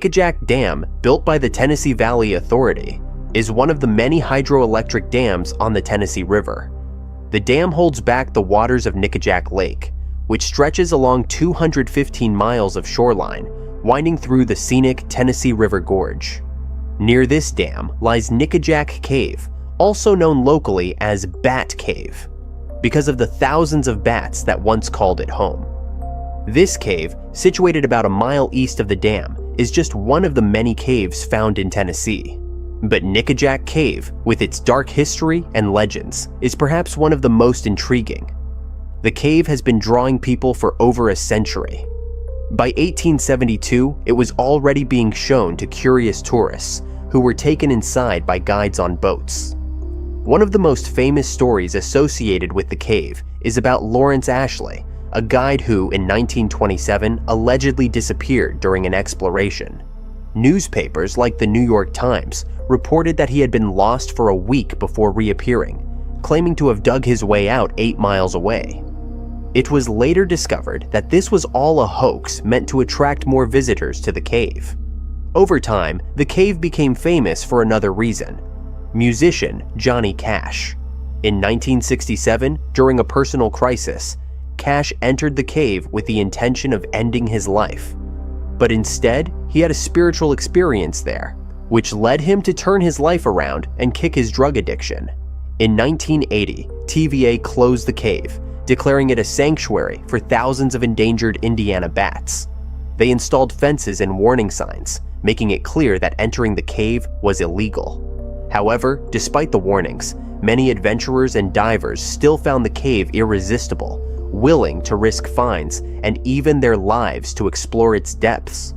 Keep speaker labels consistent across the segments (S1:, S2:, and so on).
S1: Nickajack Dam, built by the Tennessee Valley Authority, is one of the many hydroelectric dams on the Tennessee River. The dam holds back the waters of Nickajack Lake, which stretches along 215 miles of shoreline, winding through the scenic Tennessee River Gorge. Near this dam lies Nickajack Cave, also known locally as Bat Cave, because of the thousands of bats that once called it home. This cave, situated about a mile east of the dam, is just one of the many caves found in Tennessee. But Nickajack Cave, with its dark history and legends, is perhaps one of the most intriguing. The cave has been drawing people for over a century. By 1872, it was already being shown to curious tourists who were taken inside by guides on boats. One of the most famous stories associated with the cave is about Lawrence Ashley, a guide who, in 1927, allegedly disappeared during an exploration. Newspapers like the New York Times reported that he had been lost for a week before reappearing, claiming to have dug his way out 8 miles away. It was later discovered that this was all a hoax meant to attract more visitors to the cave. Over time, the cave became famous for another reason: musician Johnny Cash. In 1967, during a personal crisis, Cash entered the cave with the intention of ending his life. But instead, he had a spiritual experience there, which led him to turn his life around and kick his drug addiction. In 1980, TVA closed the cave, declaring it a sanctuary for thousands of endangered Indiana bats. They installed fences and warning signs, making it clear that entering the cave was illegal. However, despite the warnings, many adventurers and divers still found the cave irresistible, willing to risk fines and even their lives to explore its depths.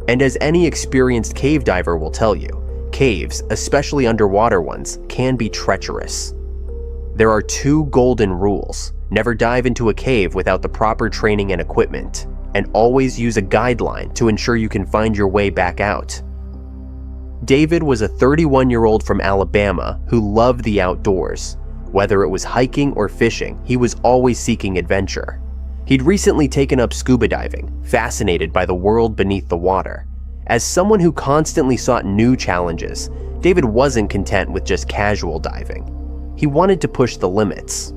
S1: And as any experienced cave diver will tell you, caves, especially underwater ones, can be treacherous. There are 2 golden rules: never dive into a cave without the proper training and equipment, and always use a guideline to ensure you can find your way back out. David was a 31-year-old from Alabama who loved the outdoors. Whether it was hiking or fishing, he was always seeking adventure. He'd recently taken up scuba diving, fascinated by the world beneath the water. As someone who constantly sought new challenges, David wasn't content with just casual diving. He wanted to push the limits.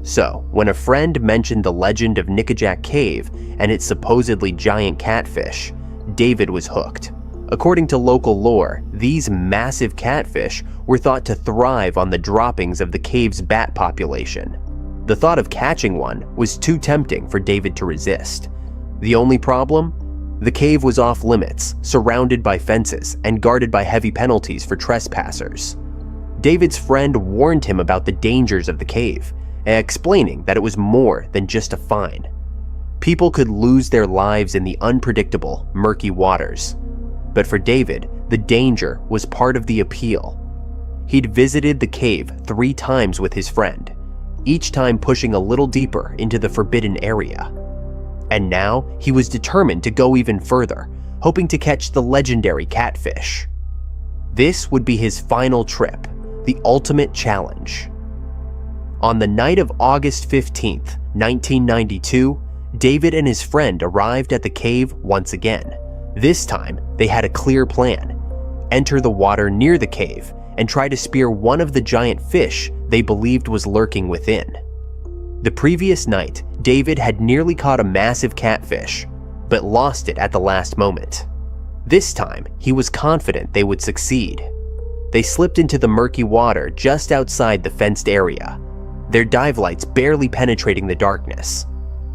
S1: So, when a friend mentioned the legend of Nickajack Cave and its supposedly giant catfish, David was hooked. According to local lore, these massive catfish were thought to thrive on the droppings of the cave's bat population. The thought of catching one was too tempting for David to resist. The only problem? The cave was off limits, surrounded by fences and guarded by heavy penalties for trespassers. David's friend warned him about the dangers of the cave, explaining that it was more than just a fine. People could lose their lives in the unpredictable, murky waters. But for David, the danger was part of the appeal. He'd visited the cave 3 times with his friend, each time pushing a little deeper into the forbidden area. And now he was determined to go even further, hoping to catch the legendary catfish. This would be his final trip, the ultimate challenge. On the night of August 15th, 1992, David and his friend arrived at the cave once again. This time, they had a clear plan: enter the water near the cave and try to spear one of the giant fish they believed was lurking within. The previous night, David had nearly caught a massive catfish, but lost it at the last moment. This time, he was confident they would succeed. They slipped into the murky water just outside the fenced area, their dive lights barely penetrating the darkness.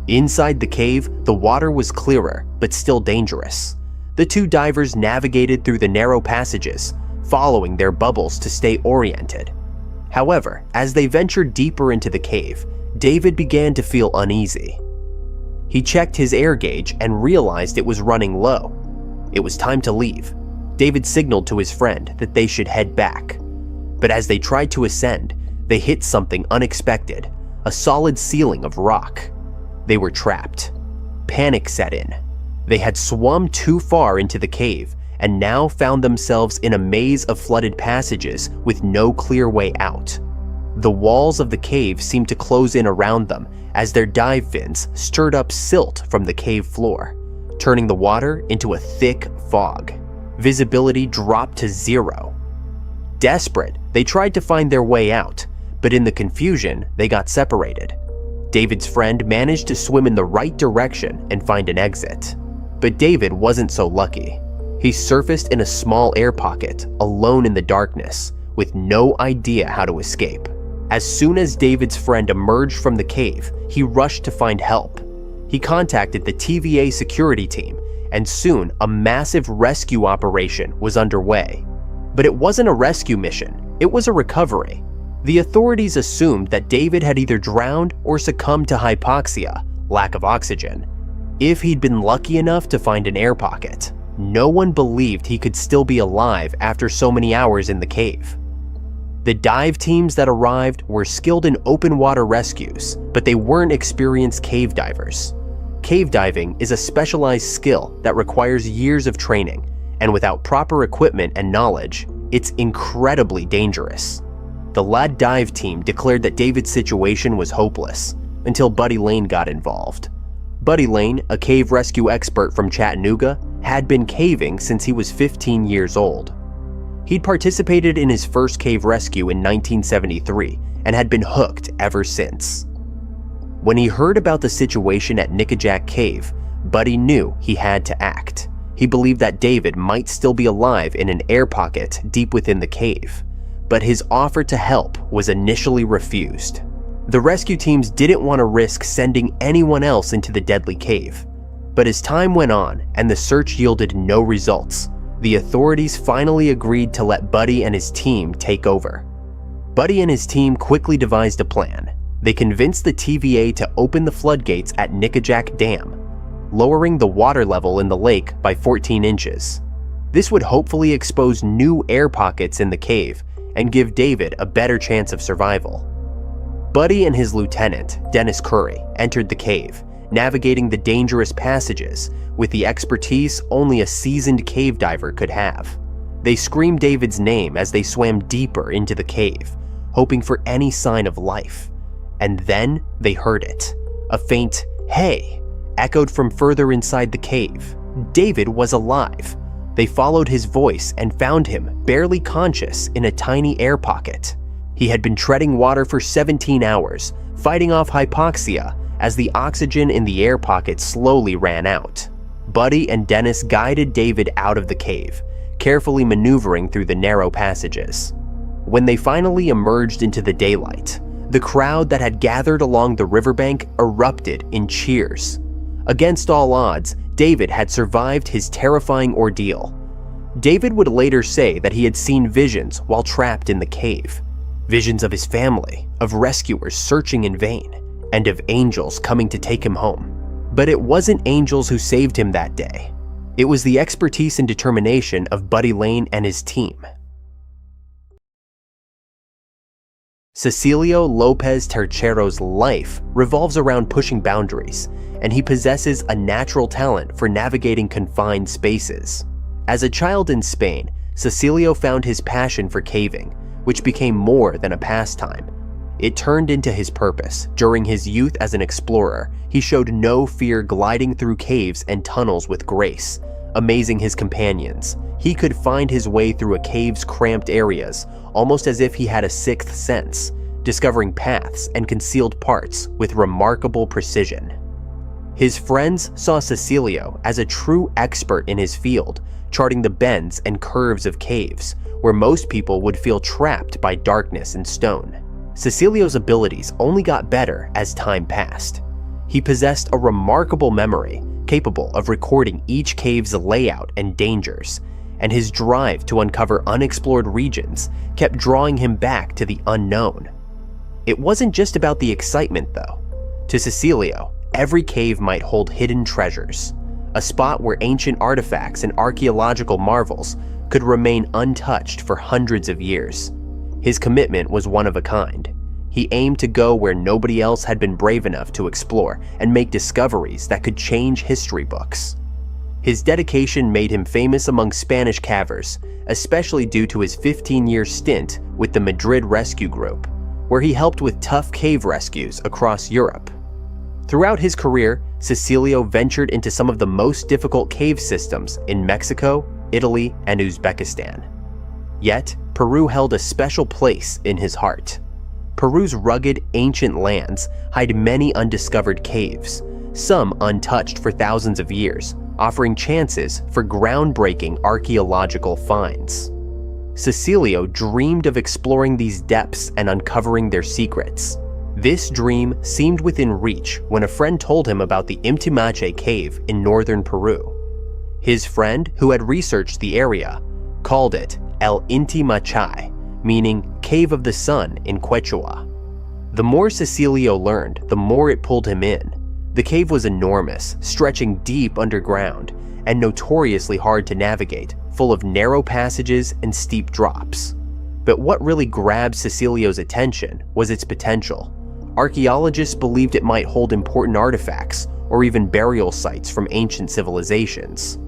S1: Inside the cave, the water was clearer, but still dangerous. The 2 divers navigated through the narrow passages, following their bubbles to stay oriented. However, as they ventured deeper into the cave, David began to feel uneasy. He checked his air gauge and realized it was running low. It was time to leave. David signaled to his friend that they should head back. But as they tried to ascend, they hit something unexpected: a solid ceiling of rock. They were trapped. Panic set in. They had swum too far into the cave and now found themselves in a maze of flooded passages with no clear way out. The walls of the cave seemed to close in around them as their dive fins stirred up silt from the cave floor. turning the water into a thick fog. Visibility dropped to 0. Desperate, they tried to find their way out, but in the confusion, they got separated. David's friend managed to swim in the right direction and find an exit. But David wasn't so lucky. He surfaced in a small air pocket, alone in the darkness, with no idea how to escape. As soon as David's friend emerged from the cave, he rushed to find help. He contacted the TVA security team, and soon a massive rescue operation was underway. But it wasn't a rescue mission, it was a recovery. The authorities assumed that David had either drowned or succumbed to hypoxia, lack of oxygen, if he'd been lucky enough to find an air pocket. No one believed he could still be alive after so many hours in the cave. The dive teams that arrived were skilled in open water rescues, but they weren't experienced cave divers. Cave diving is a specialized skill that requires years of training, and without proper equipment and knowledge, it's incredibly dangerous. The lad dive team declared that David's situation was hopeless, until Buddy Lane got involved. Buddy Lane, a cave rescue expert from Chattanooga, had been caving since he was 15 years old. He'd participated in his first cave rescue in 1973 and had been hooked ever since. When he heard about the situation at Nickajack Cave, Buddy knew he had to act. He believed that David might still be alive in an air pocket deep within the cave, but his offer to help was initially refused. The rescue teams didn't want to risk sending anyone else into the deadly cave. But as time went on and the search yielded no results, the authorities finally agreed to let Buddy and his team take over. Buddy and his team quickly devised a plan. They convinced the TVA to open the floodgates at Nickajack Dam, lowering the water level in the lake by 14 inches. This would hopefully expose new air pockets in the cave and give David a better chance of survival. Buddy and his lieutenant, Dennis Curry, entered the cave, navigating the dangerous passages with the expertise only a seasoned cave diver could have. They screamed David's name as they swam deeper into the cave, hoping for any sign of life. And then they heard it. A faint "hey" echoed from further inside the cave. David was alive. They followed his voice and found him barely conscious in a tiny air pocket. He had been treading water for 17 hours, fighting off hypoxia as the oxygen in the air pocket slowly ran out. Buddy and Dennis guided David out of the cave, carefully maneuvering through the narrow passages. When they finally emerged into the daylight, the crowd that had gathered along the riverbank erupted in cheers. Against all odds, David had survived his terrifying ordeal. David would later say that he had seen visions while trapped in the cave. Visions of his family, of rescuers searching in vain, and of angels coming to take him home. But it wasn't angels who saved him that day. It was the expertise and determination of Buddy Lane and his team. Cecilio Lopez Tercero's life revolves around pushing boundaries, and he possesses a natural talent for navigating confined spaces. As a child in Spain, Cecilio found his passion for caving, which became more than a pastime. It turned into his purpose. During his youth as an explorer, he showed no fear gliding through caves and tunnels with grace, amazing his companions. He could find his way through a cave's cramped areas, almost as if he had a sixth sense, discovering paths and concealed parts with remarkable precision. His friends saw Cecilio as a true expert in his field, charting the bends and curves of caves, where most people would feel trapped by darkness and stone. Cecilio's abilities only got better as time passed. He possessed a remarkable memory, capable of recording each cave's layout and dangers, and his drive to uncover unexplored regions kept drawing him back to the unknown. It wasn't just about the excitement, though. To Cecilio, every cave might hold hidden treasures, a spot where ancient artifacts and archaeological marvels could remain untouched for hundreds of years. His commitment was one of a kind. He aimed to go where nobody else had been brave enough to explore and make discoveries that could change history books. His dedication made him famous among Spanish cavers, especially due to his 15-year stint with the Madrid Rescue Group, where he helped with tough cave rescues across Europe. Throughout his career, Cecilio ventured into some of the most difficult cave systems in Mexico, Italy, and Uzbekistan. Yet, Peru held a special place in his heart. Peru's rugged, ancient lands hide many undiscovered caves, some untouched for thousands of years, offering chances for groundbreaking archaeological finds. Cecilio dreamed of exploring these depths and uncovering their secrets. This dream seemed within reach when a friend told him about the Imtimache cave in northern Peru. His friend, who had researched the area, called it El Inti-Machay, meaning Cave of the Sun in Quechua. The more Cecilio learned, the more it pulled him in. The cave was enormous, stretching deep underground, and notoriously hard to navigate, full of narrow passages and steep drops. But what really grabbed Cecilio's attention was its potential. Archaeologists believed it might hold important artifacts or even burial sites from ancient civilizations.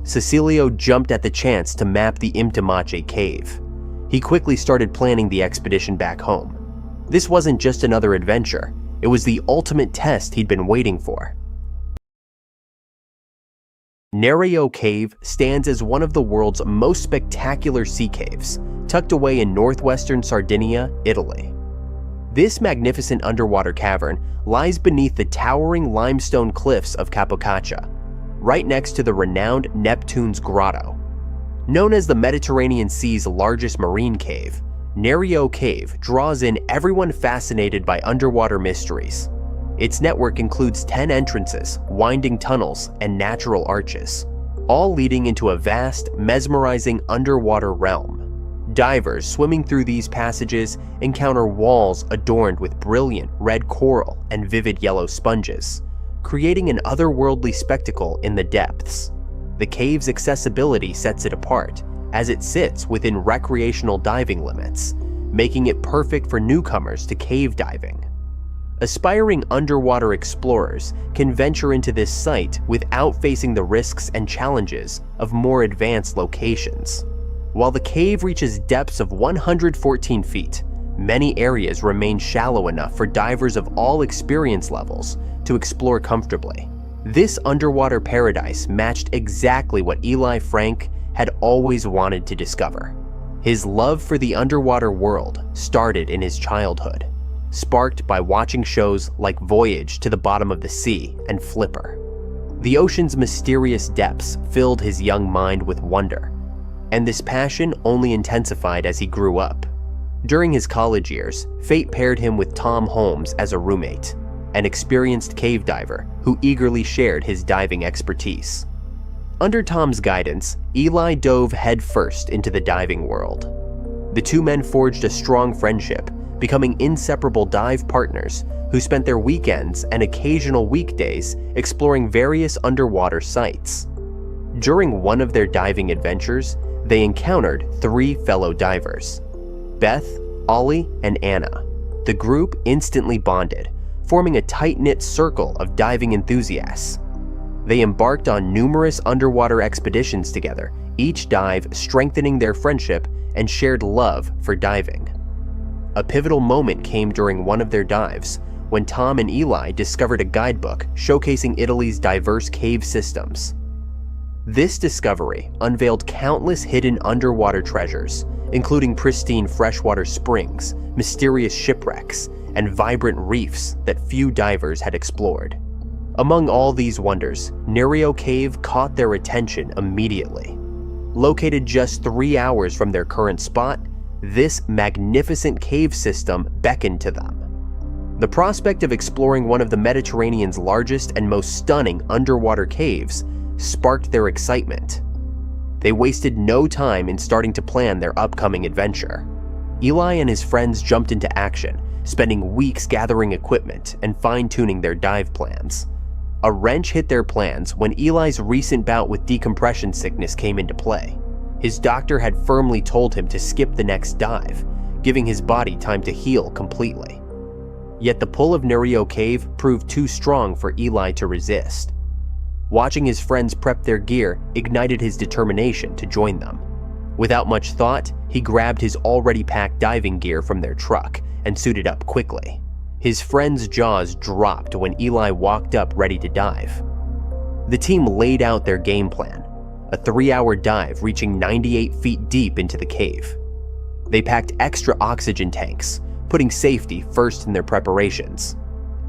S1: Cecilio jumped at the chance to map the Imtimache cave. He quickly started planning the expedition back home. This wasn't just another adventure, it was the ultimate test he'd been waiting for. Nereo Cave stands as one of the world's most spectacular sea caves, tucked away in northwestern Sardinia, Italy. This magnificent underwater cavern lies beneath the towering limestone cliffs of Capocaccia, right next to the renowned Neptune's Grotto. Known as the Mediterranean Sea's largest marine cave, Nereo Cave draws in everyone fascinated by underwater mysteries. Its network includes 10 entrances, winding tunnels, and natural arches, all leading into a vast, mesmerizing underwater realm. Divers swimming through these passages encounter walls adorned with brilliant red coral and vivid yellow sponges, creating an otherworldly spectacle in the depths. The cave's accessibility sets it apart, as it sits within recreational diving limits, making it perfect for newcomers to cave diving. Aspiring underwater explorers can venture into this site without facing the risks and challenges of more advanced locations. While the cave reaches depths of 114 feet, many areas remain shallow enough for divers of all experience levels to explore comfortably. This underwater paradise matched exactly what Eli Frank had always wanted to discover. His love for the underwater world started in his childhood, sparked by watching shows like Voyage to the Bottom of the Sea and Flipper. The ocean's mysterious depths filled his young mind with wonder, and this passion only intensified as he grew up. During his college years, fate paired him with Tom Holmes as a roommate, an experienced cave diver who eagerly shared his diving expertise. Under Tom's guidance, Eli dove headfirst into the diving world. The two men forged a strong friendship, becoming inseparable dive partners who spent their weekends and occasional weekdays exploring various underwater sites. During one of their diving adventures, they encountered 3 fellow divers: Beth, Ollie, and Anna. The group instantly bonded, forming a tight-knit circle of diving enthusiasts. They embarked on numerous underwater expeditions together, each dive strengthening their friendship and shared love for diving. A pivotal moment came during one of their dives, when Tom and Eli discovered a guidebook showcasing Italy's diverse cave systems. This discovery unveiled countless hidden underwater treasures, including pristine freshwater springs, mysterious shipwrecks, and vibrant reefs that few divers had explored. Among all these wonders, Nereo Cave caught their attention immediately. Located just 3 hours from their current spot, this magnificent cave system beckoned to them. The prospect of exploring one of the Mediterranean's largest and most stunning underwater caves sparked their excitement. They wasted no time in starting to plan their upcoming adventure. Eli and his friends jumped into action, spending weeks gathering equipment and fine-tuning their dive plans. A wrench hit their plans when Eli's recent bout with decompression sickness came into play. His doctor had firmly told him to skip the next dive, giving his body time to heal completely. Yet the pull of Nereo Cave proved too strong for Eli to resist. Watching his friends prep their gear ignited his determination to join them. Without much thought, he grabbed his already packed diving gear from their truck and suited up quickly. His friend's jaws dropped when Eli walked up ready to dive. The team laid out their game plan, a 3-hour dive reaching 98 feet deep into the cave. They packed extra oxygen tanks, putting safety first in their preparations.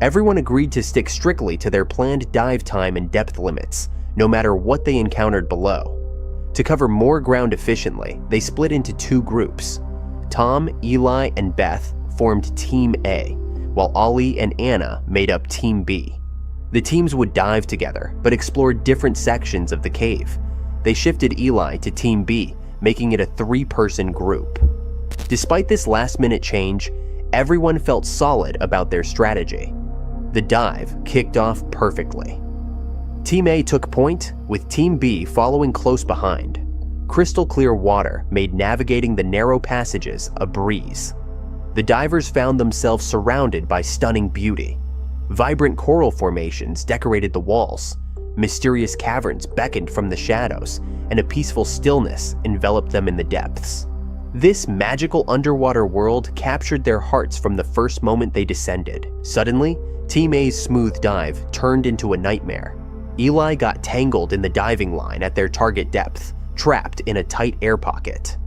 S1: Everyone agreed to stick strictly to their planned dive time and depth limits, no matter what they encountered below. To cover more ground efficiently, they split into 2 groups. Tom, Eli, and Beth formed Team A, while Ollie and Anna made up Team B. The teams would dive together, but explore different sections of the cave. They shifted Eli to Team B, making it a 3-person group. Despite this last-minute change, everyone felt solid about their strategy. The dive kicked off perfectly. Team A took point, with Team B following close behind. Crystal clear water made navigating the narrow passages a breeze. The divers found themselves surrounded by stunning beauty. Vibrant coral formations decorated the walls. Mysterious caverns beckoned from the shadows, and a peaceful stillness enveloped them in the depths. This magical underwater world captured their hearts from the first moment they descended. Suddenly, Team A's smooth dive turned into a nightmare. Eli got tangled in the diving line at their target depth, trapped in a tight air pocket.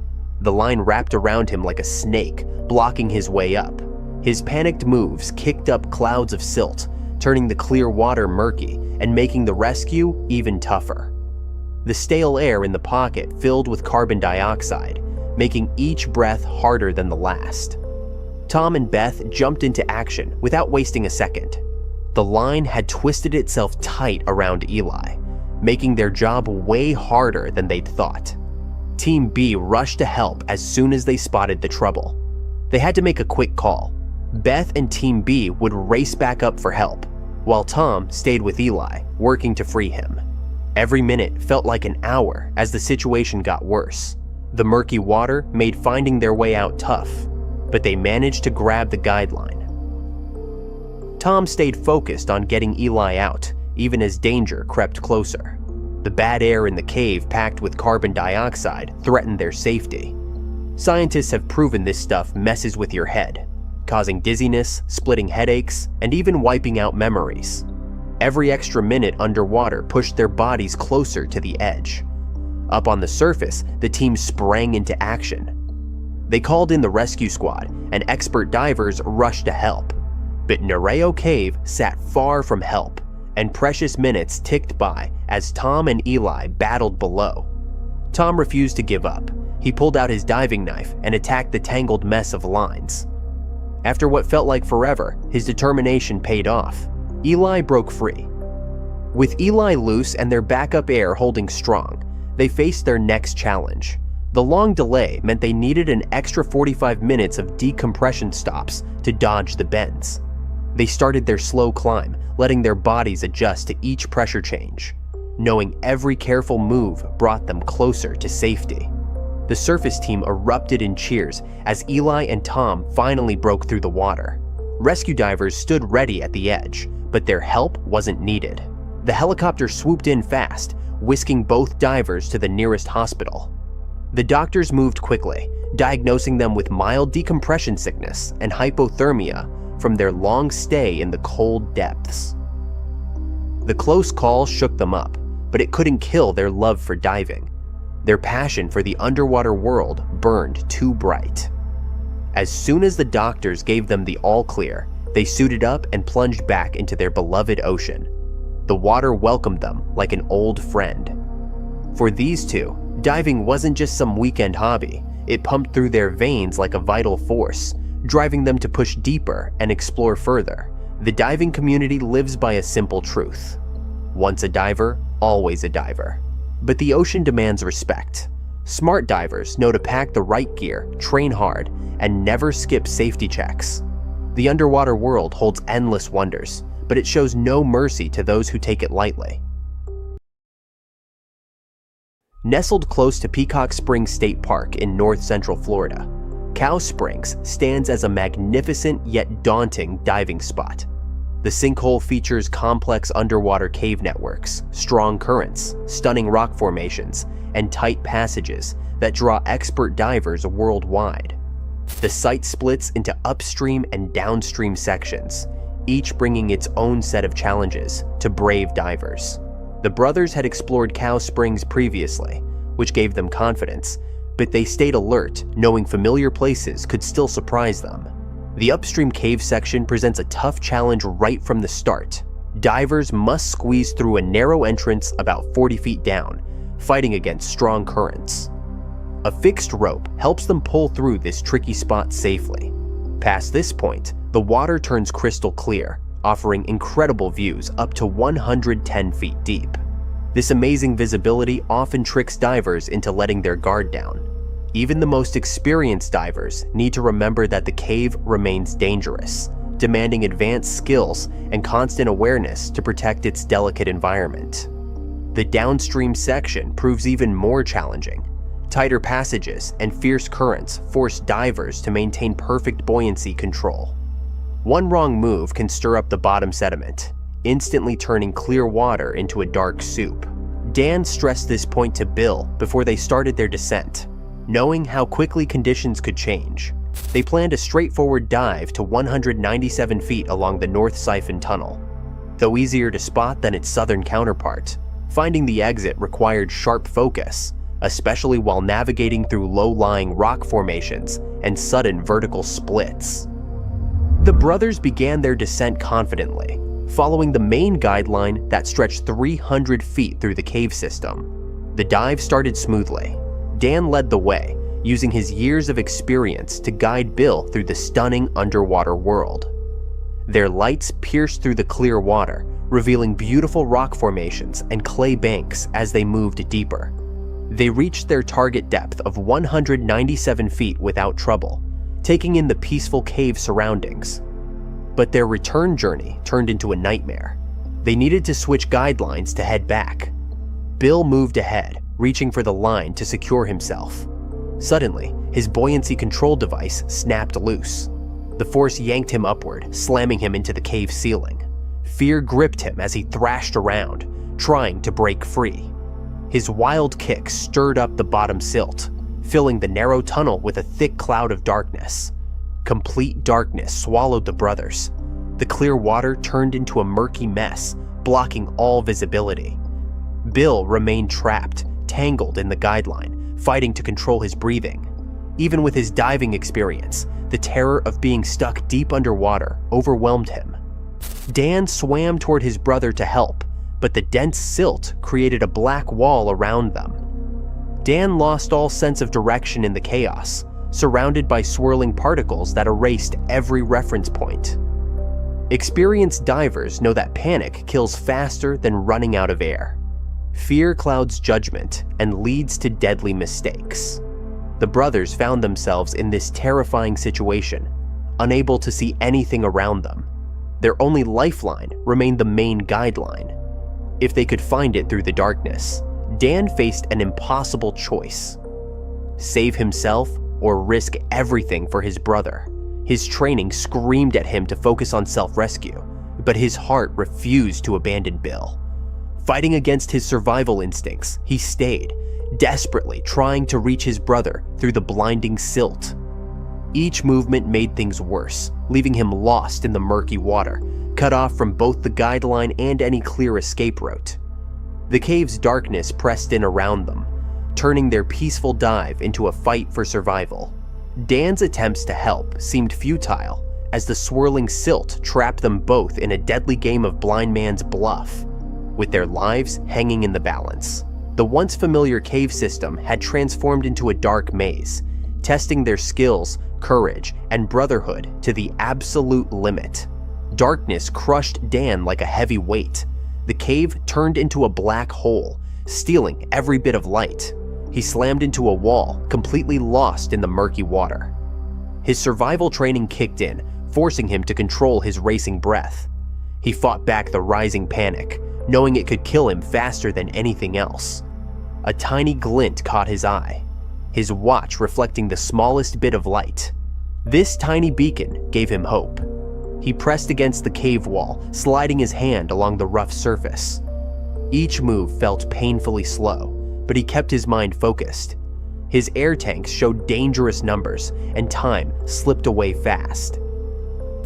S1: The line wrapped around him like a snake, blocking his way up. His panicked moves kicked up clouds of silt, turning the clear water murky and making the rescue even tougher. The stale air in the pocket filled with carbon dioxide, making each breath harder than the last. Tom and Beth jumped into action without wasting a second. The line had twisted itself tight around Eli, making their job way harder than they'd thought. Team B rushed to help as soon as they spotted the trouble. They had to make a quick call. Beth and Team B would race back up for help, while Tom stayed with Eli, working to free him. Every minute felt like an hour as the situation got worse. The murky water made finding their way out tough, but they managed to grab the guideline. Tom stayed focused on getting Eli out, even as danger crept closer. The bad air in the cave packed with carbon dioxide threatened their safety. Scientists have proven this stuff messes with your head, causing dizziness, splitting headaches, and even wiping out memories. Every extra minute underwater pushed their bodies closer to the edge. Up on the surface, the team sprang into action. They called in the rescue squad, and expert divers rushed to help. But Nereo Cave sat far from help, and precious minutes ticked by as Tom and Eli battled below. Tom refused to give up. He pulled out his diving knife and attacked the tangled mess of lines. After what felt like forever, his determination paid off. Eli broke free. With Eli loose and their backup air holding strong, they faced their next challenge. The long delay meant they needed an extra 45 minutes of decompression stops to dodge the bends. They started their slow climb, letting their bodies adjust to each pressure change, knowing every careful move brought them closer to safety. The surface team erupted in cheers as Eli and Tom finally broke through the water. Rescue divers stood ready at the edge, but their help wasn't needed. The helicopter swooped in fast, whisking both divers to the nearest hospital. The doctors moved quickly, diagnosing them with mild decompression sickness and hypothermia from their long stay in the cold depths. The close call shook them up, but it couldn't kill their love for diving. Their passion for the underwater world burned too bright. As soon as the doctors gave them the all clear, they suited up and plunged back into their beloved ocean. The water welcomed them like an old friend. For these two, diving wasn't just some weekend hobby. It pumped through their veins like a vital force, driving them to push deeper and explore further. The diving community lives by a simple truth. Once a diver, always a diver. But the ocean demands respect. Smart divers know to pack the right gear, train hard, and never skip safety checks. The underwater world holds endless wonders, but it shows no mercy to those who take it lightly. Nestled close to Peacock Springs State Park in north-central Florida, Cow Springs stands as a magnificent yet daunting diving spot. The sinkhole features complex underwater cave networks, strong currents, stunning rock formations, and tight passages that draw expert divers worldwide. The site splits into upstream and downstream sections, each bringing its own set of challenges to brave divers. The brothers had explored Cow Springs previously, which gave them confidence, but they stayed alert, knowing familiar places could still surprise them. The upstream cave section presents a tough challenge right from the start. Divers must squeeze through a narrow entrance about 40 feet down, fighting against strong currents. A fixed rope helps them pull through this tricky spot safely. Past this point, the water turns crystal clear, offering incredible views up to 110 feet deep. This amazing visibility often tricks divers into letting their guard down. Even the most experienced divers need to remember that the cave remains dangerous, demanding advanced skills and constant awareness to protect its delicate environment. The downstream section proves even more challenging. Tighter passages and fierce currents force divers to maintain perfect buoyancy control. One wrong move can stir up the bottom sediment, instantly turning clear water into a dark soup. Dan stressed this point to Bill before they started their descent. Knowing how quickly conditions could change, they planned a straightforward dive to 197 feet along the North Siphon Tunnel. Though easier to spot than its southern counterpart, finding the exit required sharp focus, especially while navigating through low-lying rock formations and sudden vertical splits. The brothers began their descent confidently, following the main guideline that stretched 300 feet through the cave system. The dive started smoothly. Dan led the way, using his years of experience to guide Bill through the stunning underwater world. Their lights pierced through the clear water, revealing beautiful rock formations and clay banks as they moved deeper. They reached their target depth of 197 feet without trouble, taking in the peaceful cave surroundings. But their return journey turned into a nightmare. They needed to switch guidelines to head back. Bill moved ahead, reaching for the line to secure himself. Suddenly, his buoyancy control device snapped loose. The force yanked him upward, slamming him into the cave ceiling. Fear gripped him as he thrashed around, trying to break free. His wild kick stirred up the bottom silt, filling the narrow tunnel with a thick cloud of darkness. Complete darkness swallowed the brothers. The clear water turned into a murky mess, blocking all visibility. Bill remained trapped, tangled in the guideline, fighting to control his breathing. Even with his diving experience, the terror of being stuck deep underwater overwhelmed him. Dan swam toward his brother to help, but the dense silt created a black wall around them. Dan lost all sense of direction in the chaos, surrounded by swirling particles that erased every reference point. Experienced divers know that panic kills faster than running out of air. Fear clouds judgment and leads to deadly mistakes. The brothers found themselves in this terrifying situation, unable to see anything around them. Their only lifeline remained the main guideline. If they could find it through the darkness, Dan faced an impossible choice: save himself or risk everything for his brother. His training screamed at him to focus on self-rescue, but his heart refused to abandon Bill. Fighting against his survival instincts, he stayed, desperately trying to reach his brother through the blinding silt. Each movement made things worse, leaving him lost in the murky water, cut off from both the guideline and any clear escape route. The cave's darkness pressed in around them, turning their peaceful dive into a fight for survival. Dan's attempts to help seemed futile, as the swirling silt trapped them both in a deadly game of blind man's bluff, with their lives hanging in the balance. The once familiar cave system had transformed into a dark maze, testing their skills, courage, and brotherhood to the absolute limit. Darkness crushed Dan like a heavy weight. The cave turned into a black hole, stealing every bit of light. He slammed into a wall, completely lost in the murky water. His survival training kicked in, forcing him to control his racing breath. He fought back the rising panic, knowing it could kill him faster than anything else. A tiny glint caught his eye, his watch reflecting the smallest bit of light. This tiny beacon gave him hope. He pressed against the cave wall, sliding his hand along the rough surface. Each move felt painfully slow, but he kept his mind focused. His air tanks showed dangerous numbers, and time slipped away fast.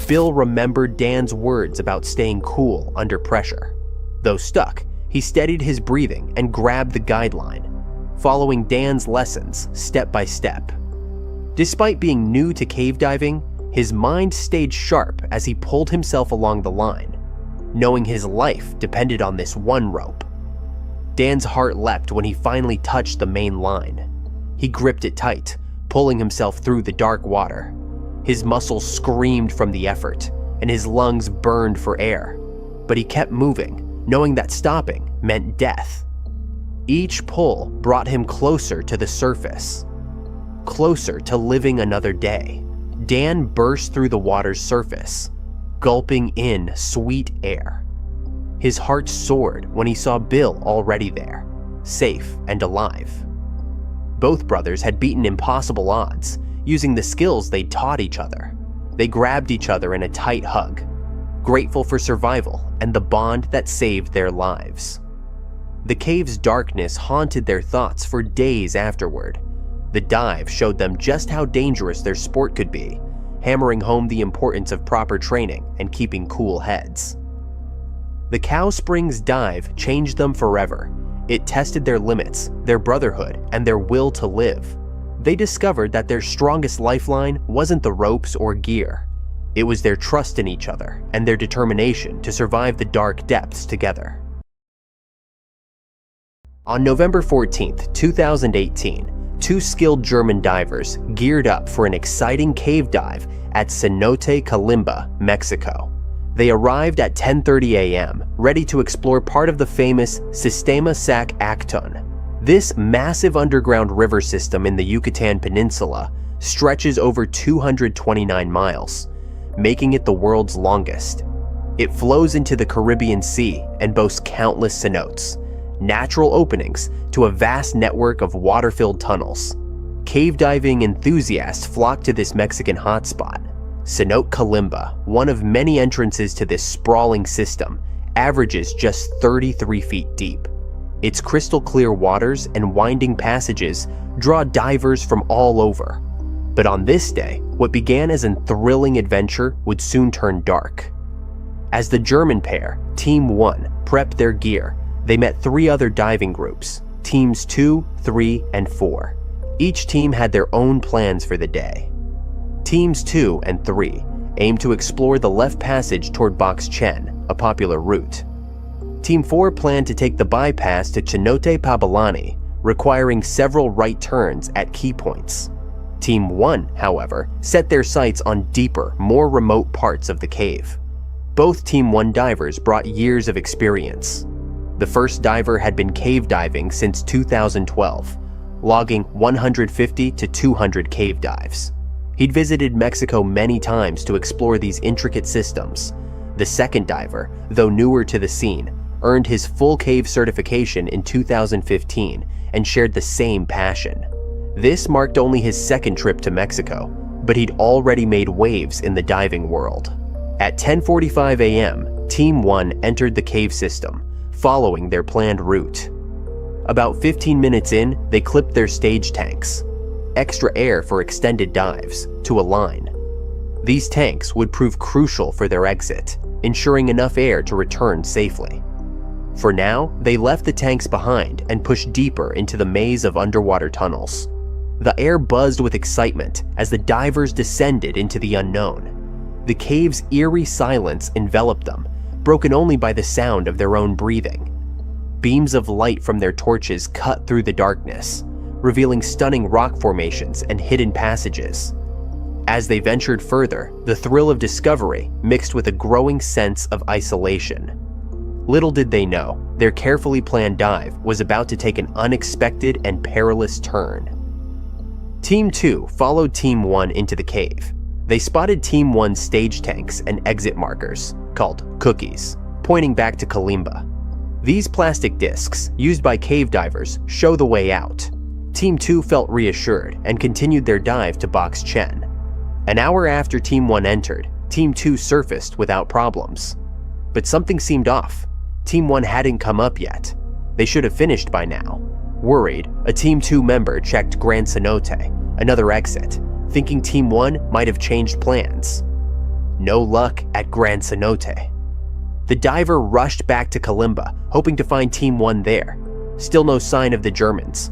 S1: Bill remembered Dan's words about staying cool under pressure. Though stuck, he steadied his breathing and grabbed the guideline, following Dan's lessons step by step. Despite being new to cave diving, his mind stayed sharp as he pulled himself along the line, knowing his life depended on this one rope. Dan's heart leapt when he finally touched the main line. He gripped it tight, pulling himself through the dark water. His muscles screamed from the effort, and his lungs burned for air. But he kept moving, knowing that stopping meant death. Each pull brought him closer to the surface, closer to living another day. Dan burst through the water's surface, gulping in sweet air. His heart soared when he saw Bill already there, safe and alive. Both brothers had beaten impossible odds, using the skills they'd taught each other. They grabbed each other in a tight hug, grateful for survival and the bond that saved their lives. The cave's darkness haunted their thoughts for days afterward. The dive showed them just how dangerous their sport could be, hammering home the importance of proper training and keeping cool heads. The Cow Springs dive changed them forever. It tested their limits, their brotherhood, and their will to live. They discovered that their strongest lifeline wasn't the ropes or gear. It was their trust in each other and their determination to survive the dark depths together. On November 14, 2018, two skilled German divers geared up for an exciting cave dive at Cenote Calimba, Mexico. They arrived at 10:30 a.m., ready to explore part of the famous Sistema Sac Acton. This massive underground river system in the Yucatan Peninsula stretches over 229 miles, making it the world's longest. It flows into the Caribbean Sea and boasts countless cenotes, natural openings to a vast network of water-filled tunnels. Cave diving enthusiasts flock to this Mexican hotspot. Cenote Calimba, one of many entrances to this sprawling system, averages just 33 feet deep. Its crystal clear waters and winding passages draw divers from all over. But on this day, what began as a thrilling adventure would soon turn dark. As the German pair, Team 1, prepped their gear, they met three other diving groups, Teams 2, 3, and 4. Each team had their own plans for the day. Teams 2 and 3 aimed to explore the left passage toward Box Chen, a popular route. Team 4 planned to take the bypass to Cenote Pabalani, requiring several right turns at key points. Team 1, however, set their sights on deeper, more remote parts of the cave. Both Team 1 divers brought years of experience. The first diver had been cave diving since 2012, logging 150 to 200 cave dives. He'd visited Mexico many times to explore these intricate systems. The second diver, though newer to the scene, earned his full cave certification in 2015 and shared the same passion. This marked only his second trip to Mexico, but he'd already made waves in the diving world. At 10:45 a.m., Team 1 entered the cave system, following their planned route. About 15 minutes in, they clipped their stage tanks, extra air for extended dives, to a line. These tanks would prove crucial for their exit, ensuring enough air to return safely. For now, they left the tanks behind and pushed deeper into the maze of underwater tunnels. The air buzzed with excitement as the divers descended into the unknown. The cave's eerie silence enveloped them, broken only by the sound of their own breathing. Beams of light from their torches cut through the darkness, revealing stunning rock formations and hidden passages. As they ventured further, the thrill of discovery mixed with a growing sense of isolation. Little did they know, their carefully planned dive was about to take an unexpected and perilous turn. Team 2 followed Team 1 into the cave. They spotted Team 1's stage tanks and exit markers, called cookies, pointing back to Calimba. These plastic discs, used by cave divers, show the way out. Team 2 felt reassured and continued their dive to Box Chen. An hour after Team 1 entered, Team 2 surfaced without problems. But something seemed off. Team 1 hadn't come up yet. They should have finished by now. Worried, a Team 2 member checked Gran Cenote, another exit, thinking Team 1 might have changed plans. No luck at Gran Cenote. The diver rushed back to Kalimba, hoping to find Team 1 there. Still no sign of the Germans.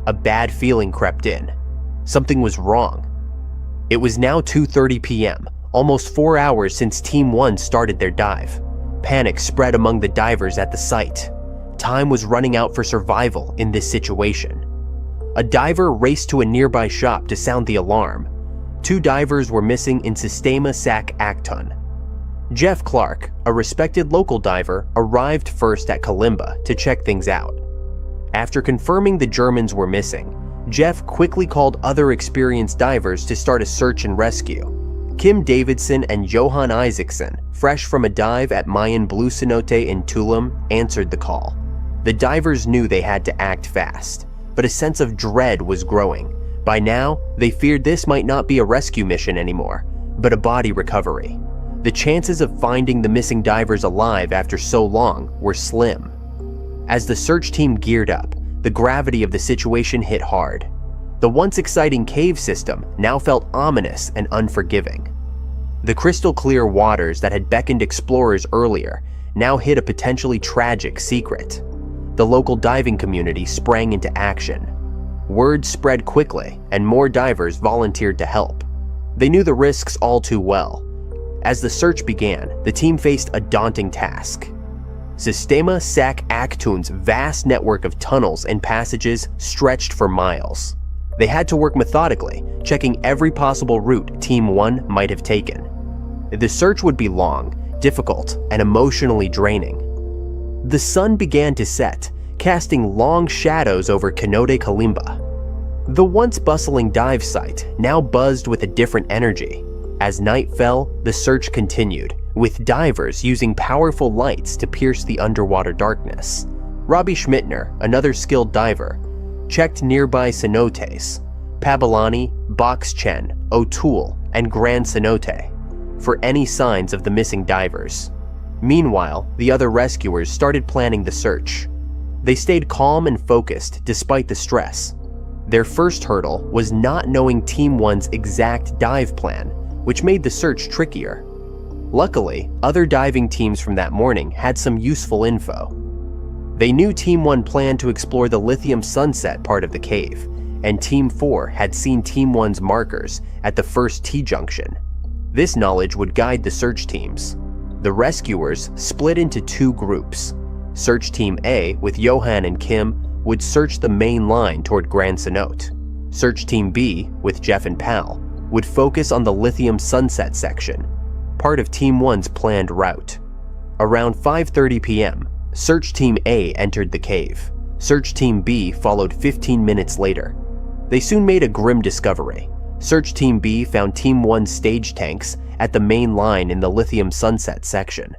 S1: A bad feeling crept in. Something was wrong. It was now 2:30 p.m., almost 4 hours since Team 1 started their dive. Panic spread among the divers at the site. Time was running out for survival in this situation. A diver raced to a nearby shop to sound the alarm. 2 divers were missing in Sistema Sac Acton. Jeff Clark, a respected local diver, arrived first at Kalimba to check things out. After confirming the Germans were missing, Jeff quickly called other experienced divers to start a search and rescue. Kim Davidson and Johan Isaacson, fresh from a dive at Mayan Blue Cenote in Tulum, answered the call. The divers knew they had to act fast, but a sense of dread was growing. By now, they feared this might not be a rescue mission anymore, but a body recovery. The chances of finding the missing divers alive after so long were slim. As the search team geared up, the gravity of the situation hit hard. The once exciting cave system now felt ominous and unforgiving. The crystal-clear waters that had beckoned explorers earlier now hid a potentially tragic secret. The local diving community sprang into action. Word spread quickly, and more divers volunteered to help. They knew the risks all too well. As the search began, the team faced a daunting task. Sistema Sac Actun's vast network of tunnels and passages stretched for miles. They had to work methodically, checking every possible route Team 1 might have taken. The search would be long, difficult, and emotionally draining. The sun began to set, casting long shadows over Cenote Kalimba. The once bustling dive site now buzzed with a different energy. As night fell, the search continued, with divers using powerful lights to pierce the underwater darkness. Robbie Schmittner, another skilled diver, checked nearby cenotes, Pabalani, Boxchen, O'Toole, and Gran Cenote, for any signs of the missing divers. Meanwhile, the other rescuers started planning the search. They stayed calm and focused despite the stress. Their first hurdle was not knowing Team 1's exact dive plan, which made the search trickier. Luckily, other diving teams from that morning had some useful info. They knew Team 1 planned to explore the lithium sunset part of the cave, and Team 4 had seen Team 1's markers at the first T-junction. This knowledge would guide the search teams. The rescuers split into 2 groups. Search Team A, with Johan and Kim, would search the main line toward Gran Cenote. Search Team B, with Jeff and Pal, would focus on the lithium sunset section, part of Team 1's planned route. Around 5:30 p.m., Search Team A entered the cave. Search Team B followed 15 minutes later. They soon made a grim discovery. Search Team B found Team 1's stage tanks at the main line in the lithium sunset section.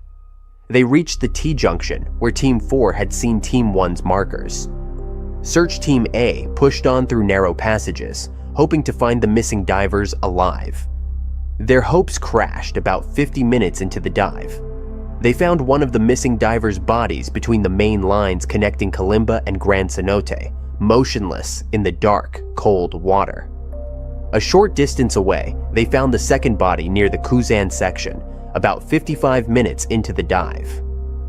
S1: They reached the T-junction where Team 4 had seen Team 1's markers. Search Team A pushed on through narrow passages, hoping to find the missing divers alive. Their hopes crashed about 50 minutes into the dive. They found one of the missing divers' bodies between the main lines connecting Kalimba and Gran Cenote, motionless in the dark, cold water. A short distance away, they found the second body near the Kuzan section, about 55 minutes into the dive.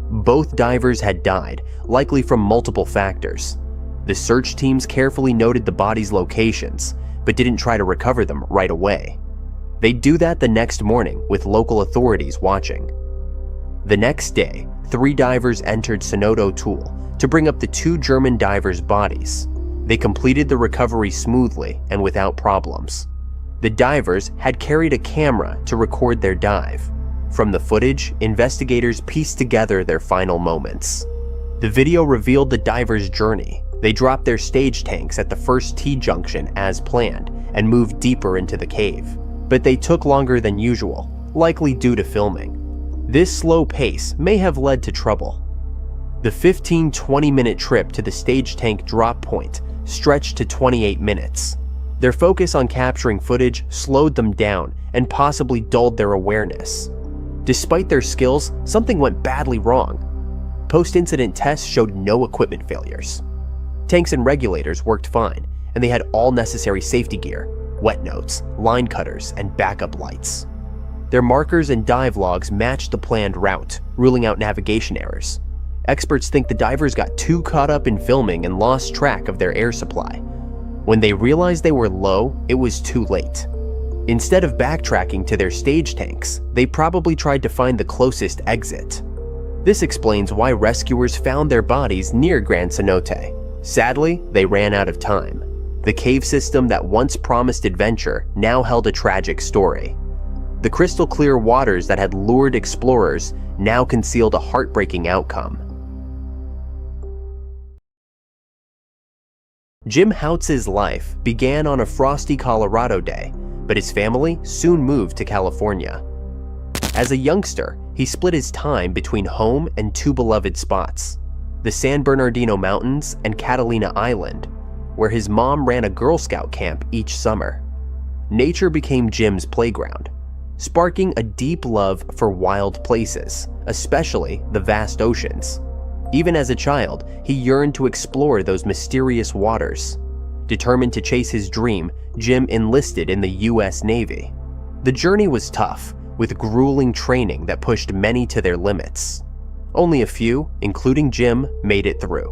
S1: Both divers had died, likely from multiple factors. The search teams carefully noted the bodies' locations, but didn't try to recover them right away. They'd do that the next morning with local authorities watching. The next day, 3 divers entered Cenote O'Toole to bring up the 2 German divers' bodies. They completed the recovery smoothly and without problems. The divers had carried a camera to record their dive. From the footage, investigators pieced together their final moments. The video revealed the divers' journey. They dropped their stage tanks at the first T-junction as planned and moved deeper into the cave. But they took longer than usual, likely due to filming. This slow pace may have led to trouble. The 15-20-minute trip to the stage tank drop point stretched to 28 minutes. Their focus on capturing footage slowed them down and possibly dulled their awareness. Despite their skills, something went badly wrong. Post-incident tests showed no equipment failures. Tanks and regulators worked fine, and they had all necessary safety gear, wet notes, line cutters, and backup lights. Their markers and dive logs matched the planned route, ruling out navigation errors. Experts think the divers got too caught up in filming and lost track of their air supply. When they realized they were low, it was too late. Instead of backtracking to their stage tanks, they probably tried to find the closest exit. This explains why rescuers found their bodies near Gran Cenote. Sadly, they ran out of time. The cave system that once promised adventure now held a tragic story. The crystal clear waters that had lured explorers now concealed a heartbreaking outcome. Jim Houtz's life began on a frosty Colorado day, but his family soon moved to California. As a youngster, he split his time between home and two beloved spots, the San Bernardino Mountains and Catalina Island, where his mom ran a Girl Scout camp each summer. Nature became Jim's playground, sparking a deep love for wild places, especially the vast oceans. Even as a child, he yearned to explore those mysterious waters. Determined to chase his dream, Jim enlisted in the US Navy. The journey was tough, with grueling training that pushed many to their limits. Only a few, including Jim, made it through.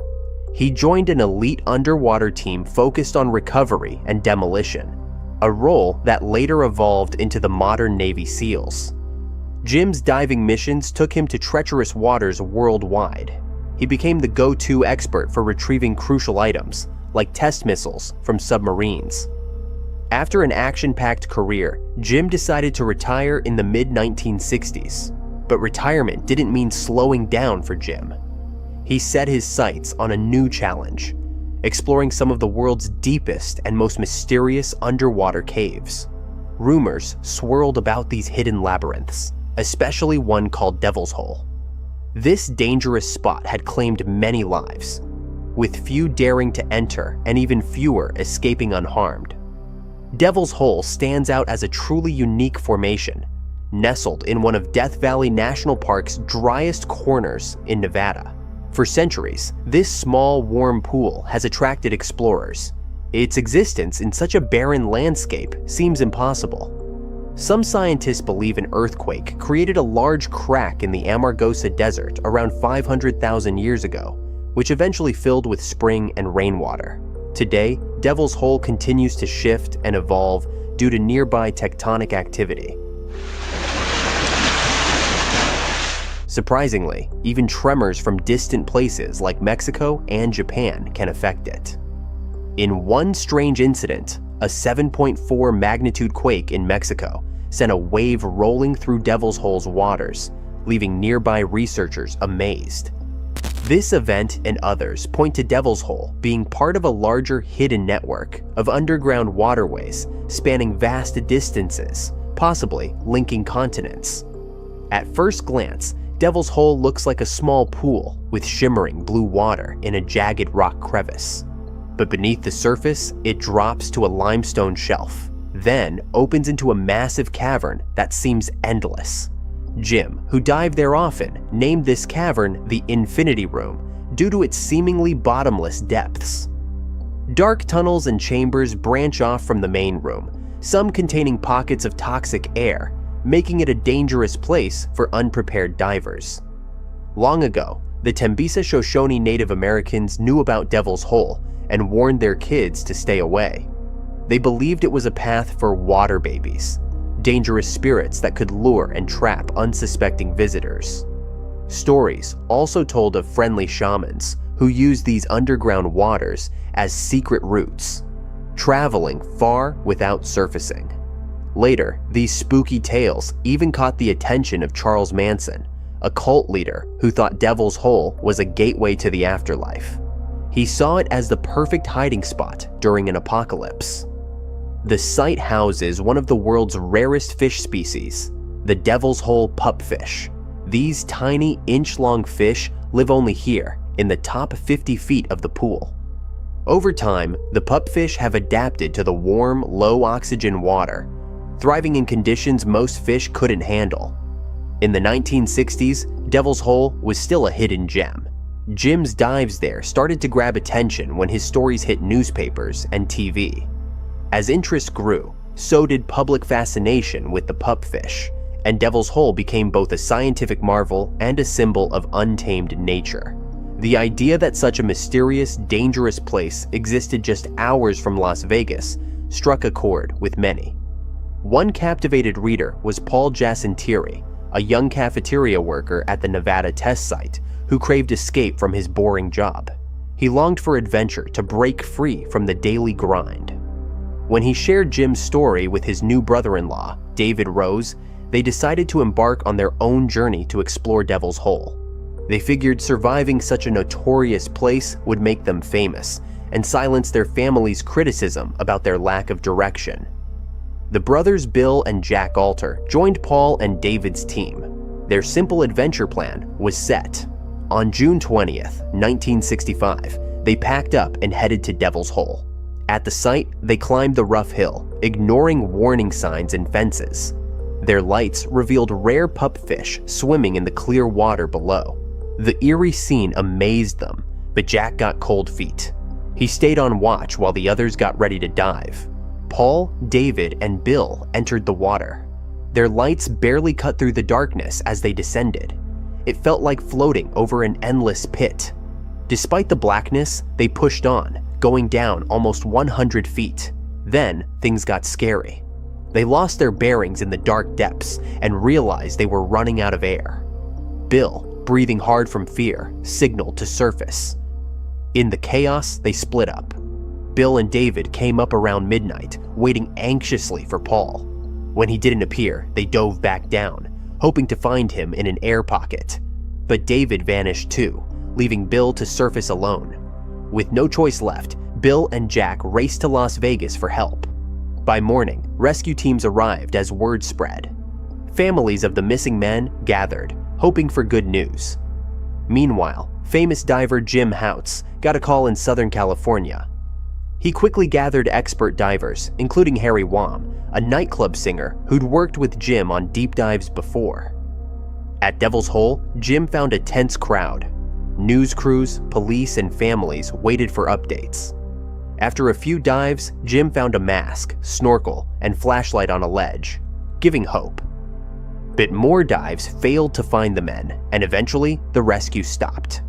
S1: He joined an elite underwater team focused on recovery and demolition, a role that later evolved into the modern Navy SEALs. Jim's diving missions took him to treacherous waters worldwide. He became the go-to expert for retrieving crucial items, like test missiles from submarines. After an action-packed career, Jim decided to retire in the mid-1960s. But retirement didn't mean slowing down for Jim. He set his sights on a new challenge, exploring some of the world's deepest and most mysterious underwater caves. Rumors swirled about these hidden labyrinths, especially one called Devil's Hole. This dangerous spot had claimed many lives, with few daring to enter and even fewer escaping unharmed. Devil's Hole stands out as a truly unique formation, nestled in one of Death Valley National Park's driest corners in Nevada. For centuries, this small, warm pool has attracted explorers. Its existence in such a barren landscape seems impossible. Some scientists believe an earthquake created a large crack in the Amargosa Desert around 500,000 years ago, which eventually filled with spring and rainwater. Today, Devil's Hole continues to shift and evolve due to nearby tectonic activity. Surprisingly, even tremors from distant places like Mexico and Japan can affect it. In one strange incident, a 7.4 magnitude quake in Mexico sent a wave rolling through Devil's Hole's waters, leaving nearby researchers amazed. This event and others point to Devil's Hole being part of a larger hidden network of underground waterways spanning vast distances, possibly linking continents. At first glance, Devil's Hole looks like a small pool with shimmering blue water in a jagged rock crevice. But beneath the surface, it drops to a limestone shelf, then opens into a massive cavern that seems endless. Jim, who dived there often, named this cavern the Infinity Room due to its seemingly bottomless depths. Dark tunnels and chambers branch off from the main room, some containing pockets of toxic air, making it a dangerous place for unprepared divers. Long ago, the Tembisa Shoshone Native Americans knew about Devil's Hole and warned their kids to stay away. They believed it was a path for water babies, dangerous spirits that could lure and trap unsuspecting visitors. Stories also told of friendly shamans who used these underground waters as secret routes, traveling far without surfacing. Later, these spooky tales even caught the attention of Charles Manson, a cult leader who thought Devil's Hole was a gateway to the afterlife. He saw it as the perfect hiding spot during an apocalypse. The site houses one of the world's rarest fish species, the Devil's Hole pupfish. These tiny inch-long fish live only here, in the top 50 feet of the pool. Over time, the pupfish have adapted to the warm, low-oxygen water, thriving in conditions most fish couldn't handle. In the 1960s, Devil's Hole was still a hidden gem. Jim's dives there started to grab attention when his stories hit newspapers and TV. As interest grew, so did public fascination with the pupfish, and Devil's Hole became both a scientific marvel and a symbol of untamed nature. The idea that such a mysterious, dangerous place existed just hours from Las Vegas struck a chord with many. One captivated reader was Paul Giacintieri, a young cafeteria worker at the Nevada test site who craved escape from his boring job. He longed for adventure to break free from the daily grind. When he shared Jim's story with his new brother-in-law, David Rose, they decided to embark on their own journey to explore Devil's Hole. They figured surviving such a notorious place would make them famous and silence their family's criticism about their lack of direction. The brothers Bill and Jack Alter joined Paul and David's team. Their simple adventure plan was set. On June 20th, 1965, they packed up and headed to Devil's Hole. At the site, they climbed the rough hill, ignoring warning signs and fences. Their lights revealed rare pupfish swimming in the clear water below. The eerie scene amazed them, but Jack got cold feet. He stayed on watch while the others got ready to dive. Paul, David, and Bill entered the water. Their lights barely cut through the darkness as they descended. It felt like floating over an endless pit. Despite the blackness, they pushed on, going down almost 100 feet. Then, things got scary. They lost their bearings in the dark depths and realized they were running out of air. Bill, breathing hard from fear, signaled to surface. In the chaos, they split up. Bill and David came up around midnight, waiting anxiously for Paul. When he didn't appear, they dove back down, hoping to find him in an air pocket. But David vanished too, leaving Bill to surface alone. With no choice left, Bill and Jack raced to Las Vegas for help. By morning, rescue teams arrived as word spread. Families of the missing men gathered, hoping for good news. Meanwhile, famous diver Jim Houts got a call in Southern California. He quickly gathered expert divers, including Harry Wam, a nightclub singer who'd worked with Jim on deep dives before. At Devil's Hole, Jim found a tense crowd. News crews, police, and families waited for updates. After a few dives, Jim found a mask, snorkel, and flashlight on a ledge, giving hope. But more dives failed to find the men, and eventually the rescue stopped.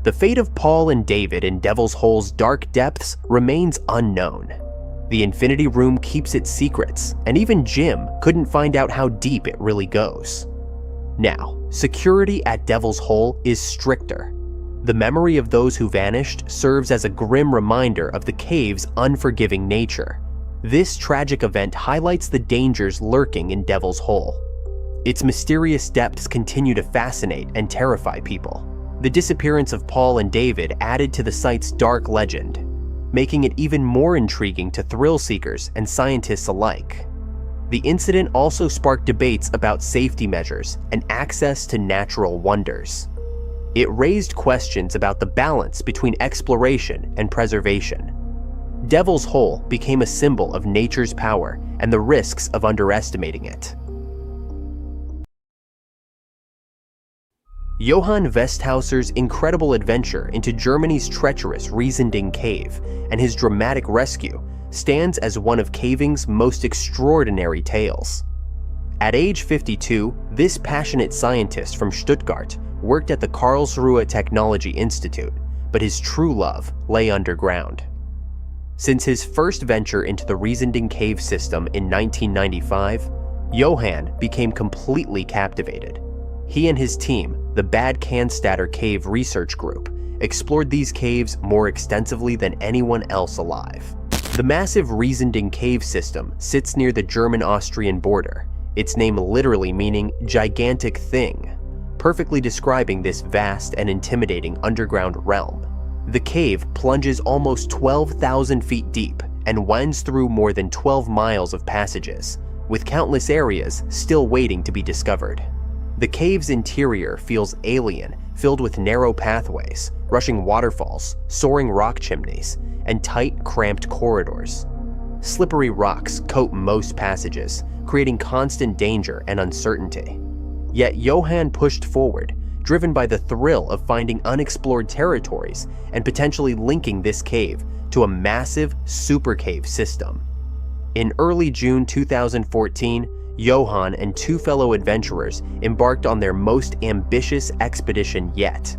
S1: The fate of Paul and David in Devil's Hole's dark depths remains unknown. The Infinity Room keeps its secrets, and even Jim couldn't find out how deep it really goes. Now, security at Devil's Hole is stricter. The memory of those who vanished serves as a grim reminder of the cave's unforgiving nature. This tragic event highlights the dangers lurking in Devil's Hole. Its mysterious depths continue to fascinate and terrify people. The disappearance of Paul and David added to the site's dark legend, making it even more intriguing to thrill seekers and scientists alike. The incident also sparked debates about safety measures and access to natural wonders. It raised questions about the balance between exploration and preservation. Devil's Hole became a symbol of nature's power and the risks of underestimating it. Johann Westhauser's incredible adventure into Germany's treacherous Riesending Cave and his dramatic rescue stands as one of caving's most extraordinary tales. At age 52, this passionate scientist from Stuttgart worked at the Karlsruhe Technology Institute, but his true love lay underground. Since his first venture into the Riesending Cave system in 1995, Johann became completely captivated. He and his team, the Bad Cannstatter Cave Research Group, explored these caves more extensively than anyone else alive. The massive Riesending Cave system sits near the German-Austrian border, its name literally meaning gigantic thing, perfectly describing this vast and intimidating underground realm. The cave plunges almost 12,000 feet deep and winds through more than 12 miles of passages, with countless areas still waiting to be discovered. The cave's interior feels alien, filled with narrow pathways, rushing waterfalls, soaring rock chimneys, and tight, cramped corridors. Slippery rocks coat most passages, creating constant danger and uncertainty. Yet Johann pushed forward, driven by the thrill of finding unexplored territories and potentially linking this cave to a massive super cave system. In early June 2014, Johann and two fellow adventurers embarked on their most ambitious expedition yet,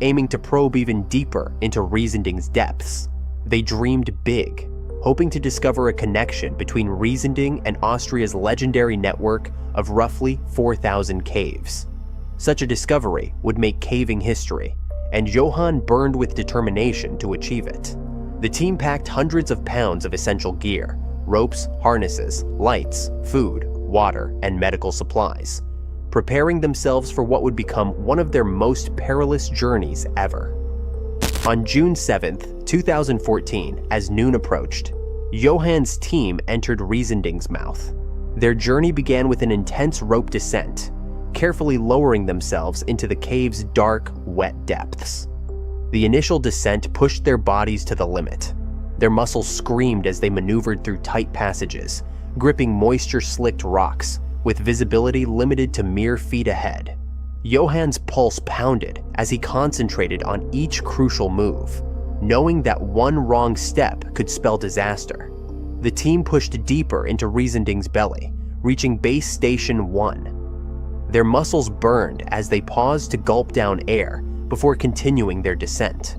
S1: aiming to probe even deeper into Riesending's depths. They dreamed big, hoping to discover a connection between Riesending and Austria's legendary network of roughly 4,000 caves. Such a discovery would make caving history, and Johann burned with determination to achieve it. The team packed hundreds of pounds of essential gear: ropes, harnesses, lights, food, water, and medical supplies, preparing themselves for what would become one of their most perilous journeys ever. On June 7th, 2014, as noon approached, Johann's team entered Riesending's mouth. Their journey began with an intense rope descent, carefully lowering themselves into the cave's dark, wet depths. The initial descent pushed their bodies to the limit. Their muscles screamed as they maneuvered through tight passages, gripping moisture-slicked rocks, with visibility limited to mere feet ahead. Johann's pulse pounded as he concentrated on each crucial move, knowing that one wrong step could spell disaster. The team pushed deeper into Riesending's belly, reaching Base Station 1. Their muscles burned as they paused to gulp down air before continuing their descent.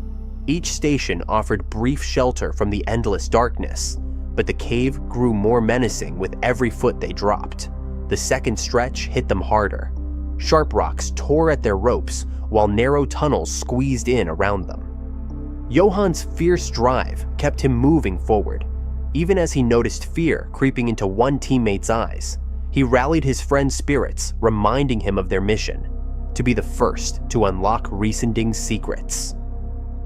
S1: Each station offered brief shelter from the endless darkness, but the cave grew more menacing with every foot they dropped. The second stretch hit them harder. Sharp rocks tore at their ropes while narrow tunnels squeezed in around them. Johann's fierce drive kept him moving forward. Even as he noticed fear creeping into one teammate's eyes, he rallied his friend's spirits, reminding him of their mission: to be the first to unlock Riesending's secrets.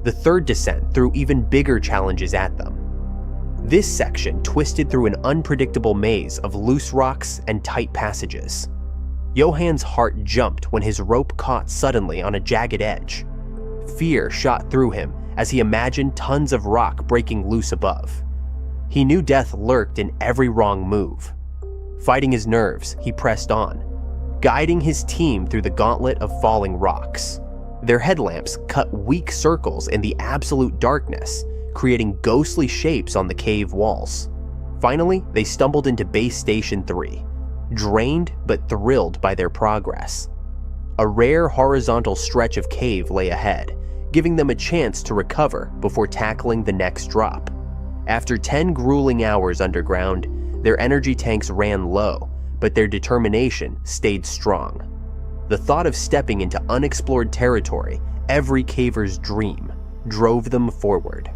S1: The third descent threw even bigger challenges at them. This section twisted through an unpredictable maze of loose rocks and tight passages. Johann's heart jumped when his rope caught suddenly on a jagged edge. Fear shot through him as he imagined tons of rock breaking loose above. He knew death lurked in every wrong move. Fighting his nerves, he pressed on, guiding his team through the gauntlet of falling rocks. Their headlamps cut weak circles in the absolute darkness, creating ghostly shapes on the cave walls. Finally, they stumbled into Base Station 3, drained but thrilled by their progress. A rare horizontal stretch of cave lay ahead, giving them a chance to recover before tackling the next drop. After 10 grueling hours underground, their energy tanks ran low, but their determination stayed strong. The thought of stepping into unexplored territory, every caver's dream, drove them forward.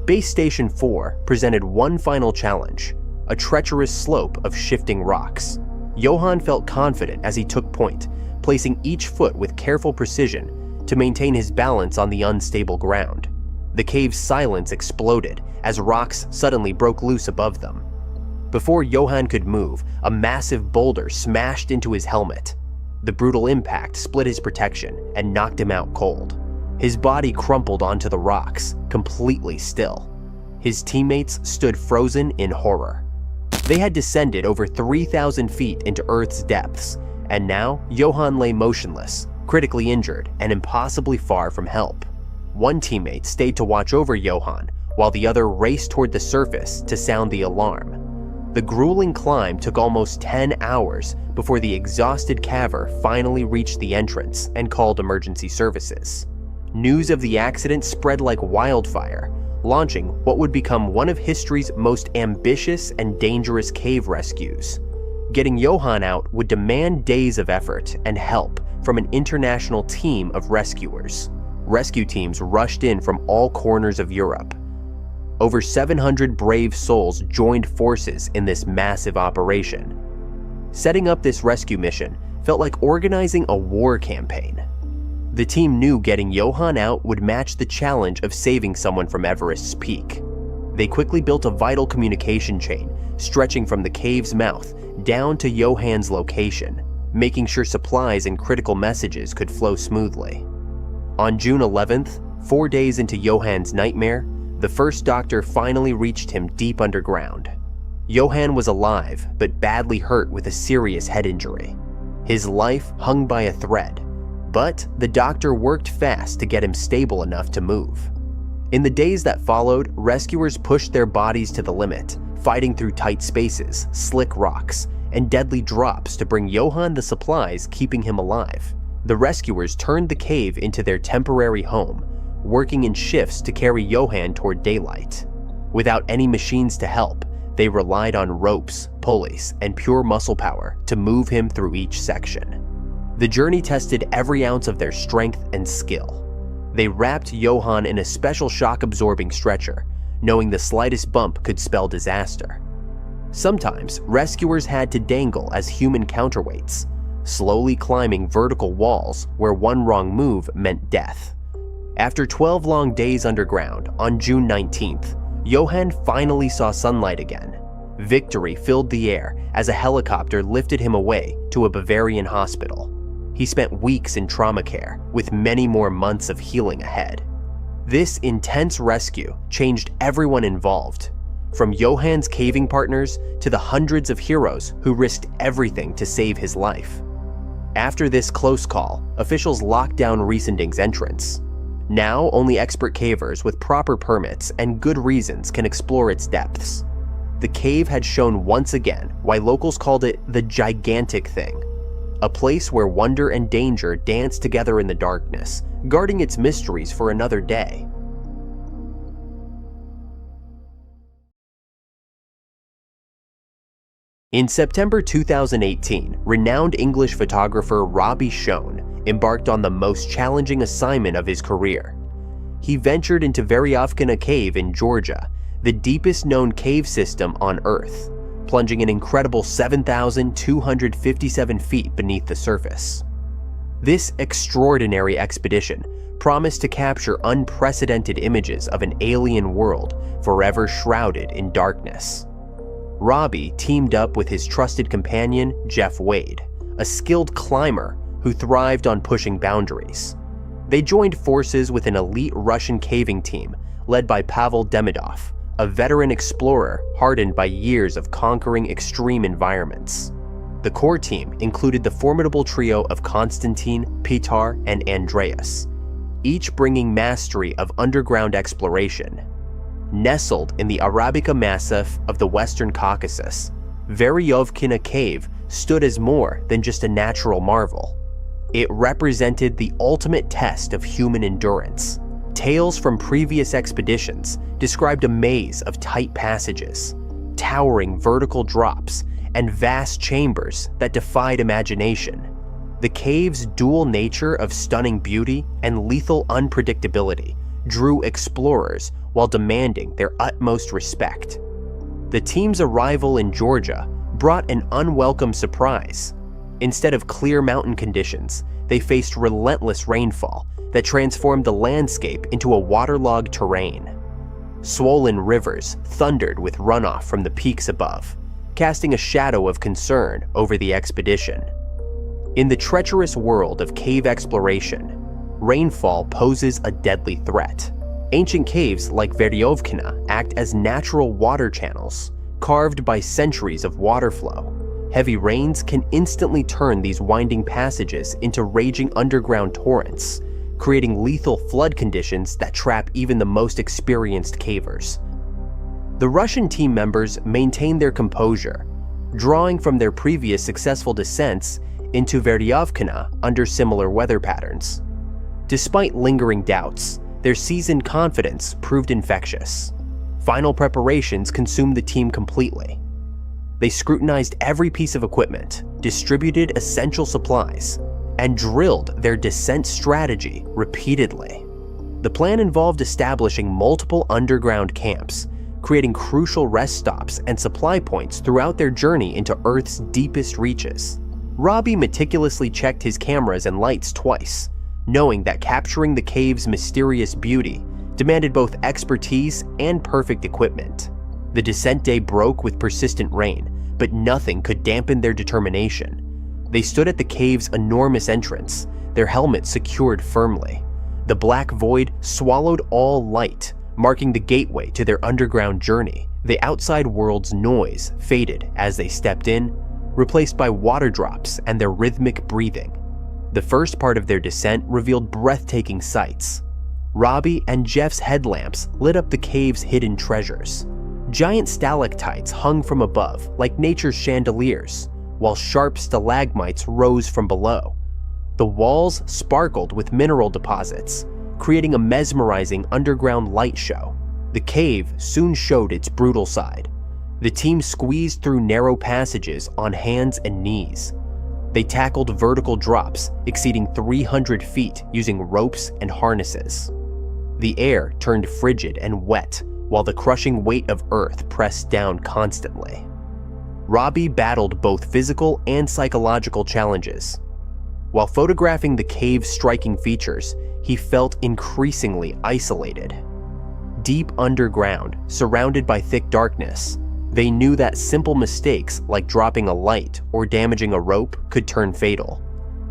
S1: Base Station 4 presented one final challenge: a treacherous slope of shifting rocks. Johann felt confident as he took point, placing each foot with careful precision to maintain his balance on the unstable ground. The cave's silence exploded as rocks suddenly broke loose above them. Before Johann could move, a massive boulder smashed into his helmet. The brutal impact split his protection and knocked him out cold. His body crumpled onto the rocks, completely still. His teammates stood frozen in horror. They had descended over 3,000 feet into Earth's depths, and now Johann lay motionless, critically injured, and impossibly far from help. One teammate stayed to watch over Johann, while the other raced toward the surface to sound the alarm. The grueling climb took almost 10 hours before the exhausted caver finally reached the entrance and called emergency services. News of the accident spread like wildfire, launching what would become one of history's most ambitious and dangerous cave rescues. Getting Johann out would demand days of effort and help from an international team of rescuers. Rescue teams rushed in from all corners of Europe. Over 700 brave souls joined forces in this massive operation. Setting up this rescue mission felt like organizing a war campaign. The team knew getting Johann out would match the challenge of saving someone from Everest's peak. They quickly built a vital communication chain stretching from the cave's mouth down to Johann's location, making sure supplies and critical messages could flow smoothly. On June 11th, 4 days into Johann's nightmare, the first doctor finally reached him deep underground. Johann was alive, but badly hurt with a serious head injury. His life hung by a thread. But the doctor worked fast to get him stable enough to move. In the days that followed, rescuers pushed their bodies to the limit, fighting through tight spaces, slick rocks, and deadly drops to bring Johann the supplies keeping him alive. The rescuers turned the cave into their temporary home, working in shifts to carry Johann toward daylight. Without any machines to help, they relied on ropes, pulleys, and pure muscle power to move him through each section. The journey tested every ounce of their strength and skill. They wrapped Johann in a special shock-absorbing stretcher, knowing the slightest bump could spell disaster. Sometimes, rescuers had to dangle as human counterweights, slowly climbing vertical walls where one wrong move meant death. After 12 long days underground, on June 19th, Johann finally saw sunlight again. Victory filled the air as a helicopter lifted him away to a Bavarian hospital. He spent weeks in trauma care, with many more months of healing ahead. This intense rescue changed everyone involved, from Johann's caving partners to the hundreds of heroes who risked everything to save his life. After this close call, officials locked down Riesending's entrance. Now, only expert cavers with proper permits and good reasons can explore its depths. The cave had shown once again why locals called it the gigantic thing, a place where wonder and danger dance together in the darkness, guarding its mysteries for another day. In September 2018, renowned English photographer Robbie Schoen embarked on the most challenging assignment of his career. He ventured into Veryovkina Cave in Georgia, the deepest known cave system on Earth, plunging an incredible 7,257 feet beneath the surface. This extraordinary expedition promised to capture unprecedented images of an alien world forever shrouded in darkness. Robbie teamed up with his trusted companion, Jeff Wade, a skilled climber who thrived on pushing boundaries. They joined forces with an elite Russian caving team led by Pavel Demidov, a veteran explorer hardened by years of conquering extreme environments. The core team included the formidable trio of Konstantin, Pitar, and Andreas, each bringing mastery of underground exploration. Nestled in the Arabica Massif of the Western Caucasus, Veryovkina Cave stood as more than just a natural marvel. It represented the ultimate test of human endurance. Tales from previous expeditions described a maze of tight passages, towering vertical drops, and vast chambers that defied imagination. The cave's dual nature of stunning beauty and lethal unpredictability drew explorers while demanding their utmost respect. The team's arrival in Georgia brought an unwelcome surprise. Instead of clear mountain conditions, they faced relentless rainfall that transformed the landscape into a waterlogged terrain. Swollen rivers thundered with runoff from the peaks above, casting a shadow of concern over the expedition. In the treacherous world of cave exploration, rainfall poses a deadly threat. Ancient caves like Veryovkina act as natural water channels, carved by centuries of water flow. Heavy rains can instantly turn these winding passages into raging underground torrents, creating lethal flood conditions that trap even the most experienced cavers. The Russian team members maintained their composure, drawing from their previous successful descents into Veryovkina under similar weather patterns. Despite lingering doubts, their seasoned confidence proved infectious. Final preparations consumed the team completely. They scrutinized every piece of equipment, distributed essential supplies, and drilled their descent strategy repeatedly. The plan involved establishing multiple underground camps, creating crucial rest stops and supply points throughout their journey into Earth's deepest reaches. Robbie meticulously checked his cameras and lights twice, knowing that capturing the cave's mysterious beauty demanded both expertise and perfect equipment. The descent day broke with persistent rain, but nothing could dampen their determination. They stood at the cave's enormous entrance, their helmets secured firmly. The black void swallowed all light, marking the gateway to their underground journey. The outside world's noise faded as they stepped in, replaced by water drops and their rhythmic breathing. The first part of their descent revealed breathtaking sights. Robbie and Jeff's headlamps lit up the cave's hidden treasures. Giant stalactites hung from above like nature's chandeliers, while sharp stalagmites rose from below. The walls sparkled with mineral deposits, creating a mesmerizing underground light show. The cave soon showed its brutal side. The team squeezed through narrow passages on hands and knees. They tackled vertical drops exceeding 300 feet using ropes and harnesses. The air turned frigid and wet while the crushing weight of Earth pressed down constantly. Robbie battled both physical and psychological challenges. While photographing the cave's striking features, he felt increasingly isolated. Deep underground, surrounded by thick darkness, they knew that simple mistakes like dropping a light or damaging a rope could turn fatal.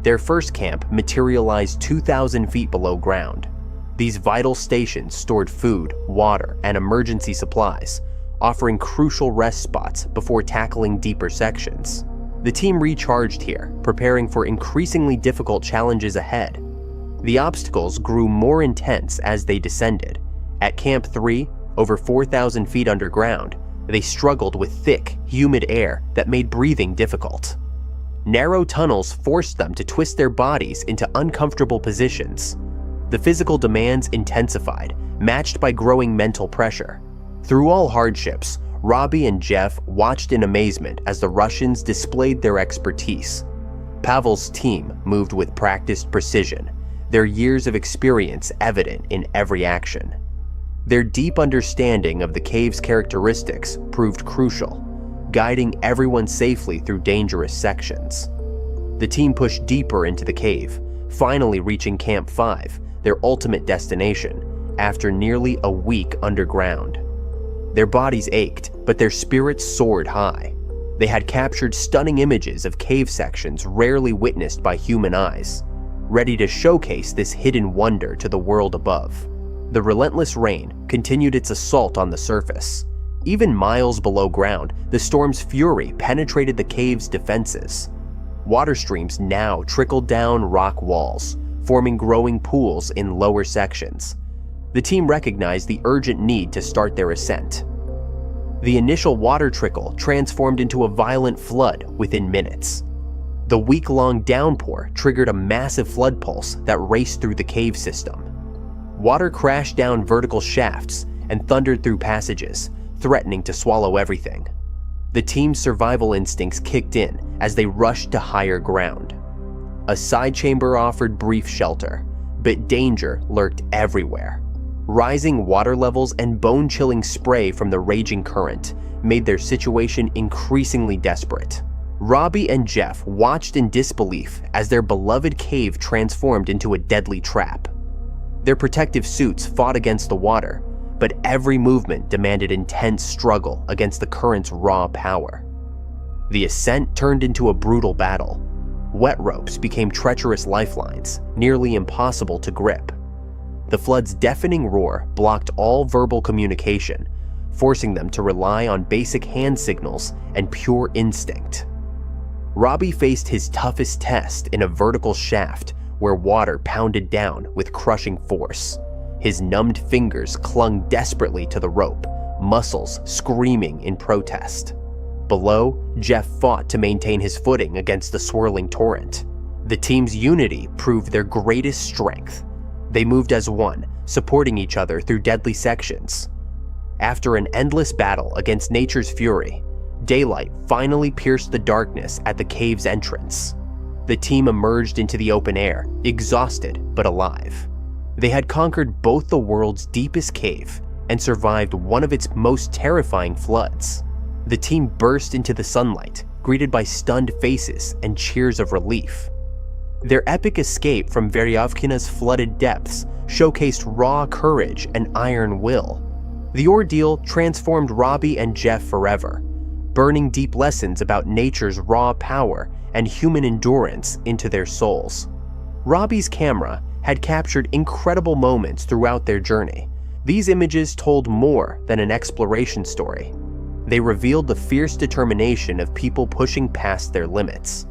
S1: Their first camp materialized 2,000 feet below ground. These vital stations stored food, water, and emergency supplies, offering crucial rest spots before tackling deeper sections. The team recharged here, preparing for increasingly difficult challenges ahead. The obstacles grew more intense as they descended. At Camp 3, over 4,000 feet underground, they struggled with thick, humid air that made breathing difficult. Narrow tunnels forced them to twist their bodies into uncomfortable positions. The physical demands intensified, matched by growing mental pressure. Through all hardships, Robbie and Jeff watched in amazement as the Russians displayed their expertise. Pavel's team moved with practiced precision, their years of experience evident in every action. Their deep understanding of the cave's characteristics proved crucial, guiding everyone safely through dangerous sections. The team pushed deeper into the cave, finally reaching Camp 5, their ultimate destination, after nearly a week underground. Their bodies ached, but their spirits soared high. They had captured stunning images of cave sections rarely witnessed by human eyes, ready to showcase this hidden wonder to the world above. The relentless rain continued its assault on the surface. Even miles below ground, the storm's fury penetrated the cave's defenses. Water streams now trickled down rock walls, forming growing pools in lower sections. The team recognized the urgent need to start their ascent. The initial water trickle transformed into a violent flood within minutes. The week-long downpour triggered a massive flood pulse that raced through the cave system. Water crashed down vertical shafts and thundered through passages, threatening to swallow everything. The team's survival instincts kicked in as they rushed to higher ground. A side chamber offered brief shelter, but danger lurked everywhere. Rising water levels and bone-chilling spray from the raging current made their situation increasingly desperate. Robbie and Jeff watched in disbelief as their beloved cave transformed into a deadly trap. Their protective suits fought against the water, but every movement demanded intense struggle against the current's raw power. The ascent turned into a brutal battle. Wet ropes became treacherous lifelines, nearly impossible to grip. The flood's deafening roar blocked all verbal communication, forcing them to rely on basic hand signals and pure instinct. Robbie faced his toughest test in a vertical shaft where water pounded down with crushing force. His numbed fingers clung desperately to the rope, muscles screaming in protest. Below, Jeff fought to maintain his footing against the swirling torrent. The team's unity proved their greatest strength. They moved as one, supporting each other through deadly sections. After an endless battle against nature's fury, daylight finally pierced the darkness at the cave's entrance. The team emerged into the open air, exhausted but alive. They had conquered both the world's deepest cave and survived one of its most terrifying floods. The team burst into the sunlight, greeted by stunned faces and cheers of relief. Their epic escape from Veryovkina's flooded depths showcased raw courage and iron will. The ordeal transformed Robbie and Jeff forever, burning deep lessons about nature's raw power and human endurance into their souls. Robbie's camera had captured incredible moments throughout their journey. These images told more than an exploration story. They revealed the fierce determination of people pushing past their limits.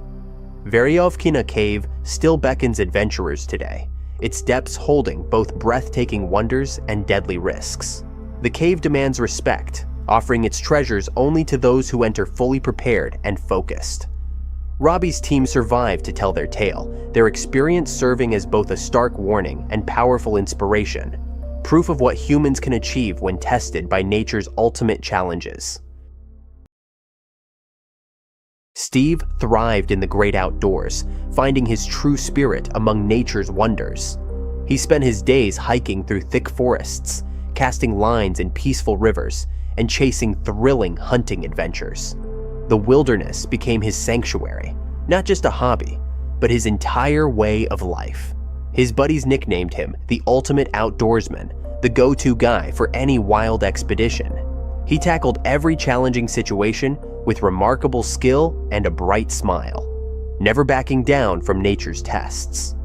S1: Veryovkina Cave still beckons adventurers today, its depths holding both breathtaking wonders and deadly risks. The cave demands respect, offering its treasures only to those who enter fully prepared and focused. Robbie's team survived to tell their tale, their experience serving as both a stark warning and powerful inspiration, proof of what humans can achieve when tested by nature's ultimate challenges. Steve thrived in the great outdoors, finding his true spirit among nature's wonders. He spent his days hiking through thick forests, casting lines in peaceful rivers, and chasing thrilling hunting adventures. The wilderness became his sanctuary, not just a hobby, but his entire way of life. His buddies nicknamed him the ultimate outdoorsman, the go-to guy for any wild expedition. He tackled every challenging situation with remarkable skill and a bright smile, never backing down from nature's tests.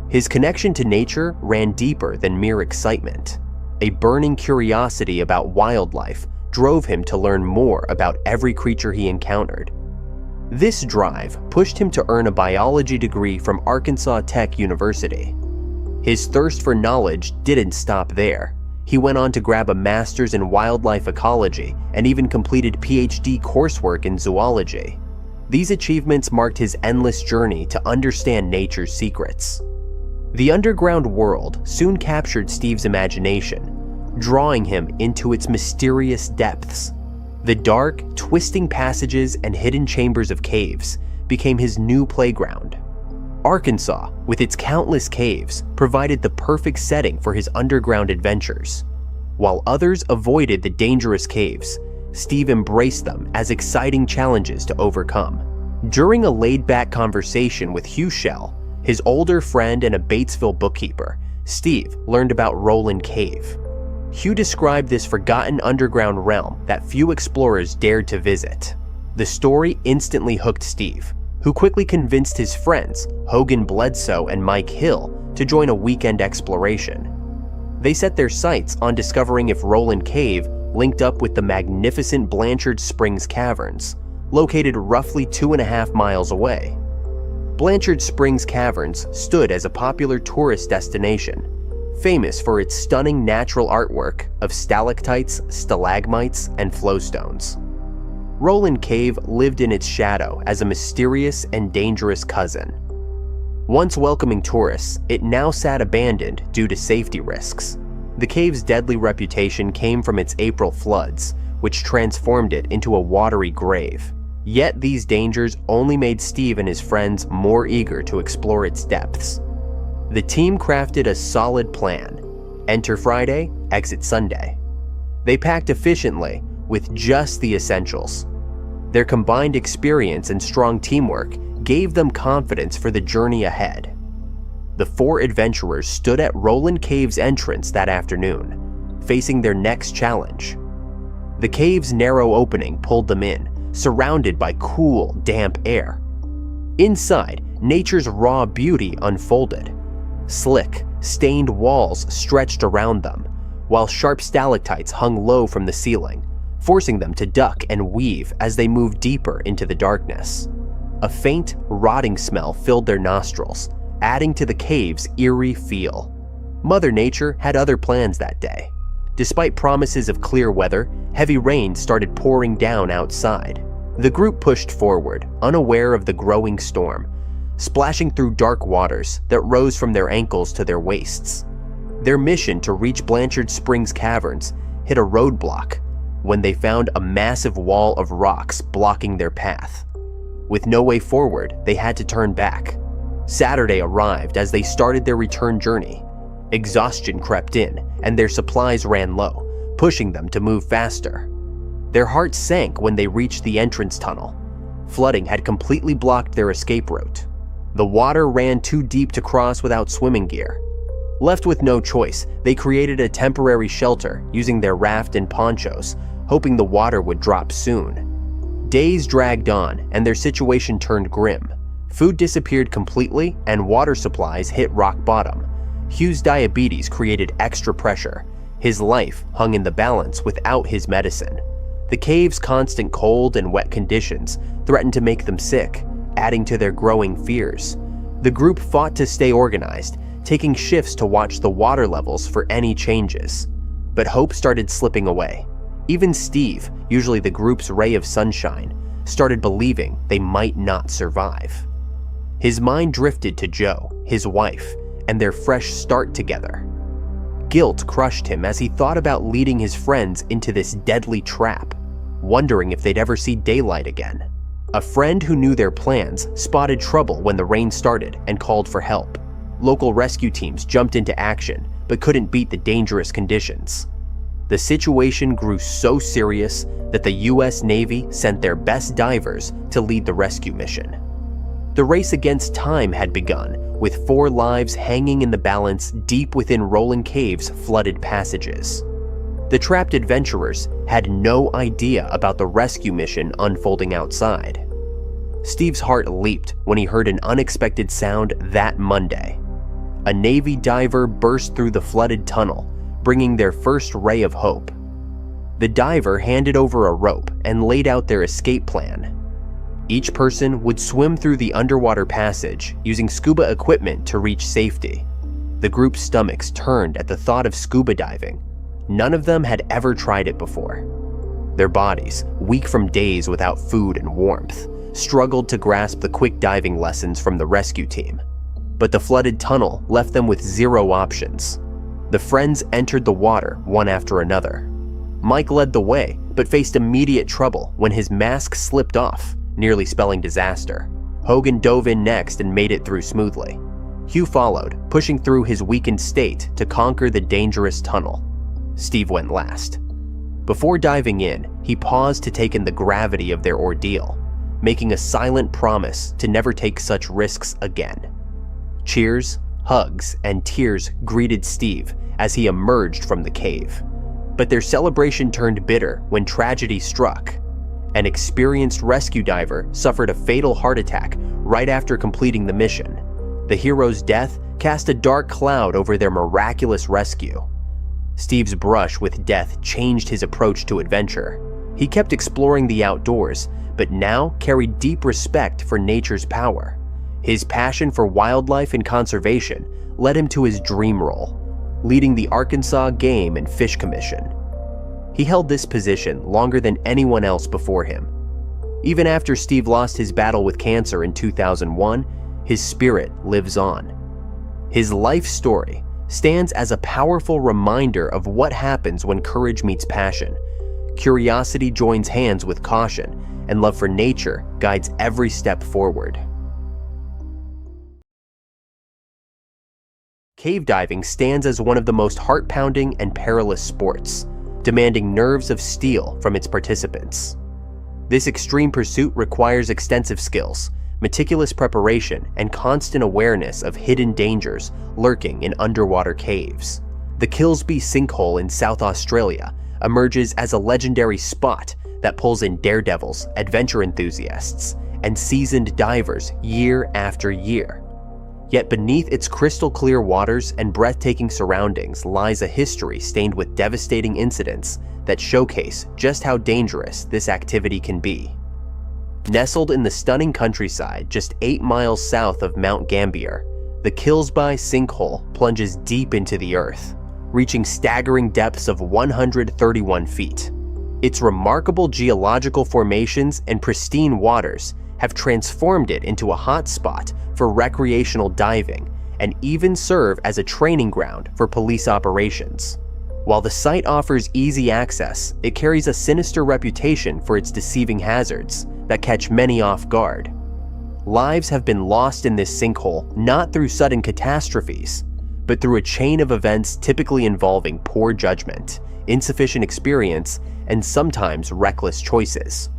S1: His connection to nature ran deeper than mere excitement. A burning curiosity about wildlife drove him to learn more about every creature he encountered. This drive pushed him to earn a biology degree from Arkansas Tech University. His thirst for knowledge didn't stop there. He went on to grab a master's in wildlife ecology and even completed PhD coursework in zoology. These achievements marked his endless journey to understand nature's secrets. The underground world soon captured Steve's imagination, drawing him into its mysterious depths. The dark, twisting passages and hidden chambers of caves became his new playground. Arkansas, with its countless caves, provided the perfect setting for his underground adventures. While others avoided the dangerous caves, Steve embraced them as exciting challenges to overcome. During a laid-back conversation with Hugh Shell, his older friend and a Batesville bookkeeper, Steve learned about Roland Cave. Hugh described this forgotten underground realm that few explorers dared to visit. The story instantly hooked Steve, who quickly convinced his friends, Hogan Bledsoe and Mike Hill, to join a weekend exploration. They set their sights on discovering if Roland Cave linked up with the magnificent Blanchard Springs Caverns, located roughly 2.5 miles away. Blanchard Springs Caverns stood as a popular tourist destination, famous for its stunning natural artwork of stalactites, stalagmites, and flowstones. Roland Cave lived in its shadow as a mysterious and dangerous cousin. Once welcoming tourists, it now sat abandoned due to safety risks. The cave's deadly reputation came from its April floods, which transformed it into a watery grave. Yet these dangers only made Steve and his friends more eager to explore its depths. The team crafted a solid plan: enter Friday, exit Sunday. They packed efficiently with just the essentials. Their combined experience and strong teamwork gave them confidence for the journey ahead. The 4 adventurers stood at Roland Cave's entrance that afternoon, facing their next challenge. The cave's narrow opening pulled them in, surrounded by cool, damp air. Inside, nature's raw beauty unfolded. Slick, stained walls stretched around them, while sharp stalactites hung low from the ceiling, forcing them to duck and weave as they moved deeper into the darkness. A faint, rotting smell filled their nostrils, adding to the cave's eerie feel. Mother Nature had other plans that day. Despite promises of clear weather, heavy rain started pouring down outside. The group pushed forward, unaware of the growing storm, splashing through dark waters that rose from their ankles to their waists. Their mission to reach Blanchard Springs Caverns hit a roadblock when they found a massive wall of rocks blocking their path. With no way forward, they had to turn back. Saturday arrived as they started their return journey. Exhaustion crept in, and their supplies ran low, pushing them to move faster. Their hearts sank when they reached the entrance tunnel. Flooding had completely blocked their escape route. The water ran too deep to cross without swimming gear. Left with no choice, they created a temporary shelter using their raft and ponchos, hoping the water would drop soon. Days dragged on, and their situation turned grim. Food disappeared completely, and water supplies hit rock bottom. Hugh's diabetes created extra pressure. His life hung in the balance without his medicine. The cave's constant cold and wet conditions threatened to make them sick, adding to their growing fears. The group fought to stay organized, taking shifts to watch the water levels for any changes. But hope started slipping away. Even Steve, usually the group's ray of sunshine, started believing they might not survive. His mind drifted to Joe, his wife, and their fresh start together. Guilt crushed him as he thought about leading his friends into this deadly trap, wondering if they'd ever see daylight again. A friend who knew their plans spotted trouble when the rain started and called for help. Local rescue teams jumped into action, but couldn't beat the dangerous conditions. The situation grew so serious that the US Navy sent their best divers to lead the rescue mission. The race against time had begun, with 4 lives hanging in the balance deep within rolling caves' flooded passages. The trapped adventurers had no idea about the rescue mission unfolding outside. Steve's heart leaped when he heard an unexpected sound that Monday. A Navy diver burst through the flooded tunnel, bringing their first ray of hope. The diver handed over a rope and laid out their escape plan. Each person would swim through the underwater passage using scuba equipment to reach safety. The group's stomachs turned at the thought of scuba diving. None of them had ever tried it before. Their bodies, weak from days without food and warmth, struggled to grasp the quick diving lessons from the rescue team. But the flooded tunnel left them with 0 options. The friends entered the water one after another. Mike led the way, but faced immediate trouble when his mask slipped off, nearly spelling disaster. Hogan dove in next and made it through smoothly. Hugh followed, pushing through his weakened state to conquer the dangerous tunnel. Steve went last. Before diving in, he paused to take in the gravity of their ordeal, making a silent promise to never take such risks again. Cheers, hugs, and tears greeted Steve as he emerged from the cave. But their celebration turned bitter when tragedy struck. An experienced rescue diver suffered a fatal heart attack right after completing the mission. The hero's death cast a dark cloud over their miraculous rescue. Steve's brush with death changed his approach to adventure. He kept exploring the outdoors, but now carried deep respect for nature's power. His passion for wildlife and conservation led him to his dream role, leading the Arkansas Game and Fish Commission. He held this position longer than anyone else before him. Even after Steve lost his battle with cancer in 2001, his spirit lives on. His life story stands as a powerful reminder of what happens when courage meets passion. Curiosity joins hands with caution, and love for nature guides every step forward. Cave diving stands as one of the most heart-pounding and perilous sports, demanding nerves of steel from its participants. This extreme pursuit requires extensive skills, meticulous preparation, and constant awareness of hidden dangers lurking in underwater caves. The Kilsby Sinkhole in South Australia emerges as a legendary spot that pulls in daredevils, adventure enthusiasts, and seasoned divers year after year. Yet beneath its crystal-clear waters and breathtaking surroundings lies a history stained with devastating incidents that showcase just how dangerous this activity can be. Nestled in the stunning countryside just 8 miles south of Mount Gambier, the Kilsby Sinkhole plunges deep into the earth, reaching staggering depths of 131 feet. Its remarkable geological formations and pristine waters have transformed it into a hotspot for recreational diving and even serve as a training ground for police operations. While the site offers easy access, it carries a sinister reputation for its deceiving hazards that catch many off guard. Lives have been lost in this sinkhole not through sudden catastrophes, but through a chain of events typically involving poor judgment, insufficient experience, and sometimes reckless choices.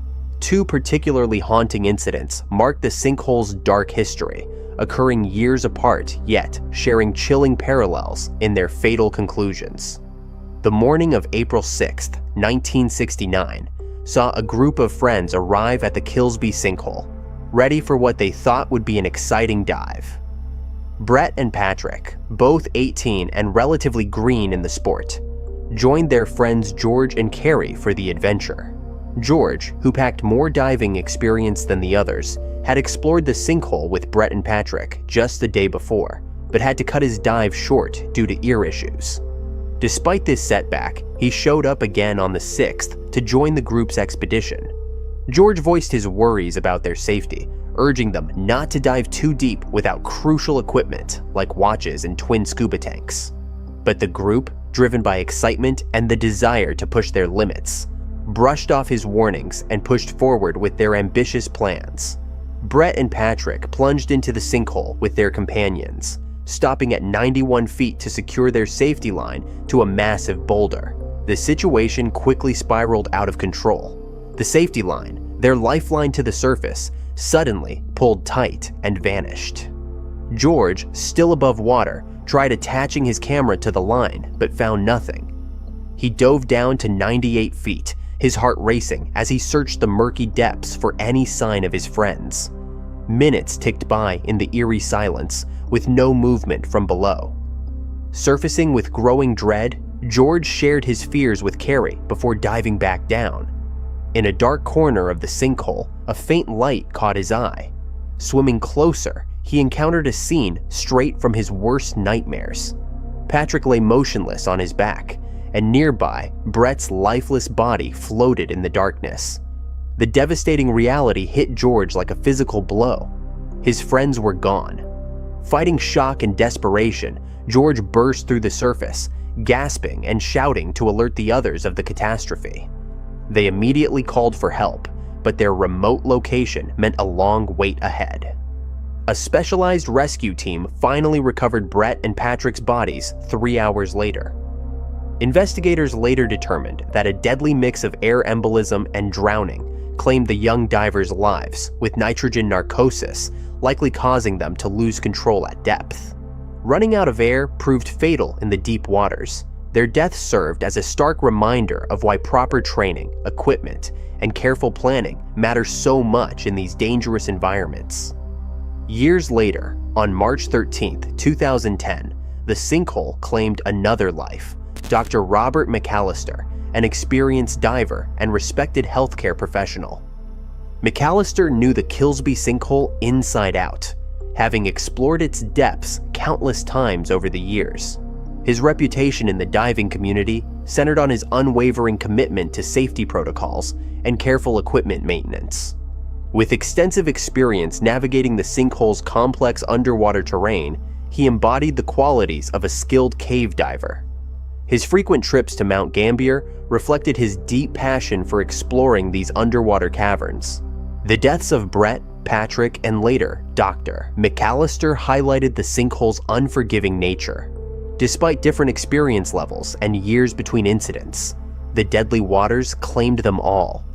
S1: 2 particularly haunting incidents mark the sinkhole's dark history, occurring years apart yet sharing chilling parallels in their fatal conclusions. The morning of April 6, 1969, saw a group of friends arrive at the Kilsby Sinkhole, ready for what they thought would be an exciting dive. Brett and Patrick, both 18 and relatively green in the sport, joined their friends George and Carrie for the adventure. George, who packed more diving experience than the others, had explored the sinkhole with Brett and Patrick just the day before, but had to cut his dive short due to ear issues. Despite this setback, he showed up again on the 6th to join the group's expedition. George voiced his worries about their safety, urging them not to dive too deep without crucial equipment like watches and twin scuba tanks. But the group, driven by excitement and the desire to push their limits, brushed off his warnings and pushed forward with their ambitious plans. Brett and Patrick plunged into the sinkhole with their companions, stopping at 91 feet to secure their safety line to a massive boulder. The situation quickly spiraled out of control. The safety line, their lifeline to the surface, suddenly pulled tight and vanished. George, still above water, tried attaching his camera to the line but found nothing. He dove down to 98 feet, his heart racing as he searched the murky depths for any sign of his friends. Minutes ticked by in the eerie silence, with no movement from below. Surfacing with growing dread, George shared his fears with Carrie before diving back down. In a dark corner of the sinkhole, a faint light caught his eye. Swimming closer, he encountered a scene straight from his worst nightmares. Patrick lay motionless on his back, and nearby, Brett's lifeless body floated in the darkness. The devastating reality hit George like a physical blow. His friends were gone. Fighting shock and desperation, George burst through the surface, gasping and shouting to alert the others of the catastrophe. They immediately called for help, but their remote location meant a long wait ahead. A specialized rescue team finally recovered Brett and Patrick's bodies 3 hours later. Investigators later determined that a deadly mix of air embolism and drowning claimed the young divers' lives, with nitrogen narcosis likely causing them to lose control at depth. Running out of air proved fatal in the deep waters. Their deaths served as a stark reminder of why proper training, equipment, and careful planning matter so much in these dangerous environments. Years later, on March 13, 2010, the sinkhole claimed another life. Dr. Robert McAllister, an experienced diver and respected healthcare professional. McAllister knew the Kilsby sinkhole inside out, having explored its depths countless times over the years. His reputation in the diving community centered on his unwavering commitment to safety protocols and careful equipment maintenance. With extensive experience navigating the sinkhole's complex underwater terrain, he embodied the qualities of a skilled cave diver. His frequent trips to Mount Gambier reflected his deep passion for exploring these underwater caverns. The deaths of Brett, Patrick, and later, Dr. McAllister highlighted the sinkhole's unforgiving nature. Despite different experience levels and years between incidents, the deadly waters claimed them all.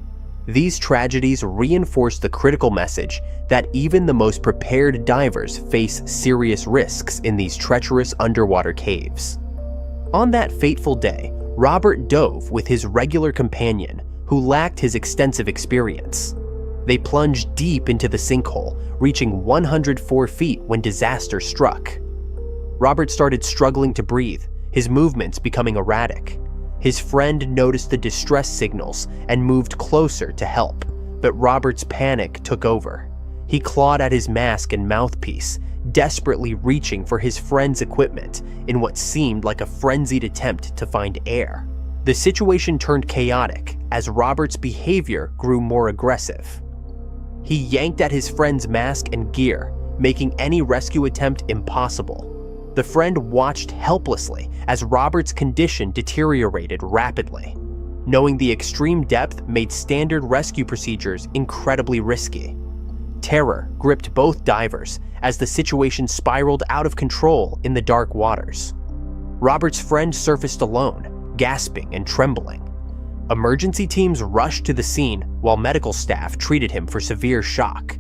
S1: These tragedies reinforced the critical message that even the most prepared divers face serious risks in these treacherous underwater caves. On that fateful day, Robert dove with his regular companion, who lacked his extensive experience. They plunged deep into the sinkhole, reaching 104 feet when disaster struck. Robert started struggling to breathe, his movements becoming erratic. His friend noticed the distress signals and moved closer to help, but Robert's panic took over. He clawed at his mask and mouthpiece, desperately reaching for his friend's equipment in what seemed like a frenzied attempt to find air. The situation turned chaotic as Robert's behavior grew more aggressive. He yanked at his friend's mask and gear, making any rescue attempt impossible. The friend watched helplessly as Robert's condition deteriorated rapidly. Knowing the extreme depth made standard rescue procedures incredibly risky. Terror gripped both divers as the situation spiraled out of control in the dark waters. Robert's friend surfaced alone, gasping and trembling. Emergency teams rushed to the scene while medical staff treated him for severe shock.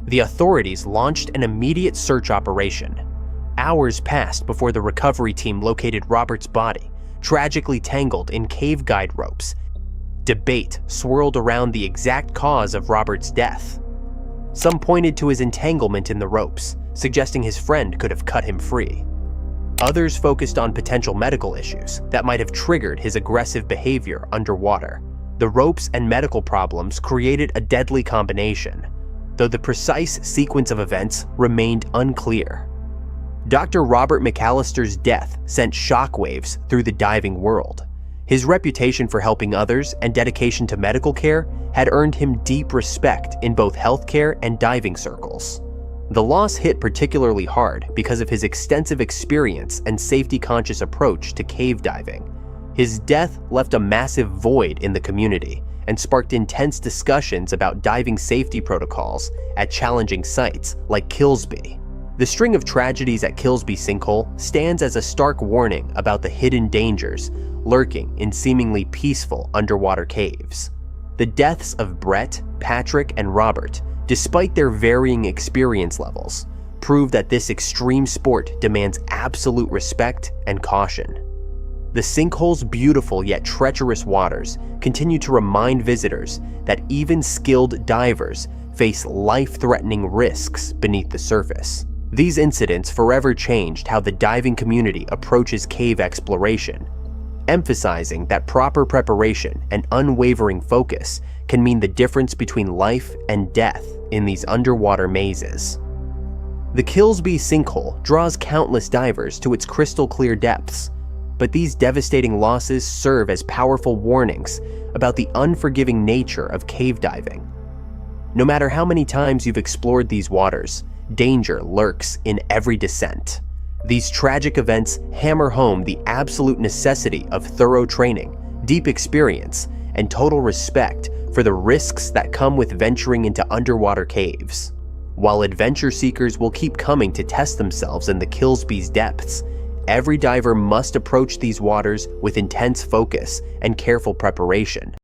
S1: The authorities launched an immediate search operation. Hours passed before the recovery team located Robert's body, tragically tangled in cave guide ropes. Debate swirled around the exact cause of Robert's death. Some pointed to his entanglement in the ropes, suggesting his friend could have cut him free. Others focused on potential medical issues that might have triggered his aggressive behavior underwater. The ropes and medical problems created a deadly combination, though the precise sequence of events remained unclear. Dr. Robert McAllister's death sent shockwaves through the diving world. His reputation for helping others and dedication to medical care had earned him deep respect in both healthcare and diving circles. The loss hit particularly hard because of his extensive experience and safety-conscious approach to cave diving. His death left a massive void in the community and sparked intense discussions about diving safety protocols at challenging sites like Kilsby. The string of tragedies at Kilsby Sinkhole stands as a stark warning about the hidden dangers lurking in seemingly peaceful underwater caves. The deaths of Brett, Patrick, and Robert, despite their varying experience levels, prove that this extreme sport demands absolute respect and caution. The sinkhole's beautiful yet treacherous waters continue to remind visitors that even skilled divers face life-threatening risks beneath the surface. These incidents forever changed how the diving community approaches cave exploration, emphasizing that proper preparation and unwavering focus can mean the difference between life and death in these underwater mazes. The Kilsby Sinkhole draws countless divers to its crystal-clear depths, but these devastating losses serve as powerful warnings about the unforgiving nature of cave diving. No matter how many times you've explored these waters, danger lurks in every descent. These tragic events hammer home the absolute necessity of thorough training, deep experience, and total respect for the risks that come with venturing into underwater caves. While adventure seekers will keep coming to test themselves in the Kilsby's depths, every diver must approach these waters with intense focus and careful preparation.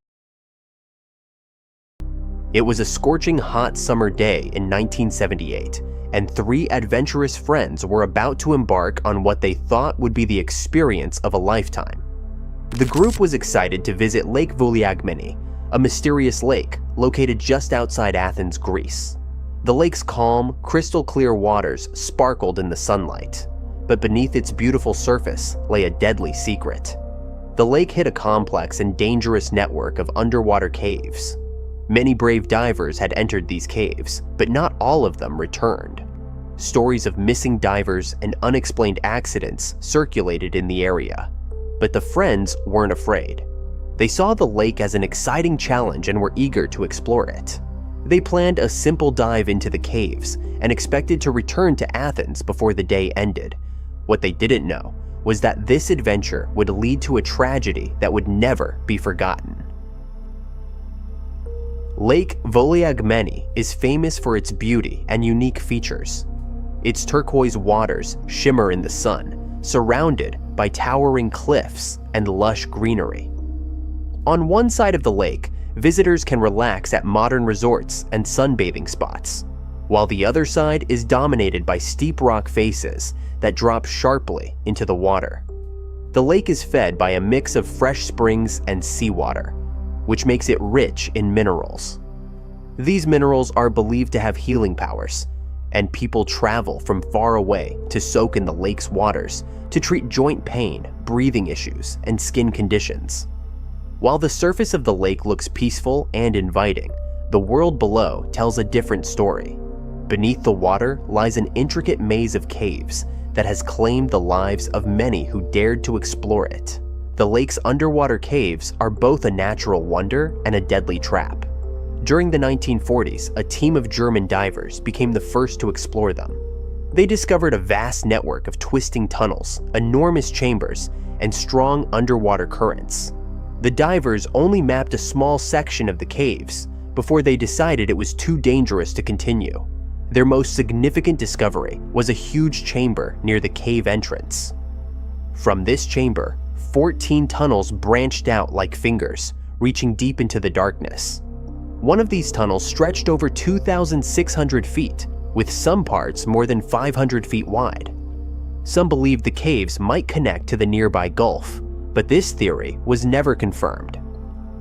S1: It was a scorching hot summer day in 1978, and three adventurous friends were about to embark on what they thought would be the experience of a lifetime. The group was excited to visit Lake Vouliagmeni, a mysterious lake located just outside Athens, Greece. The lake's calm, crystal-clear waters sparkled in the sunlight, but beneath its beautiful surface lay a deadly secret. The lake hid a complex and dangerous network of underwater caves. Many brave divers had entered these caves, but not all of them returned. Stories of missing divers and unexplained accidents circulated in the area, but the friends weren't afraid. They saw the lake as an exciting challenge and were eager to explore it. They planned a simple dive into the caves and expected to return to Athens before the day ended. What they didn't know was that this adventure would lead to a tragedy that would never be forgotten. Lake Vouliagmeni is famous for its beauty and unique features. Its turquoise waters shimmer in the sun, surrounded by towering cliffs and lush greenery. On one side of the lake, visitors can relax at modern resorts and sunbathing spots, while the other side is dominated by steep rock faces that drop sharply into the water. The lake is fed by a mix of fresh springs and seawater, which makes it rich in minerals. These minerals are believed to have healing powers, and people travel from far away to soak in the lake's waters to treat joint pain, breathing issues, and skin conditions. While the surface of the lake looks peaceful and inviting, the world below tells a different story. Beneath the water lies an intricate maze of caves that has claimed the lives of many who dared to explore it. The lake's underwater caves are both a natural wonder and a deadly trap. During the 1940s, a team of German divers became the first to explore them. They discovered a vast network of twisting tunnels, enormous chambers, and strong underwater currents. The divers only mapped a small section of the caves before they decided it was too dangerous to continue. Their most significant discovery was a huge chamber near the cave entrance. From this chamber, 14 tunnels branched out like fingers, reaching deep into the darkness. One of these tunnels stretched over 2,600 feet, with some parts more than 500 feet wide. Some believed the caves might connect to the nearby Gulf, but this theory was never confirmed.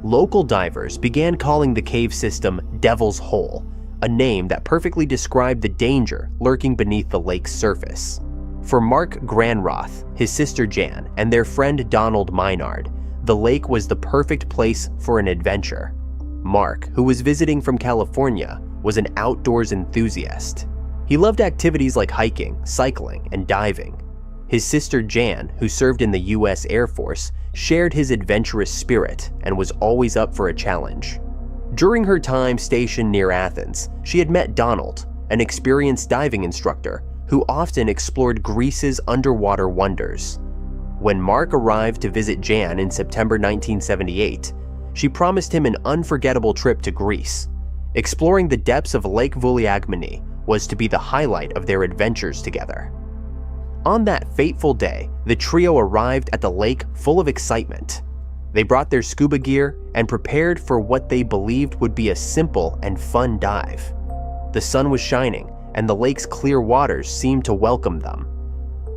S1: Local divers began calling the cave system Devil's Hole, a name that perfectly described the danger lurking beneath the lake's surface. For Mark Granroth, his sister Jan, and their friend Donald Meinard, the lake was the perfect place for an adventure. Mark, who was visiting from California, was an outdoors enthusiast. He loved activities like hiking, cycling, and diving. His sister Jan, who served in the US Air Force, shared his adventurous spirit and was always up for a challenge. During her time stationed near Athens, she had met Donald, an experienced diving instructor who often explored Greece's underwater wonders. When Mark arrived to visit Jan in September 1978, she promised him an unforgettable trip to Greece. Exploring the depths of Lake Vouliagmeni was to be the highlight of their adventures together. On that fateful day, the trio arrived at the lake full of excitement. They brought their scuba gear and prepared for what they believed would be a simple and fun dive. The sun was shining, and the lake's clear waters seemed to welcome them.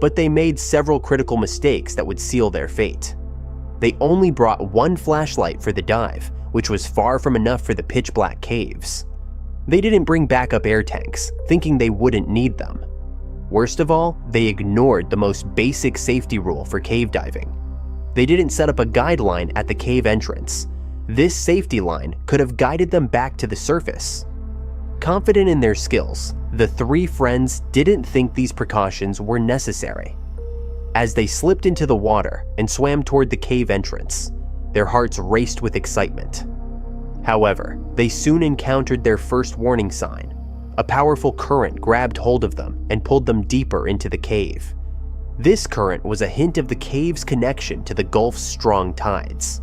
S1: But they made several critical mistakes that would seal their fate. They only brought one flashlight for the dive, which was far from enough for the pitch-black caves. They didn't bring backup air tanks, thinking they wouldn't need them. Worst of all, they ignored the most basic safety rule for cave diving. They didn't set up a guideline at the cave entrance. This safety line could have guided them back to the surface. Confident in their skills, the three friends didn't think these precautions were necessary. As they slipped into the water and swam toward the cave entrance, their hearts raced with excitement. However, they soon encountered their first warning sign. A powerful current grabbed hold of them and pulled them deeper into the cave. This current was a hint of the cave's connection to the Gulf's strong tides.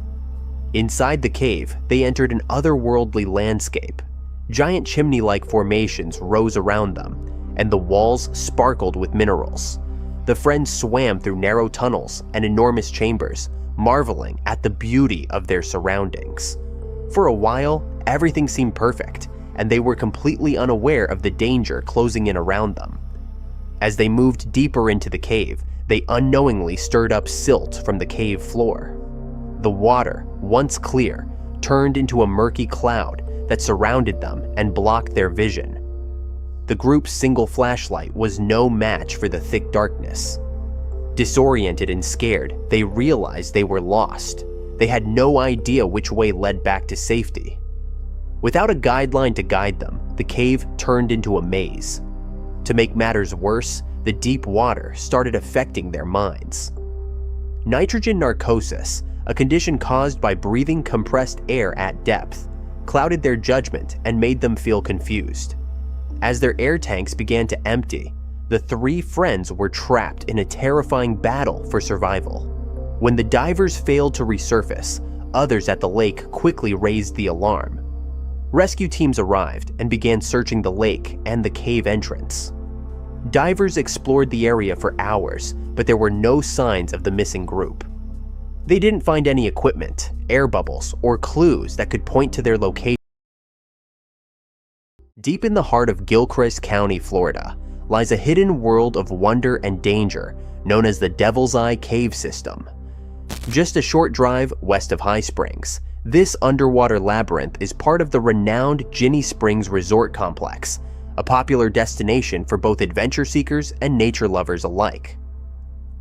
S1: Inside the cave, they entered an otherworldly landscape. Giant chimney-like formations rose around them, and the walls sparkled with minerals. The friends swam through narrow tunnels and enormous chambers, marveling at the beauty of their surroundings. For a while, everything seemed perfect, and they were completely unaware of the danger closing in around them. As they moved deeper into the cave, they unknowingly stirred up silt from the cave floor. The water, once clear, turned into a murky cloud that surrounded them and blocked their vision. The group's single flashlight was no match for the thick darkness. Disoriented and scared, they realized they were lost. They had no idea which way led back to safety. Without a guideline to guide them, the cave turned into a maze. To make matters worse, the deep water started affecting their minds. Nitrogen narcosis, a condition caused by breathing compressed air at depth, clouded their judgment and made them feel confused. As their air tanks began to empty, the three friends were trapped in a terrifying battle for survival. When the divers failed to resurface, others at the lake quickly raised the alarm. Rescue teams arrived and began searching the lake and the cave entrance. Divers explored the area for hours, but there were no signs of the missing group. They didn't find any equipment, air bubbles, or clues that could point to their location. Deep in the heart of Gilchrist County, Florida, lies a hidden world of wonder and danger known as the Devil's Eye Cave System. Just a short drive west of High Springs, this underwater labyrinth is part of the renowned Ginnie Springs Resort Complex, a popular destination for both adventure seekers and nature lovers alike.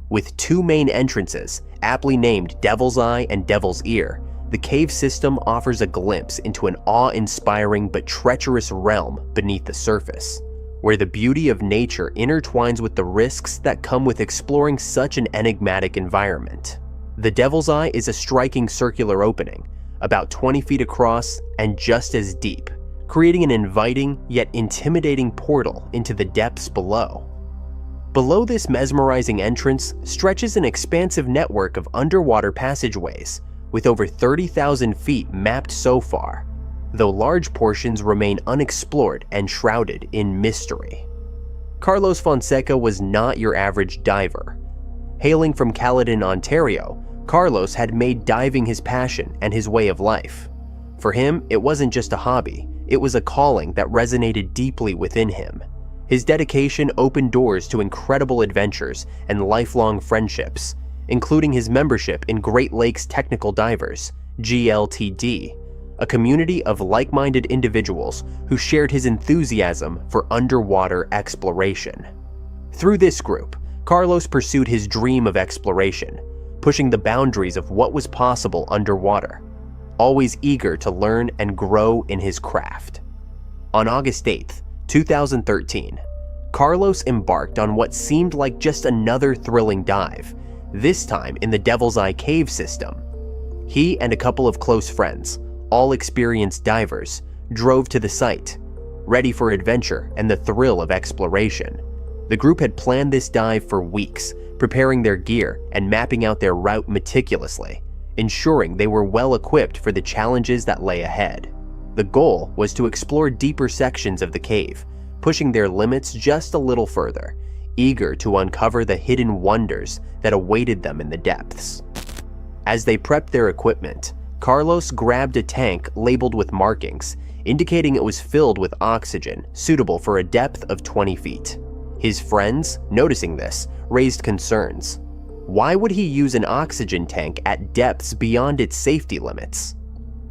S1: With two main entrances, aptly named Devil's Eye and Devil's Ear, the cave system offers a glimpse into an awe-inspiring but treacherous realm beneath the surface, where the beauty of nature intertwines with the risks that come with exploring such an enigmatic environment. The Devil's Eye is a striking circular opening, about 20 feet across and just as deep, creating an inviting yet intimidating portal into the depths below. Below this mesmerizing entrance stretches an expansive network of underwater passageways, with over 30,000 feet mapped so far, though large portions remain unexplored and shrouded in mystery. Carlos Fonseca was not your average diver. Hailing from Caledon, Ontario, Carlos had made diving his passion and his way of life. For him, it wasn't just a hobby, it was a calling that resonated deeply within him. His dedication opened doors to incredible adventures and lifelong friendships, including his membership in Great Lakes Technical Divers, GLTD, a community of like-minded individuals who shared his enthusiasm for underwater exploration. Through this group, Carlos pursued his dream of exploration, pushing the boundaries of what was possible underwater, always eager to learn and grow in his craft. On August 8, 2013, Carlos embarked on what seemed like just another thrilling dive, this time in the Devil's Eye cave system. He and a couple of close friends, all experienced divers, drove to the site, ready for adventure and the thrill of exploration. The group had planned this dive for weeks, preparing their gear and mapping out their route meticulously, ensuring they were well equipped for the challenges that lay ahead. The goal was to explore deeper sections of the cave, pushing their limits just a little further, eager to uncover the hidden wonders that awaited them in the depths. As they prepped their equipment, Carlos grabbed a tank labeled with markings, indicating it was filled with oxygen suitable for a depth of 20 feet. His friends, noticing this, raised concerns. Why would he use an oxygen tank at depths beyond its safety limits?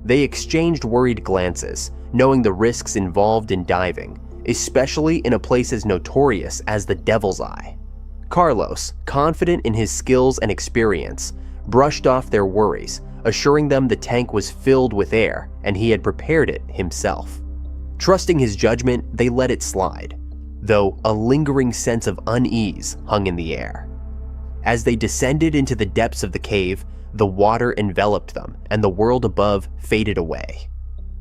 S1: They exchanged worried glances, knowing the risks involved in diving, especially in a place as notorious as the Devil's Eye. Carlos, confident in his skills and experience, brushed off their worries, assuring them the tank was filled with air and he had prepared it himself. Trusting his judgment, they let it slide, though a lingering sense of unease hung in the air. As they descended into the depths of the cave, the water enveloped them and the world above faded away.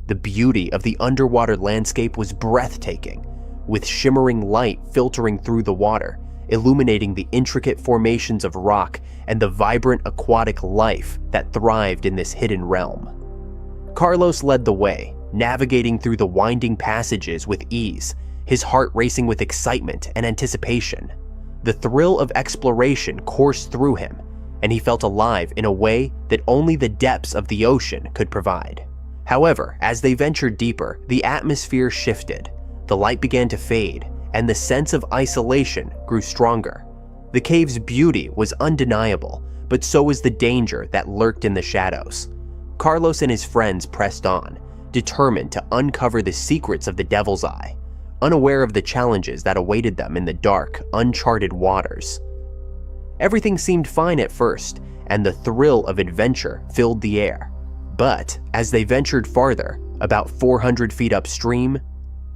S1: The beauty of the underwater landscape was breathtaking, with shimmering light filtering through the water, illuminating the intricate formations of rock and the vibrant aquatic life that thrived in this hidden realm. Carlos led the way, navigating through the winding passages with ease, his heart racing with excitement and anticipation. The thrill of exploration coursed through him, and he felt alive in a way that only the depths of the ocean could provide. However, as they ventured deeper, the atmosphere shifted, the light began to fade, and the sense of isolation grew stronger. The cave's beauty was undeniable, but so was the danger that lurked in the shadows. Carlos and his friends pressed on, determined to uncover the secrets of the Devil's Eye, unaware of the challenges that awaited them in the dark, uncharted waters. Everything seemed fine at first, and the thrill of adventure filled the air. But as they ventured farther, about 400 feet upstream,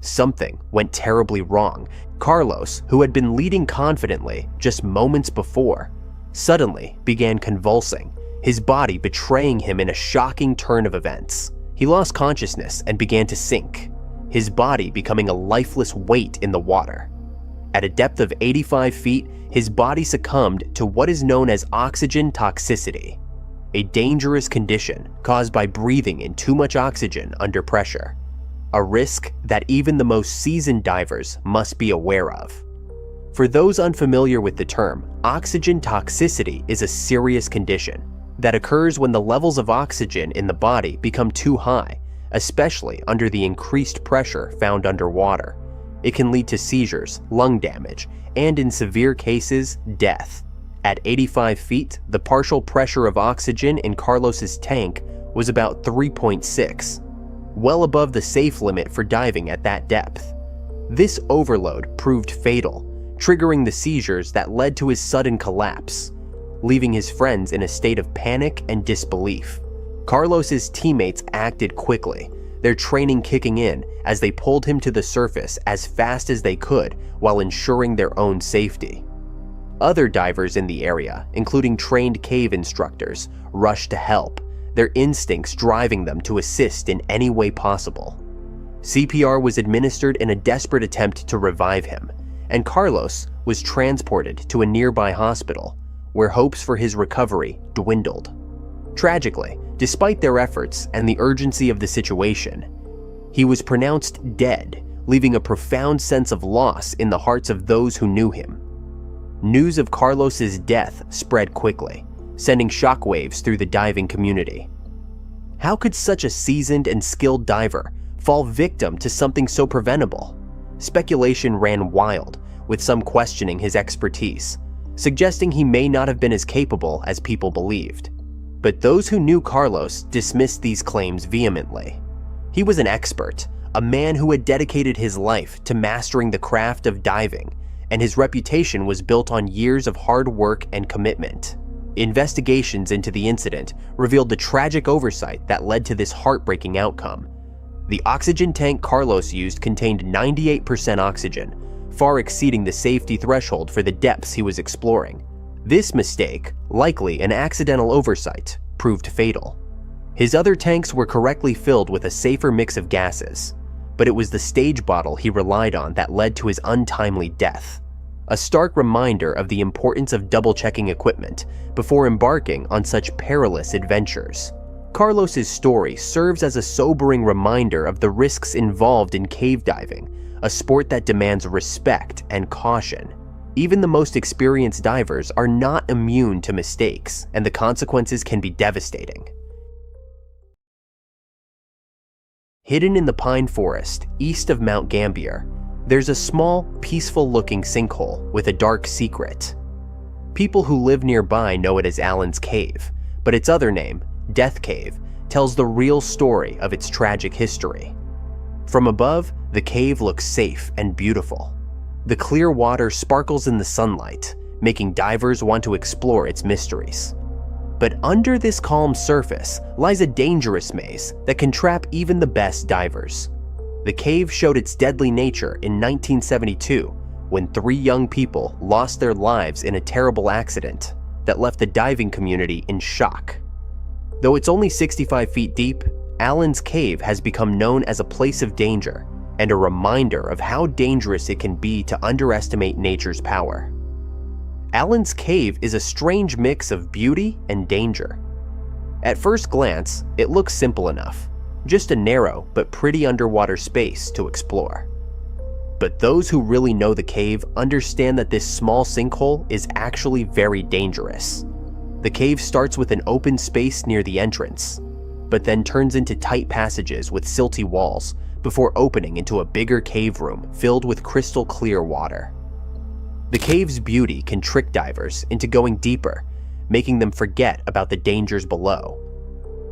S1: something went terribly wrong. Carlos, who had been leading confidently just moments before, suddenly began convulsing, his body betraying him in a shocking turn of events. He lost consciousness and began to sink, his body becoming a lifeless weight in the water. At a depth of 85 feet, his body succumbed to what is known as oxygen toxicity, a dangerous condition caused by breathing in too much oxygen under pressure, a risk that even the most seasoned divers must be aware of. For those unfamiliar with the term, oxygen toxicity is a serious condition that occurs when the levels of oxygen in the body become too high, especially under the increased pressure found underwater. It can lead to seizures, lung damage, and in severe cases, death. At 85 feet, the partial pressure of oxygen in Carlos's tank was about 3.6, well above the safe limit for diving at that depth. This overload proved fatal, triggering the seizures that led to his sudden collapse, leaving his friends in a state of panic and disbelief. Carlos's teammates acted quickly, their training kicking in as they pulled him to the surface as fast as they could while ensuring their own safety. Other divers in the area, including trained cave instructors, rushed to help, their instincts driving them to assist in any way possible. CPR was administered in a desperate attempt to revive him, and Carlos was transported to a nearby hospital, where hopes for his recovery dwindled. Tragically, despite their efforts and the urgency of the situation, he was pronounced dead, leaving a profound sense of loss in the hearts of those who knew him. News of Carlos's death spread quickly, sending shockwaves through the diving community. How could such a seasoned and skilled diver fall victim to something so preventable? Speculation ran wild, with some questioning his expertise, suggesting he may not have been as capable as people believed. But those who knew Carlos dismissed these claims vehemently. He was an expert, a man who had dedicated his life to mastering the craft of diving, and his reputation was built on years of hard work and commitment. Investigations into the incident revealed the tragic oversight that led to this heartbreaking outcome. The oxygen tank Carlos used contained 98% oxygen, far exceeding the safety threshold for the depths he was exploring. This mistake, likely an accidental oversight, proved fatal. His other tanks were correctly filled with a safer mix of gases, but it was the stage bottle he relied on that led to his untimely death. A stark reminder of the importance of double-checking equipment before embarking on such perilous adventures. Carlos's story serves as a sobering reminder of the risks involved in cave diving, a sport that demands respect and caution. Even the most experienced divers are not immune to mistakes, and the consequences can be devastating. Hidden in the pine forest east of Mount Gambier, there's a small, peaceful-looking sinkhole with a dark secret. People who live nearby know it as Allen's Cave, but its other name, Death Cave, tells the real story of its tragic history. From above, the cave looks safe and beautiful. The clear water sparkles in the sunlight, making divers want to explore its mysteries. But under this calm surface lies a dangerous maze that can trap even the best divers. The cave showed its deadly nature in 1972 when 3 young people lost their lives in a terrible accident that left the diving community in shock. Though it's only 65 feet deep, Allen's Cave has become known as a place of danger and a reminder of how dangerous it can be to underestimate nature's power. Allen's Cave is a strange mix of beauty and danger. At first glance, it looks simple enough. Just a narrow but pretty underwater space to explore. But those who really know the cave understand that this small sinkhole is actually very dangerous. The cave starts with an open space near the entrance, but then turns into tight passages with silty walls before opening into a bigger cave room filled with crystal clear water. The cave's beauty can trick divers into going deeper, making them forget about the dangers below.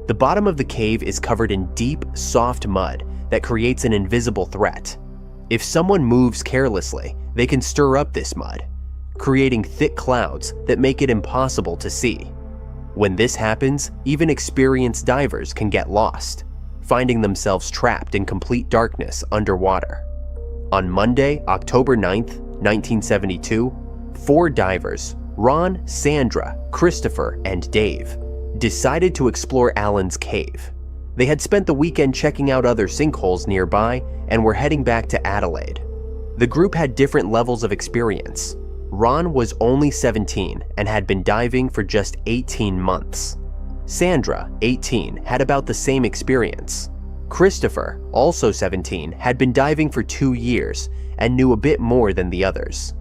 S1: The bottom of the cave is covered in deep, soft mud that creates an invisible threat. If someone moves carelessly, they can stir up this mud, creating thick clouds that make it impossible to see. When this happens, even experienced divers can get lost, finding themselves trapped in complete darkness underwater. On Monday, October 9th, 1972, 4 divers, Ron, Sandra, Christopher, and Dave, decided to explore Allen's Cave. They had spent the weekend checking out other sinkholes nearby and were heading back to Adelaide. The group had different levels of experience. Ron was only 17 and had been diving for just 18 months. Sandra, 18, had about the same experience. Christopher, also 17, had been diving for 2 years and knew a bit more than the others.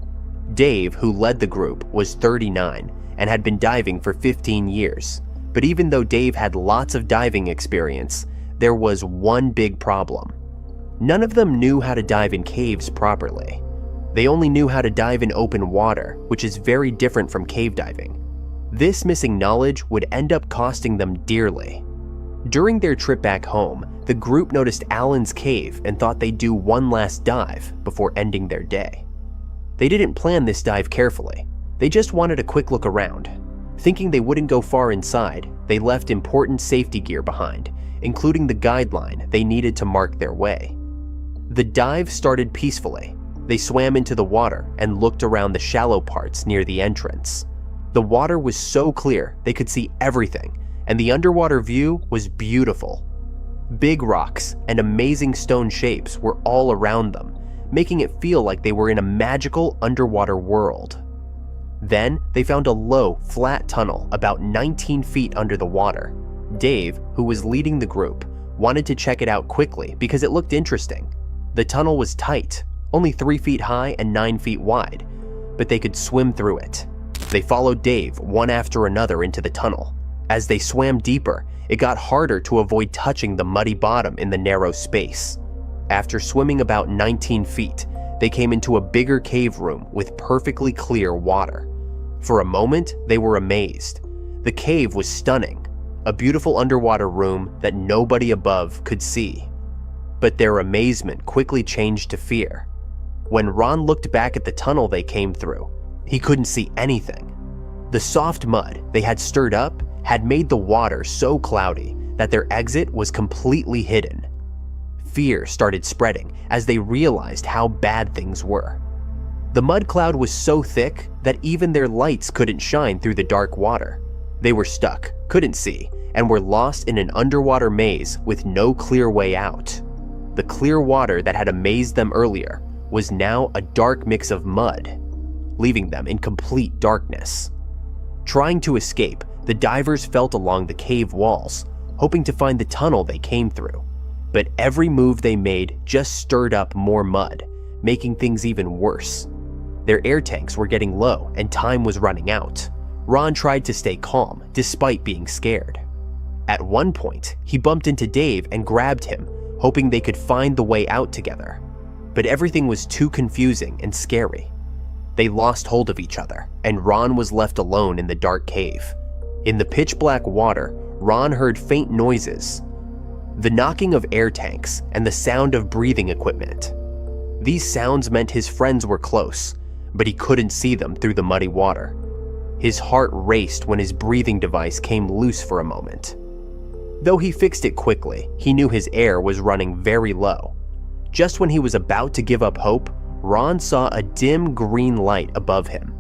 S1: Dave, who led the group, was 39 and had been diving for 15 years. But even though Dave had lots of diving experience, there was one big problem. None of them knew how to dive in caves properly. They only knew how to dive in open water, which is very different from cave diving. This missing knowledge would end up costing them dearly. During their trip back home, the group noticed Allen's Cave and thought they'd do one last dive before ending their day. They didn't plan this dive carefully. They just wanted a quick look around. Thinking they wouldn't go far inside, they left important safety gear behind, including the guideline they needed to mark their way. The dive started peacefully. They swam into the water and looked around the shallow parts near the entrance. The water was so clear they could see everything, and the underwater view was beautiful. Big rocks and amazing stone shapes were all around them, making it feel like they were in a magical underwater world. Then they found a low, flat tunnel about 19 feet under the water. Dave, who was leading the group, wanted to check it out quickly because it looked interesting. The tunnel was tight, only 3 feet high and 9 feet wide, but they could swim through it. They followed Dave one after another into the tunnel. As they swam deeper, it got harder to avoid touching the muddy bottom in the narrow space. After swimming about 19 feet, they came into a bigger cave room with perfectly clear water. For a moment, they were amazed. The cave was stunning, a beautiful underwater room that nobody above could see. But their amazement quickly changed to fear. When Ron looked back at the tunnel they came through, he couldn't see anything. The soft mud they had stirred up had made the water so cloudy that their exit was completely hidden. Fear started spreading as they realized how bad things were. The mud cloud was so thick that even their lights couldn't shine through the dark water. They were stuck, couldn't see, and were lost in an underwater maze with no clear way out. The clear water that had amazed them earlier was now a dark mix of mud, leaving them in complete darkness. Trying to escape, the divers felt along the cave walls, hoping to find the tunnel they came through. But every move they made just stirred up more mud, making things even worse. Their air tanks were getting low and time was running out. Ron tried to stay calm despite being scared. At one point, he bumped into Dave and grabbed him, hoping they could find the way out together. But everything was too confusing and scary. They lost hold of each other, and Ron was left alone in the dark cave. In the pitch black water, Ron heard faint noises, the knocking of air tanks and the sound of breathing equipment. These sounds meant his friends were close, but he couldn't see them through the muddy water. His heart raced when his breathing device came loose for a moment. Though he fixed it quickly, he knew his air was running very low. Just when he was about to give up hope, Ron saw a dim green light above him.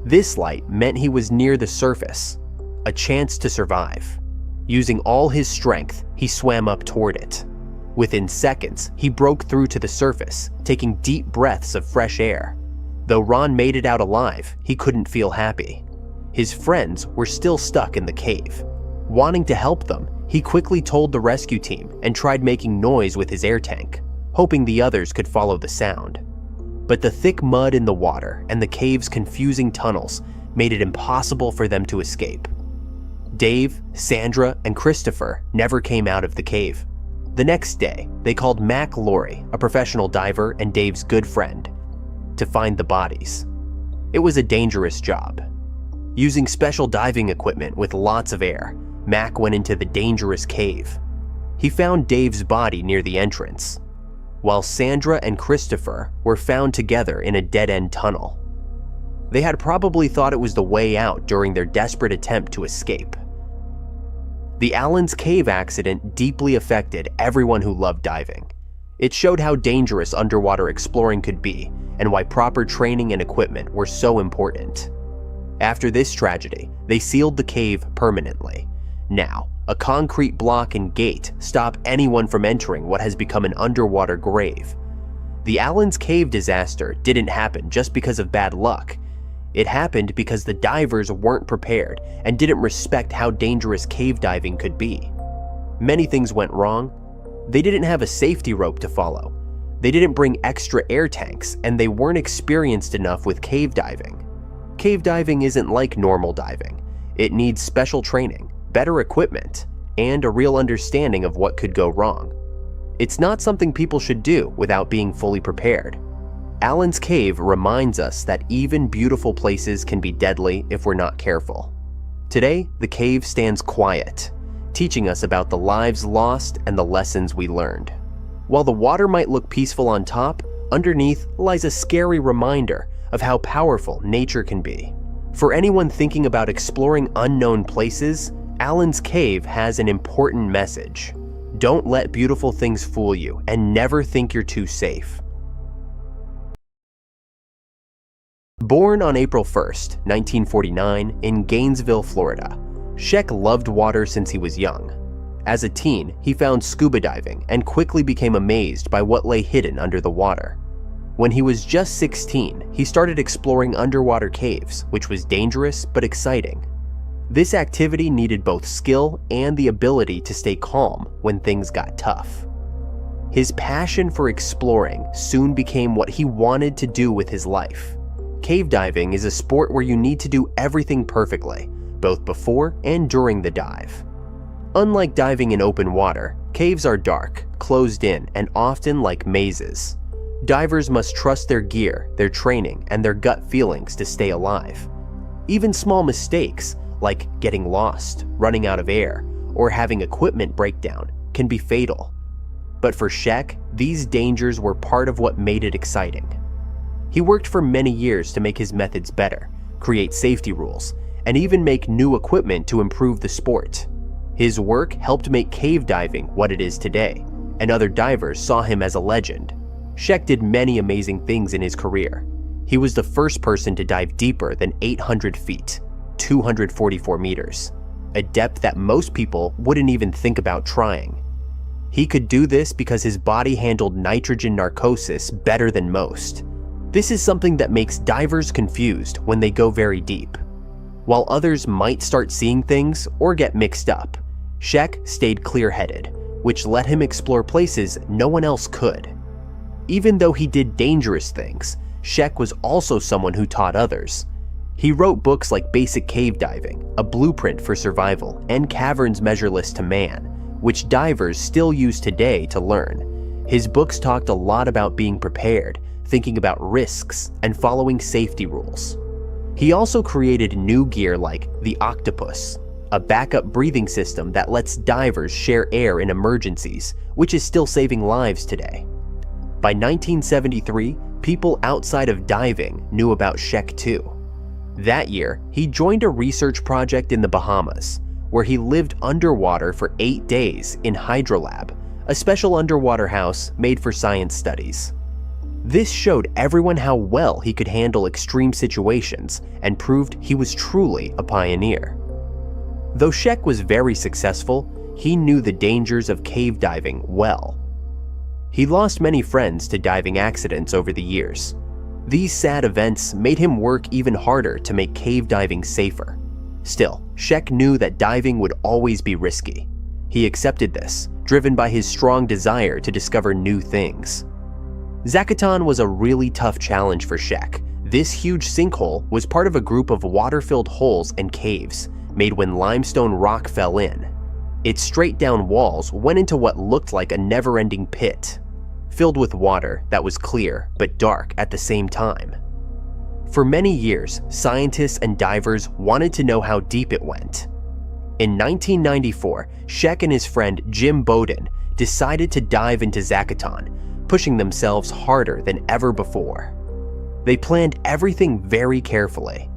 S1: This light meant he was near the surface, a chance to survive. Using all his strength, he swam up toward it. Within seconds, he broke through to the surface, taking deep breaths of fresh air. Though Ron made it out alive, he couldn't feel happy. His friends were still stuck in the cave. Wanting to help them, he quickly told the rescue team and tried making noise with his air tank, hoping the others could follow the sound. But the thick mud in the water and the cave's confusing tunnels made it impossible for them to escape. Dave, Sandra, and Christopher never came out of the cave. The next day, they called Mac Laurie, a professional diver and Dave's good friend, to find the bodies. It was a dangerous job. Using special diving equipment with lots of air, Mac went into the dangerous cave. He found Dave's body near the entrance, while Sandra and Christopher were found together in a dead-end tunnel. They had probably thought it was the way out during their desperate attempt to escape. The Allen's Cave accident deeply affected everyone who loved diving. It showed how dangerous underwater exploring could be and why proper training and equipment were so important. After this tragedy, they sealed the cave permanently. Now, a concrete block and gate stop anyone from entering what has become an underwater grave. The Allen's Cave disaster didn't happen just because of bad luck. It happened because the divers weren't prepared and didn't respect how dangerous cave diving could be. Many things went wrong. They didn't have a safety rope to follow. They didn't bring extra air tanks, and they weren't experienced enough with cave diving. Cave diving isn't like normal diving. It needs special training, better equipment, and a real understanding of what could go wrong. It's not something people should do without being fully prepared. Allen's Cave reminds us that even beautiful places can be deadly if we're not careful. Today, the cave stands quiet, teaching us about the lives lost and the lessons we learned. While the water might look peaceful on top, underneath lies a scary reminder of how powerful nature can be. For anyone thinking about exploring unknown places, Allen's Cave has an important message. Don't let beautiful things fool you, and never think you're too safe. Born on April 1st, 1949, in Gainesville, Florida, Sheck loved water since he was young. As a teen, he found scuba diving and quickly became amazed by what lay hidden under the water. When he was just 16, he started exploring underwater caves, which was dangerous but exciting. This activity needed both skill and the ability to stay calm when things got tough. His passion for exploring soon became what he wanted to do with his life. Cave diving is a sport where you need to do everything perfectly, both before and during the dive. Unlike diving in open water, caves are dark, closed in, and often like mazes. Divers must trust their gear, their training, and their gut feelings to stay alive. Even small mistakes, like getting lost, running out of air, or having equipment breakdown, can be fatal. But for Sheck, these dangers were part of what made it exciting. He worked for many years to make his methods better, create safety rules, and even make new equipment to improve the sport. His work helped make cave diving what it is today, and other divers saw him as a legend. Sheck did many amazing things in his career. He was the first person to dive deeper than 800 feet, 244 meters, a depth that most people wouldn't even think about trying. He could do this because his body handled nitrogen narcosis better than most. This is something that makes divers confused when they go very deep. While others might start seeing things or get mixed up, Sheck stayed clear-headed, which let him explore places no one else could. Even though he did dangerous things, Sheck was also someone who taught others. He wrote books like Basic Cave Diving, A Blueprint for Survival, and Caverns Measureless to Man, which divers still use today to learn. His books talked a lot about being prepared, thinking about risks, and following safety rules. He also created new gear like the Octopus, a backup breathing system that lets divers share air in emergencies, which is still saving lives today. By 1973, people outside of diving knew about Sheck too. That year, he joined a research project in the Bahamas, where he lived underwater for 8 days in Hydrolab, a special underwater house made for science studies. This showed everyone how well he could handle extreme situations and proved he was truly a pioneer. Though Sheck was very successful, he knew the dangers of cave diving well. He lost many friends to diving accidents over the years. These sad events made him work even harder to make cave diving safer. Still, Sheck knew that diving would always be risky. He accepted this, driven by his strong desire to discover new things. Zacuton was a really tough challenge for Sheck. This huge sinkhole was part of a group of water-filled holes and caves, made when limestone rock fell in. Its straight-down walls went into what looked like a never-ending pit, filled with water that was clear but dark at the same time. For many years, scientists and divers wanted to know how deep it went. In 1994, Sheck and his friend Jim Bowden decided to dive into Zacuton, pushing themselves harder than ever before. They planned everything very carefully.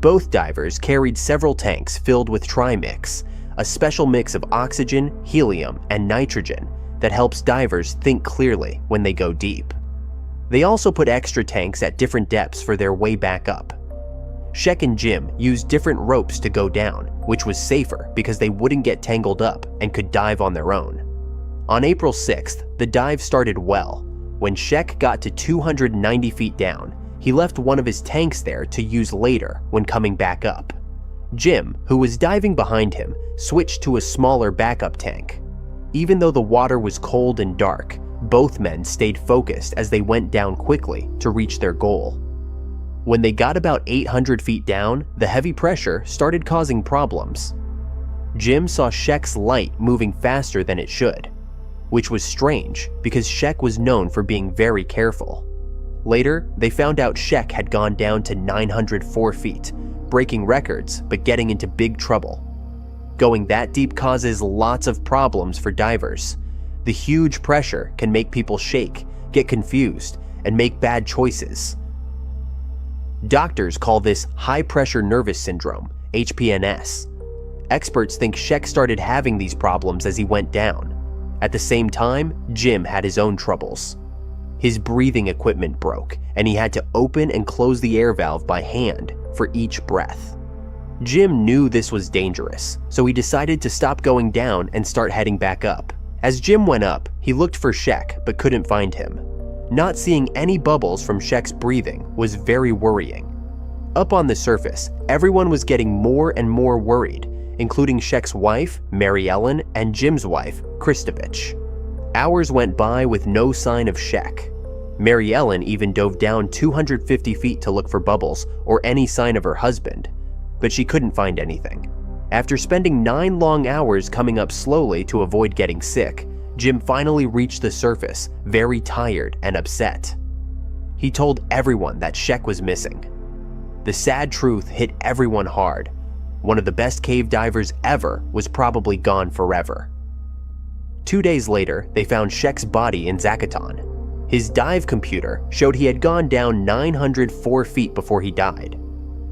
S1: Both divers carried several tanks filled with Trimix, a special mix of oxygen, helium, and nitrogen that helps divers think clearly when they go deep. They also put extra tanks at different depths for their way back up. Sheck and Jim used different ropes to go down, which was safer because they wouldn't get tangled up and could dive on their own. On April 6th, the dive started well. When Sheck got to 290 feet down, he left one of his tanks there to use later when coming back up. Jim, who was diving behind him, switched to a smaller backup tank. Even though the water was cold and dark, both men stayed focused as they went down quickly to reach their goal. When they got about 800 feet down, the heavy pressure started causing problems. Jim saw Sheck's light moving faster than it should, which was strange because Sheck was known for being very careful. Later, they found out Sheck had gone down to 904 feet, breaking records but getting into big trouble. Going that deep causes lots of problems for divers. The huge pressure can make people shake, get confused, and make bad choices. Doctors call this high-pressure nervous syndrome, HPNS. Experts think Sheck started having these problems as he went down. At the same time, Jim had his own troubles. His breathing equipment broke, and he had to open and close the air valve by hand for each breath. Jim knew this was dangerous, so he decided to stop going down and start heading back up. As Jim went up, he looked for Sheck but couldn't find him. Not seeing any bubbles from Sheck's breathing was very worrying. Up on the surface, everyone was getting more and more worried, including Sheck's wife, Mary Ellen, and Jim's wife, Kristovich. Hours went by with no sign of Sheck. Mary Ellen even dove down 250 feet to look for bubbles or any sign of her husband, but she couldn't find anything. After spending 9 long hours coming up slowly to avoid getting sick, Jim finally reached the surface, very tired and upset. He told everyone that Sheck was missing. The sad truth hit everyone hard. One of the best cave divers ever was probably gone forever. 2 days later, they found Sheck's body in Zacuton. His dive computer showed he had gone down 904 feet before he died.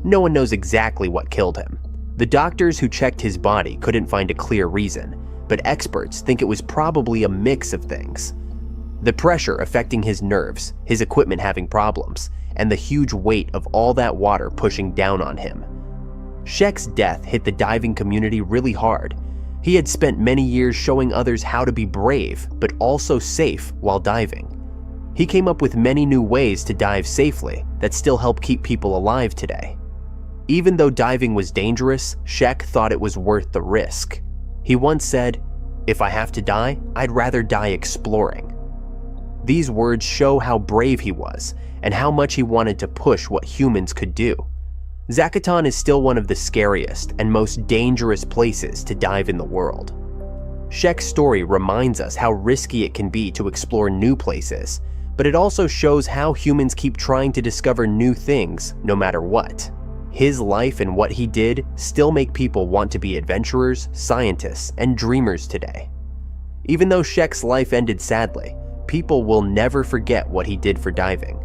S1: No one knows exactly what killed him. The doctors who checked his body couldn't find a clear reason, but experts think it was probably a mix of things. The pressure affecting his nerves, his equipment having problems, and the huge weight of all that water pushing down on him. Shek's death hit the diving community really hard. He had spent many years showing others how to be brave, but also safe while diving. He came up with many new ways to dive safely that still help keep people alive today. Even though diving was dangerous, Shek thought it was worth the risk. He once said, "If I have to die, I'd rather die exploring." These words show how brave he was and how much he wanted to push what humans could do. Zacaton is still one of the scariest and most dangerous places to dive in the world. Shek's story reminds us how risky it can be to explore new places, but it also shows how humans keep trying to discover new things no matter what. His life and what he did still make people want to be adventurers, scientists, and dreamers today. Even though Shek's life ended sadly, people will never forget what he did for diving.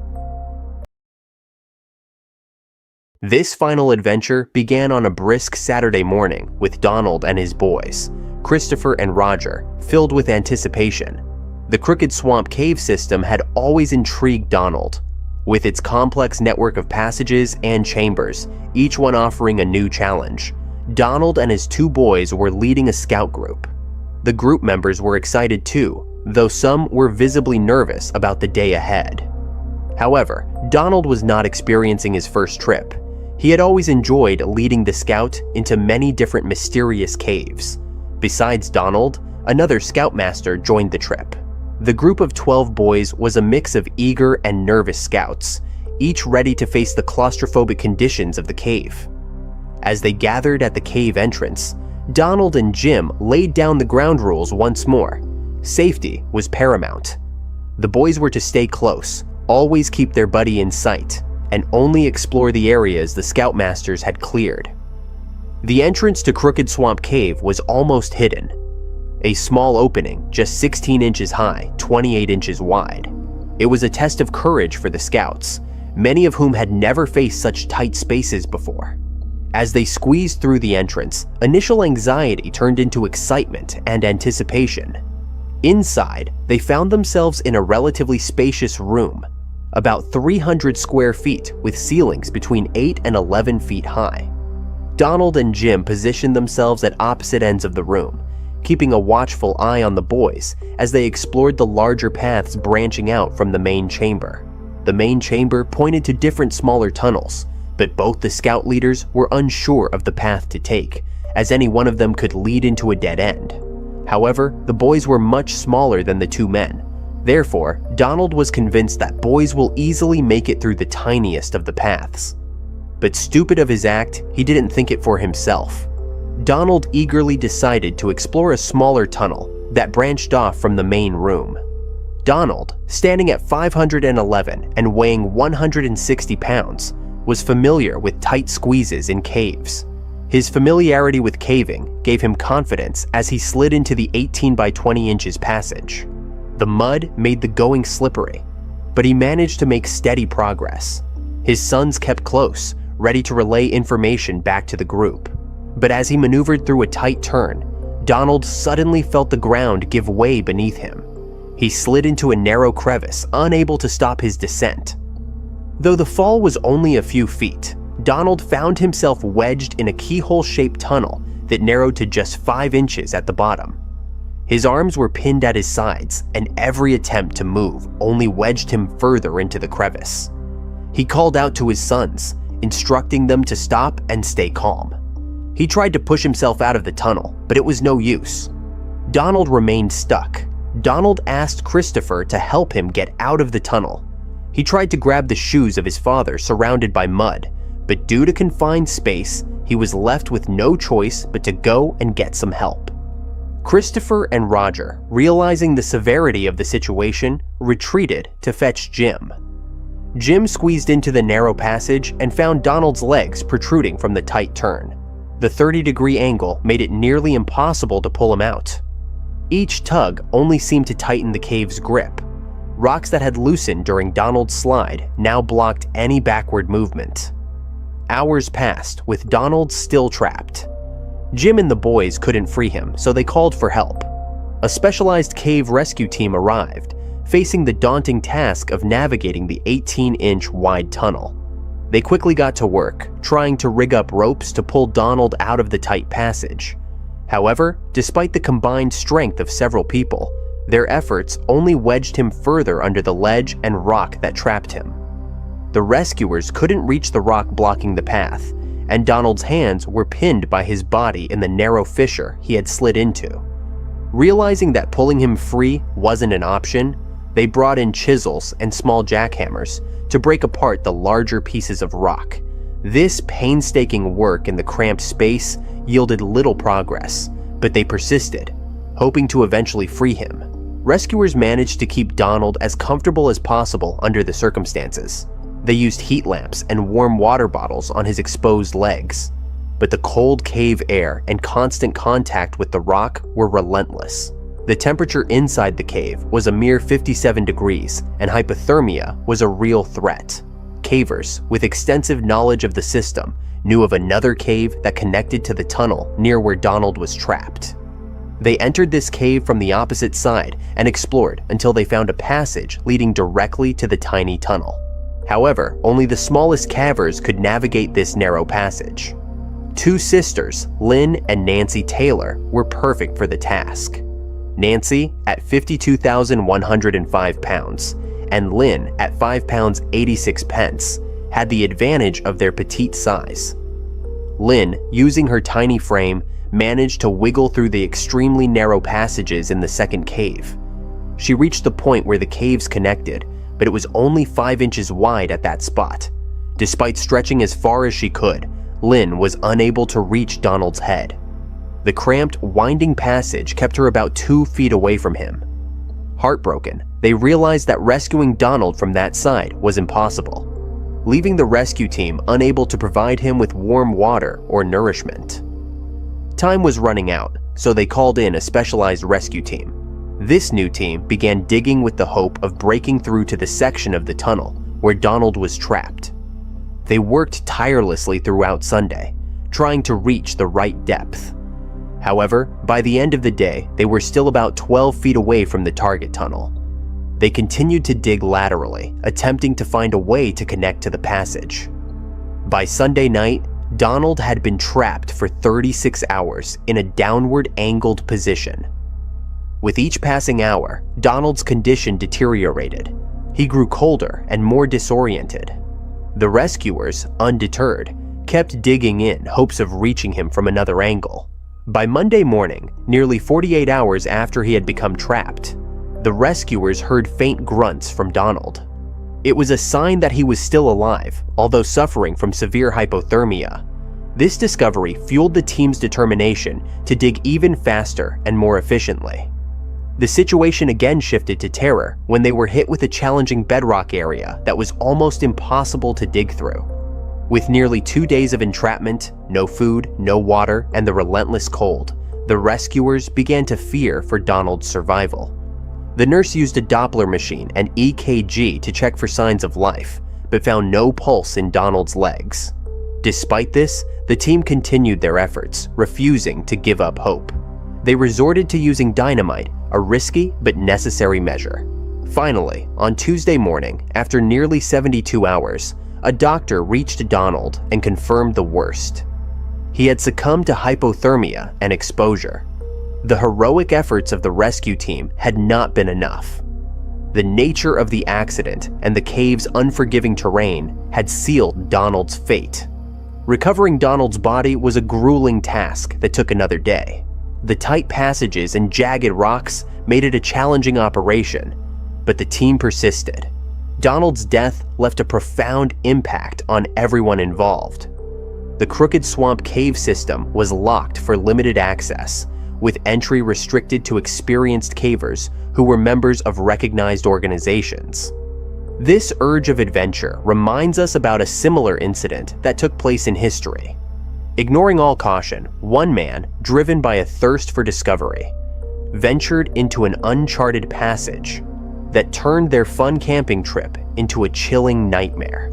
S1: This final adventure began on a brisk Saturday morning with Donald and his boys, Christopher and Roger, filled with anticipation. The Crooked Swamp cave system had always intrigued Donald, with its complex network of passages and chambers, each one offering a new challenge. Donald and his two boys were leading a scout group. The group members were excited too, though some were visibly nervous about the day ahead. However, Donald was not experiencing his first trip. He had always enjoyed leading the scout into many different mysterious caves. Besides Donald, another scoutmaster joined the trip. The group of 12 boys was a mix of eager and nervous scouts, each ready to face the claustrophobic conditions of the cave. As they gathered at the cave entrance, Donald and Jim laid down the ground rules once more. Safety was paramount. The boys were to stay close, always keep their buddy in sight, and only explore the areas the scoutmasters had cleared. The entrance to Crooked Swamp Cave was almost hidden. A small opening, just 16 inches high, 28 inches wide. It was a test of courage for the scouts, many of whom had never faced such tight spaces before. As they squeezed through the entrance, initial anxiety turned into excitement and anticipation. Inside, they found themselves in a relatively spacious room, about 300 square feet with ceilings between 8 and 11 feet high. Donald and Jim positioned themselves at opposite ends of the room, keeping a watchful eye on the boys as they explored the larger paths branching out from the main chamber. The main chamber pointed to different smaller tunnels, but both the scout leaders were unsure of the path to take, as any one of them could lead into a dead end. However, the boys were much smaller than the two men. Therefore, Donald was convinced that boys will easily make it through the tiniest of the paths. But stupid of his act, he didn't think it for himself. Donald eagerly decided to explore a smaller tunnel that branched off from the main room. Donald, standing at 511 and weighing 160 pounds, was familiar with tight squeezes in caves. His familiarity with caving gave him confidence as he slid into the 18 by 20 inches passage. The mud made the going slippery, but he managed to make steady progress. His sons kept close, ready to relay information back to the group. But as he maneuvered through a tight turn, Donald suddenly felt the ground give way beneath him. He slid into a narrow crevice, unable to stop his descent. Though the fall was only a few feet, Donald found himself wedged in a keyhole-shaped tunnel that narrowed to just 5 inches at the bottom. His arms were pinned at his sides, and every attempt to move only wedged him further into the crevice. He called out to his sons, instructing them to stop and stay calm. He tried to push himself out of the tunnel, but it was no use. Donald remained stuck. Donald asked Christopher to help him get out of the tunnel. He tried to grab the shoes of his father surrounded by mud, but due to confined space, he was left with no choice but to go and get some help. Christopher and Roger, realizing the severity of the situation, retreated to fetch Jim. Jim squeezed into the narrow passage and found Donald's legs protruding from the tight turn. The 30-degree angle made it nearly impossible to pull him out. Each tug only seemed to tighten the cave's grip. Rocks that had loosened during Donald's slide now blocked any backward movement. Hours passed, with Donald still trapped. Jim and the boys couldn't free him, so they called for help. A specialized cave rescue team arrived, facing the daunting task of navigating the 18-inch wide tunnel. They quickly got to work, trying to rig up ropes to pull Donald out of the tight passage. However, despite the combined strength of several people, their efforts only wedged him further under the ledge and rock that trapped him. The rescuers couldn't reach the rock blocking the path, and Donald's hands were pinned by his body in the narrow fissure he had slid into. Realizing that pulling him free wasn't an option, they brought in chisels and small jackhammers to break apart the larger pieces of rock. This painstaking work in the cramped space yielded little progress, but they persisted, hoping to eventually free him. Rescuers managed to keep Donald as comfortable as possible under the circumstances. They used heat lamps and warm water bottles on his exposed legs, but the cold cave air and constant contact with the rock were relentless. The temperature inside the cave was a mere 57 degrees, and hypothermia was a real threat. Cavers, with extensive knowledge of the system, knew of another cave that connected to the tunnel near where Donald was trapped. They entered this cave from the opposite side and explored until they found a passage leading directly to the tiny tunnel. However, only the smallest cavers could navigate this narrow passage. Two sisters, Lynn and Nancy Taylor, were perfect for the task. Nancy at 52,105 pounds and Lynn at 5 pounds 86 pence had the advantage of their petite size. Lynn, using her tiny frame, managed to wiggle through the extremely narrow passages in the second cave. She reached the point where the caves connected, but it was only 5 inches wide at that spot. Despite stretching as far as she could, Lynn was unable to reach Donald's head. The cramped, winding passage kept her about 2 feet away from him. Heartbroken, they realized that rescuing Donald from that side was impossible, leaving the rescue team unable to provide him with warm water or nourishment. Time was running out, so they called in a specialized rescue team. This new team began digging with the hope of breaking through to the section of the tunnel where Donald was trapped. They worked tirelessly throughout Sunday, trying to reach the right depth. However, by the end of the day, they were still about 12 feet away from the target tunnel. They continued to dig laterally, attempting to find a way to connect to the passage. By Sunday night, Donald had been trapped for 36 hours in a downward angled position. With each passing hour, Donald's condition deteriorated. He grew colder and more disoriented. The rescuers, undeterred, kept digging in hopes of reaching him from another angle. By Monday morning, nearly 48 hours after he had become trapped, the rescuers heard faint grunts from Donald. It was a sign that he was still alive, although suffering from severe hypothermia. This discovery fueled the team's determination to dig even faster and more efficiently. The situation again shifted to terror when they were hit with a challenging bedrock area that was almost impossible to dig through. With nearly 2 days of entrapment, no food, no water, and the relentless cold, the rescuers began to fear for Donald's survival. The nurse used a Doppler machine and EKG to check for signs of life, but found no pulse in Donald's legs. Despite this, the team continued their efforts, refusing to give up hope. They resorted to using dynamite, a risky but necessary measure. Finally, on Tuesday morning, after nearly 72 hours, a doctor reached Donald and confirmed the worst. He had succumbed to hypothermia and exposure. The heroic efforts of the rescue team had not been enough. The nature of the accident and the cave's unforgiving terrain had sealed Donald's fate. Recovering Donald's body was a grueling task that took another day. The tight passages and jagged rocks made it a challenging operation, but the team persisted. Donald's death left a profound impact on everyone involved. The Crooked Swamp cave system was locked for limited access, with entry restricted to experienced cavers who were members of recognized organizations. This urge of adventure reminds us about a similar incident that took place in history. Ignoring all caution, one man, driven by a thirst for discovery, ventured into an uncharted passage that turned their fun camping trip into a chilling nightmare.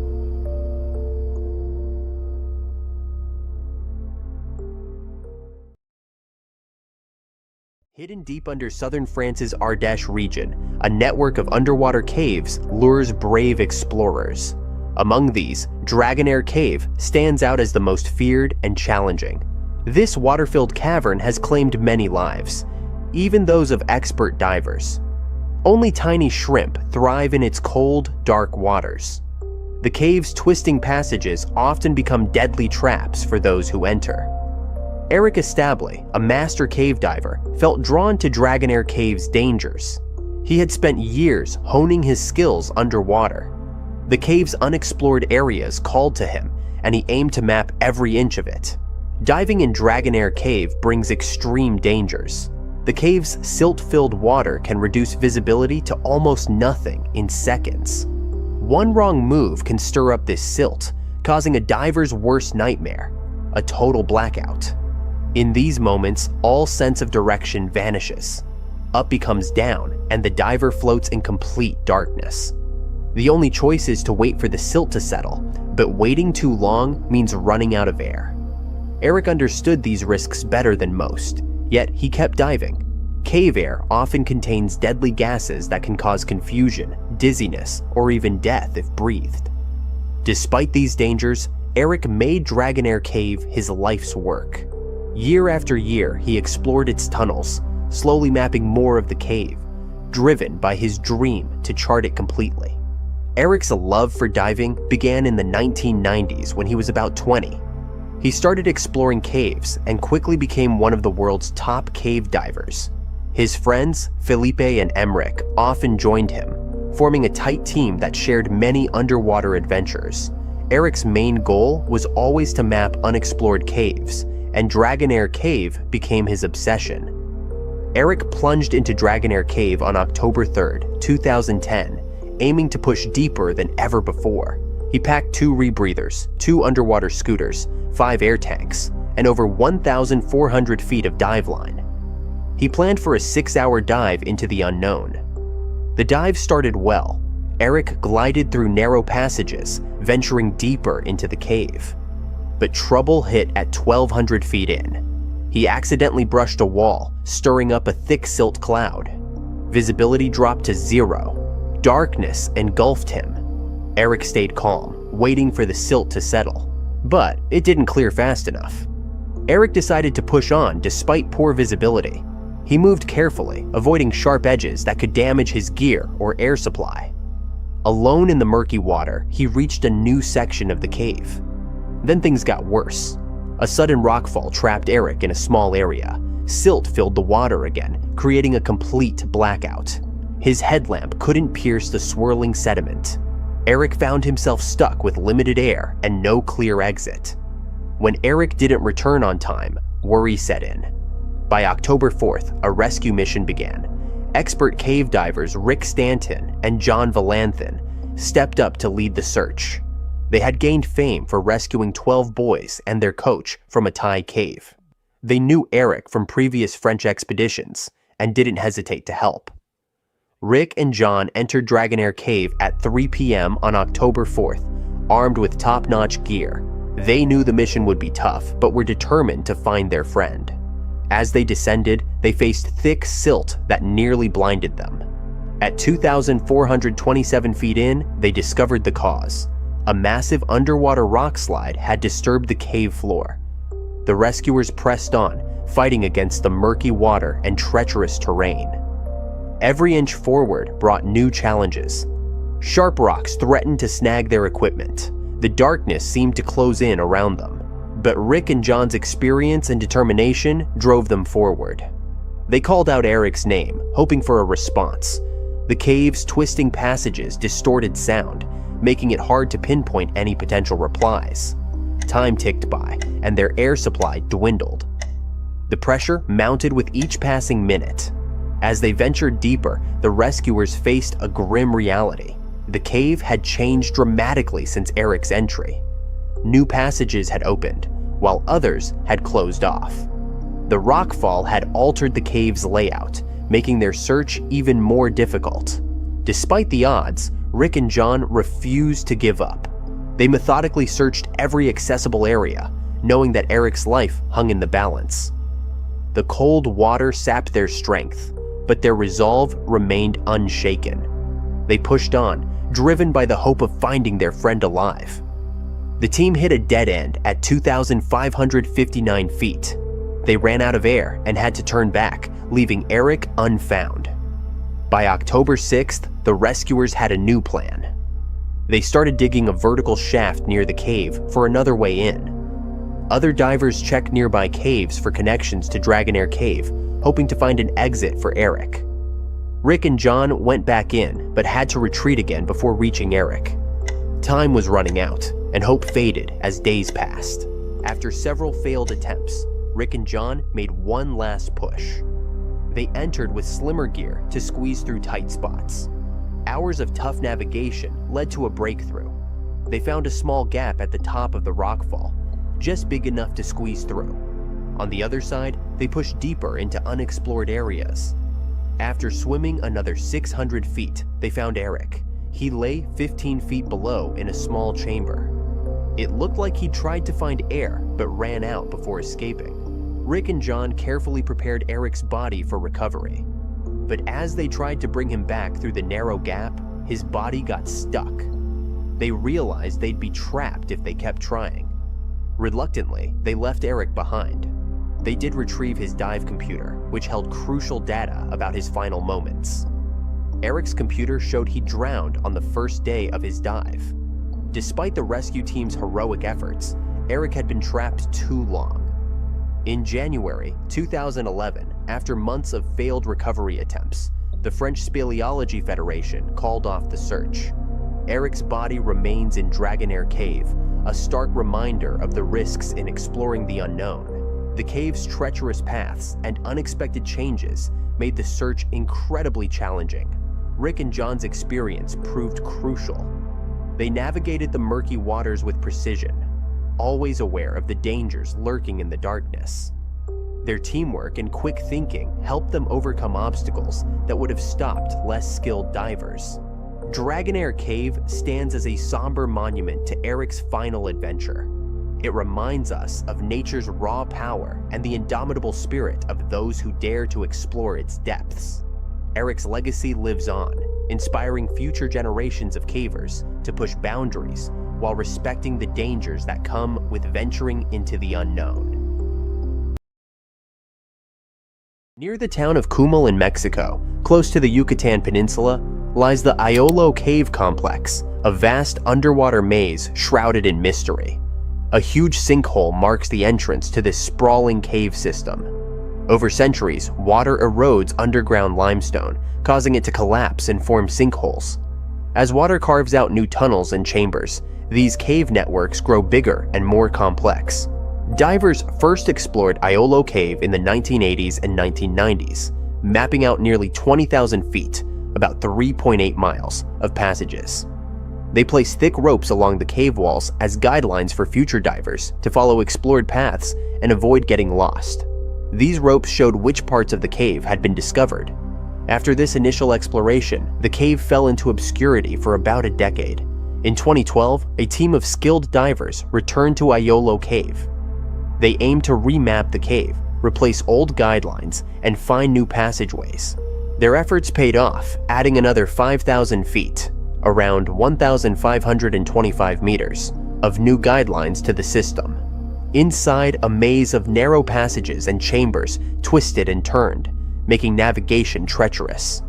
S1: Hidden deep under southern France's Ardèche region, a network of underwater caves lures brave explorers. Among these, Dragonair Cave stands out as the most feared and challenging. This water-filled cavern has claimed many lives, even those of expert divers. Only tiny shrimp thrive in its cold, dark waters. The cave's twisting passages often become deadly traps for those who enter. Eric Establi, a master cave diver, felt drawn to Dragonair Cave's dangers. He had spent years honing his skills underwater. The cave's unexplored areas called to him, and he aimed to map every inch of it. Diving in Dragonair Cave brings extreme dangers. The cave's silt-filled water can reduce visibility to almost nothing in seconds. One wrong move can stir up this silt, causing a diver's worst nightmare, a total blackout. In these moments, all sense of direction vanishes. Up becomes down, and the diver floats in complete darkness. The only choice is to wait for the silt to settle, but waiting too long means running out of air. Eric understood these risks better than most, yet he kept diving. Cave air often contains deadly gases that can cause confusion, dizziness, or even death if breathed. Despite these dangers, Eric made Dragonair Cave his life's work. Year after year, he explored its tunnels, slowly mapping more of the cave, driven by his dream to chart it completely. Eric's love for diving began in the 1990s when he was about 20. He started exploring caves and quickly became one of the world's top cave divers. His friends, Felipe and Emmerich, often joined him, forming a tight team that shared many underwater adventures. Eric's main goal was always to map unexplored caves, and Dragonair Cave became his obsession. Eric plunged into Dragonair Cave on October 3rd, 2010, aiming to push deeper than ever before. He packed 2 rebreathers, 2 underwater scooters, 5 air tanks, and over 1,400 feet of dive line. He planned for a 6-hour dive into the unknown. The dive started well. Eric glided through narrow passages, venturing deeper into the cave. But trouble hit at 1,200 feet in. He accidentally brushed a wall, stirring up a thick silt cloud. Visibility dropped to 0. Darkness engulfed him. Eric stayed calm, waiting for the silt to settle. But it didn't clear fast enough. Eric decided to push on despite poor visibility. He moved carefully, avoiding sharp edges that could damage his gear or air supply. Alone in the murky water, he reached a new section of the cave. Then things got worse. A sudden rockfall trapped Eric in a small area. Silt filled the water again, creating a complete blackout. His headlamp couldn't pierce the swirling sediment. Eric found himself stuck with limited air and no clear exit. When Eric didn't return on time, worry set in. By October 4th, a rescue mission began. Expert cave divers Rick Stanton and John Valanthin stepped up to lead the search. They had gained fame for rescuing 12 boys and their coach from a Thai cave. They knew Eric from previous French expeditions and didn't hesitate to help. Rick and John entered Dragonair Cave at 3 p.m. on October 4th, armed with top-notch gear. They knew the mission would be tough, but were determined to find their friend. As they descended, they faced thick silt that nearly blinded them. At 2,427 feet in, they discovered the cause. A massive underwater rock slide had disturbed the cave floor. The rescuers pressed on, fighting against the murky water and treacherous terrain. Every inch forward brought new challenges. Sharp rocks threatened to snag their equipment. The darkness seemed to close in around them. But Rick and John's experience and determination drove them forward. They called out Eric's name, hoping for a response. The cave's twisting passages distorted sound, making it hard to pinpoint any potential replies. Time ticked by, and their air supply dwindled. The pressure mounted with each passing minute. As they ventured deeper, the rescuers faced a grim reality. The cave had changed dramatically since Eric's entry. New passages had opened, while others had closed off. The rockfall had altered the cave's layout, making their search even more difficult. Despite the odds, Rick and John refused to give up. They methodically searched every accessible area, knowing that Eric's life hung in the balance. The cold water sapped their strength, but their resolve remained unshaken. They pushed on, driven by the hope of finding their friend alive. The team hit a dead end at 2,559 feet. They ran out of air and had to turn back, leaving Eric unfound. By October 6th, the rescuers had a new plan. They started digging a vertical shaft near the cave for another way in. Other divers checked nearby caves for connections to Dragonair Cave, hoping to find an exit for Eric. Rick and John went back in, but had to retreat again before reaching Eric. Time was running out, and hope faded as days passed. After several failed attempts, Rick and John made one last push. They entered with slimmer gear to squeeze through tight spots. Hours of tough navigation led to a breakthrough. They found a small gap at the top of the rockfall, just big enough to squeeze through. On the other side, they pushed deeper into unexplored areas. After swimming another 600 feet, they found Eric. He lay 15 feet below in a small chamber. It looked like he tried to find air, but ran out before escaping. Rick and John carefully prepared Eric's body for recovery. But as they tried to bring him back through the narrow gap, his body got stuck. They realized they'd be trapped if they kept trying. Reluctantly, they left Eric behind. They did retrieve his dive computer, which held crucial data about his final moments. Eric's computer showed he drowned on the first day of his dive. Despite the rescue team's heroic efforts, Eric had been trapped too long. In January 2011, after months of failed recovery attempts, the French Speleology Federation called off the search. Eric's body remains in Dragonair Cave, a stark reminder of the risks in exploring the unknown. The cave's treacherous paths and unexpected changes made the search incredibly challenging. Rick and John's experience proved crucial. They navigated the murky waters with precision, always aware of the dangers lurking in the darkness. Their teamwork and quick thinking helped them overcome obstacles that would have stopped less skilled divers. Dragonair Cave stands as a somber monument to Eric's final adventure. It reminds us of nature's raw power and the indomitable spirit of those who dare to explore its depths. Eric's legacy lives on, inspiring future generations of cavers to push boundaries while respecting the dangers that come with venturing into the unknown. Near the town of Cumal in Mexico, close to the Yucatan Peninsula, lies the Aiolo Cave Complex, a vast underwater maze shrouded in mystery. A huge sinkhole marks the entrance to this sprawling cave system. Over centuries, water erodes underground limestone, causing it to collapse and form sinkholes. As water carves out new tunnels and chambers, these cave networks grow bigger and more complex. Divers first explored Aiolo Cave in the 1980s and 1990s, mapping out nearly 20,000 feet, about 3.8 miles, of passages. They placed thick ropes along the cave walls as guidelines for future divers to follow explored paths and avoid getting lost. These ropes showed which parts of the cave had been discovered. After this initial exploration, the cave fell into obscurity for about a decade. In 2012, a team of skilled divers returned to Aiolo Cave. They aimed to remap the cave, replace old guidelines, and find new passageways. Their efforts paid off, adding another 5,000 feet, around 1,525 meters, of new guidelines to the system. Inside, a maze of narrow passages and chambers twisted and turned, making navigation treacherous.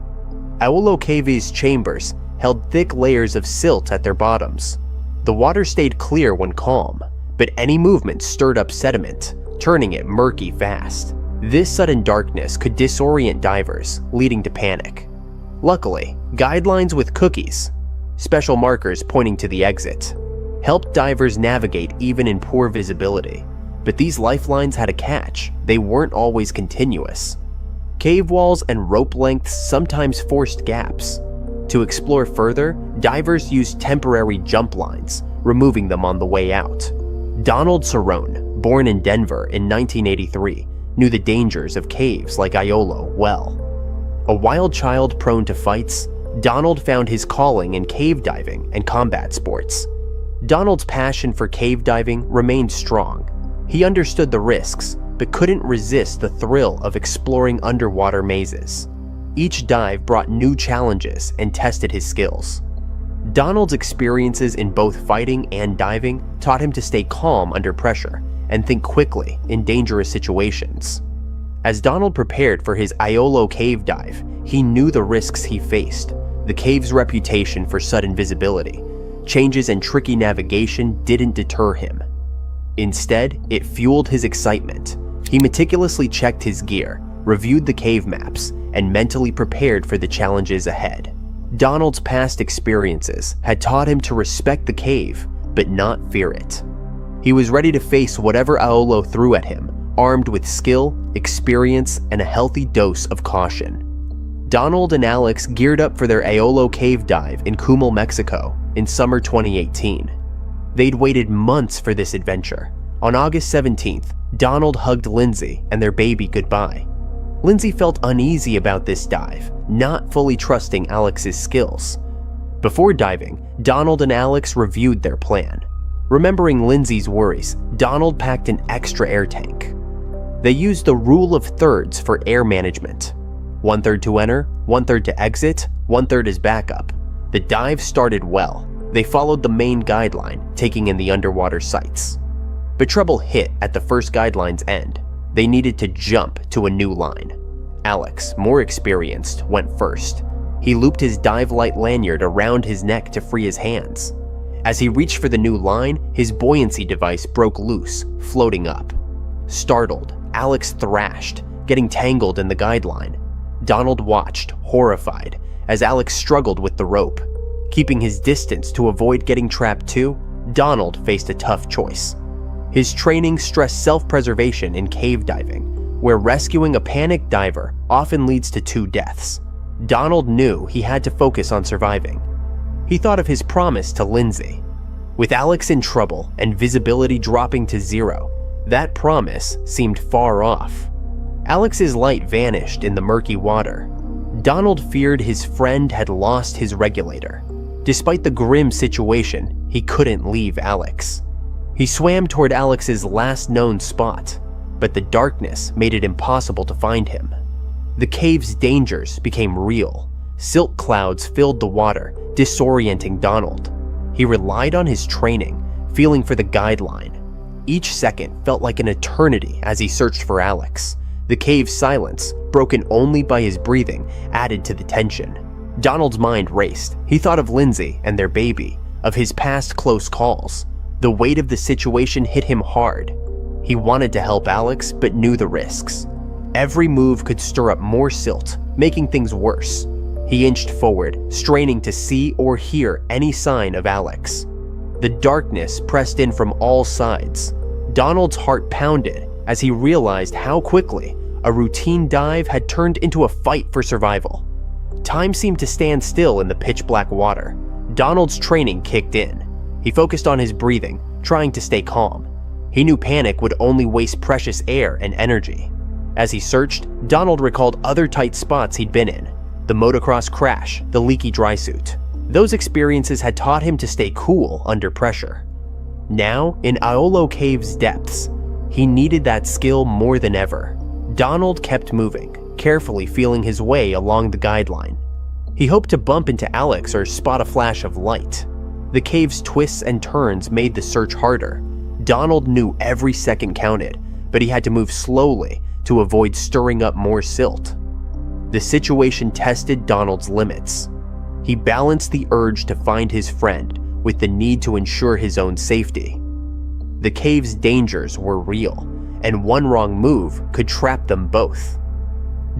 S1: Aiolo Cave's chambers held thick layers of silt at their bottoms. The water stayed clear when calm, but any movement stirred up sediment, turning it murky fast. This sudden darkness could disorient divers, leading to panic. Luckily, guidelines with cookies, special markers pointing to the exit, helped divers navigate even in poor visibility. But these lifelines had a catch: they weren't always continuous. Cave walls and rope lengths sometimes forced gaps. To explore further, divers used temporary jump lines, removing them on the way out. Donald Cerrone, born in Denver in 1983, knew the dangers of caves like Aiolo well. A wild child prone to fights, Donald found his calling in cave diving and combat sports. Donald's passion for cave diving remained strong. He understood the risks, but couldn't resist the thrill of exploring underwater mazes. Each dive brought new challenges and tested his skills. Donald's experiences in both fighting and diving taught him to stay calm under pressure and think quickly in dangerous situations. As Donald prepared for his Iolo cave dive, he knew the risks he faced. The cave's reputation for sudden visibility, changes, and tricky navigation didn't deter him. Instead, it fueled his excitement. He meticulously checked his gear, reviewed the cave maps, and mentally prepared for the challenges ahead. Donald's past experiences had taught him to respect the cave, but not fear it. He was ready to face whatever Iolo threw at him, armed with skill, experience, and a healthy dose of caution. Donald and Alex geared up for their Iolo cave dive in Cumul, Mexico in summer 2018. They'd waited months for this adventure. On August 17th, Donald hugged Lindsay and their baby goodbye. Lindsay felt uneasy about this dive, not fully trusting Alex's skills. Before diving, Donald and Alex reviewed their plan. Remembering Lindsay's worries, Donald packed an extra air tank. They used the rule of thirds for air management. 1/3 to enter, 1/3 to exit, 1/3 as backup. The dive started well. They followed the main guideline, taking in the underwater sights. But trouble hit at the first guideline's end. They needed to jump to a new line. Alex, more experienced, went first. He looped his dive light lanyard around his neck to free his hands. As he reached for the new line, his buoyancy device broke loose, floating up. Startled, Alex thrashed, getting tangled in the guideline. Donald watched, horrified, as Alex struggled with the rope. Keeping his distance to avoid getting trapped too, Donald faced a tough choice. His training stressed self-preservation in cave diving, where rescuing a panicked diver often leads to 2 deaths. Donald knew he had to focus on surviving. He thought of his promise to Lindsay. With Alex in trouble and visibility dropping to 0, that promise seemed far off. Alex's light vanished in the murky water. Donald feared his friend had lost his regulator. Despite the grim situation, he couldn't leave Alex. He swam toward Alex's last known spot, but the darkness made it impossible to find him. The cave's dangers became real. Silt clouds filled the water, disorienting Donald. He relied on his training, feeling for the guideline. Each second felt like an eternity as he searched for Alex. The cave's silence, broken only by his breathing, added to the tension. Donald's mind raced. He thought of Lindsay and their baby, of his past close calls. The weight of the situation hit him hard. He wanted to help Alex, but knew the risks. Every move could stir up more silt, making things worse. He inched forward, straining to see or hear any sign of Alex. The darkness pressed in from all sides. Donald's heart pounded as he realized how quickly a routine dive had turned into a fight for survival. Time seemed to stand still in the pitch-black water. Donald's training kicked in. He focused on his breathing, trying to stay calm. He knew panic would only waste precious air and energy. As he searched, Donald recalled other tight spots he'd been in. The motocross crash, the leaky dry suit. Those experiences had taught him to stay cool under pressure. Now, in Iolo Cave's depths, he needed that skill more than ever. Donald kept moving, carefully feeling his way along the guideline. He hoped to bump into Alex or spot a flash of light. The cave's twists and turns made the search harder. Donald knew every second counted, but he had to move slowly to avoid stirring up more silt. The situation tested Donald's limits. He balanced the urge to find his friend with the need to ensure his own safety. The cave's dangers were real, and one wrong move could trap them both.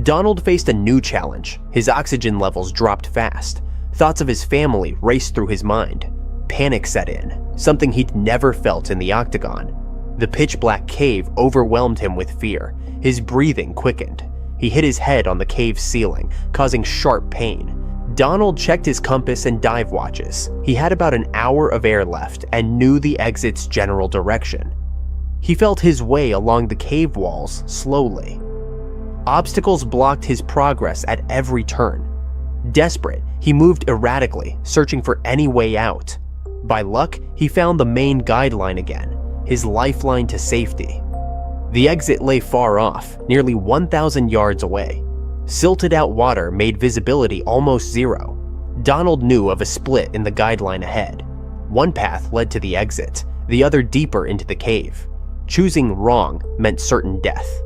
S1: Donald faced a new challenge. His oxygen levels dropped fast. Thoughts of his family raced through his mind. Panic set in, something he'd never felt in the octagon. The pitch-black cave overwhelmed him with fear. His breathing quickened. He hit his head on the cave's ceiling, causing sharp pain. Donald checked his compass and dive watches. He had about an hour of air left and knew the exit's general direction. He felt his way along the cave walls slowly. Obstacles blocked his progress at every turn. Desperate, he moved erratically, searching for any way out. By luck, he found the main guideline again, his lifeline to safety. The exit lay far off, nearly 1,000 yards away. Silted-out water made visibility almost zero. Donald knew of a split in the guideline ahead. One path led to the exit, the other deeper into the cave. Choosing wrong meant certain death.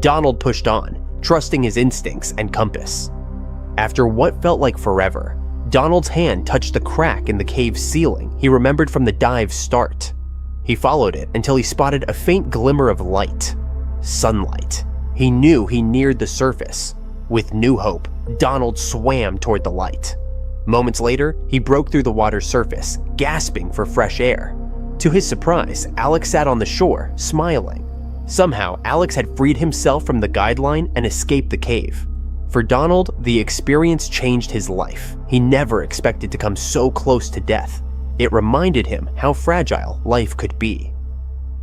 S1: Donald pushed on, trusting his instincts and compass. After what felt like forever, Donald's hand touched the crack in the cave's ceiling he remembered from the dive's start. He followed it until he spotted a faint glimmer of light. Sunlight. He knew he neared the surface. With new hope, Donald swam toward the light. Moments later, he broke through the water's surface, gasping for fresh air. To his surprise, Alex sat on the shore, smiling. Somehow, Alex had freed himself from the guideline and escaped the cave. For Donald, the experience changed his life. He never expected to come so close to death. It reminded him how fragile life could be.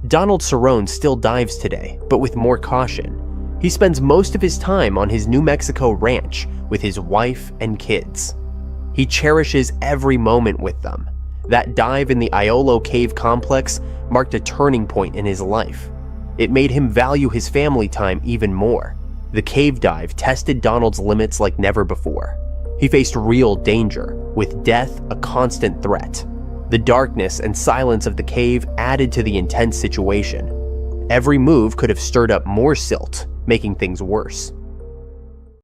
S1: Donald Cerrone still dives today, but with more caution. He spends most of his time on his New Mexico ranch with his wife and kids. He cherishes every moment with them. That dive in the Iolo Cave complex marked a turning point in his life. It made him value his family time even more. The cave dive tested Donald's limits like never before. He faced real danger, with death a constant threat. The darkness and silence of the cave added to the intense situation. Every move could have stirred up more silt, making things worse.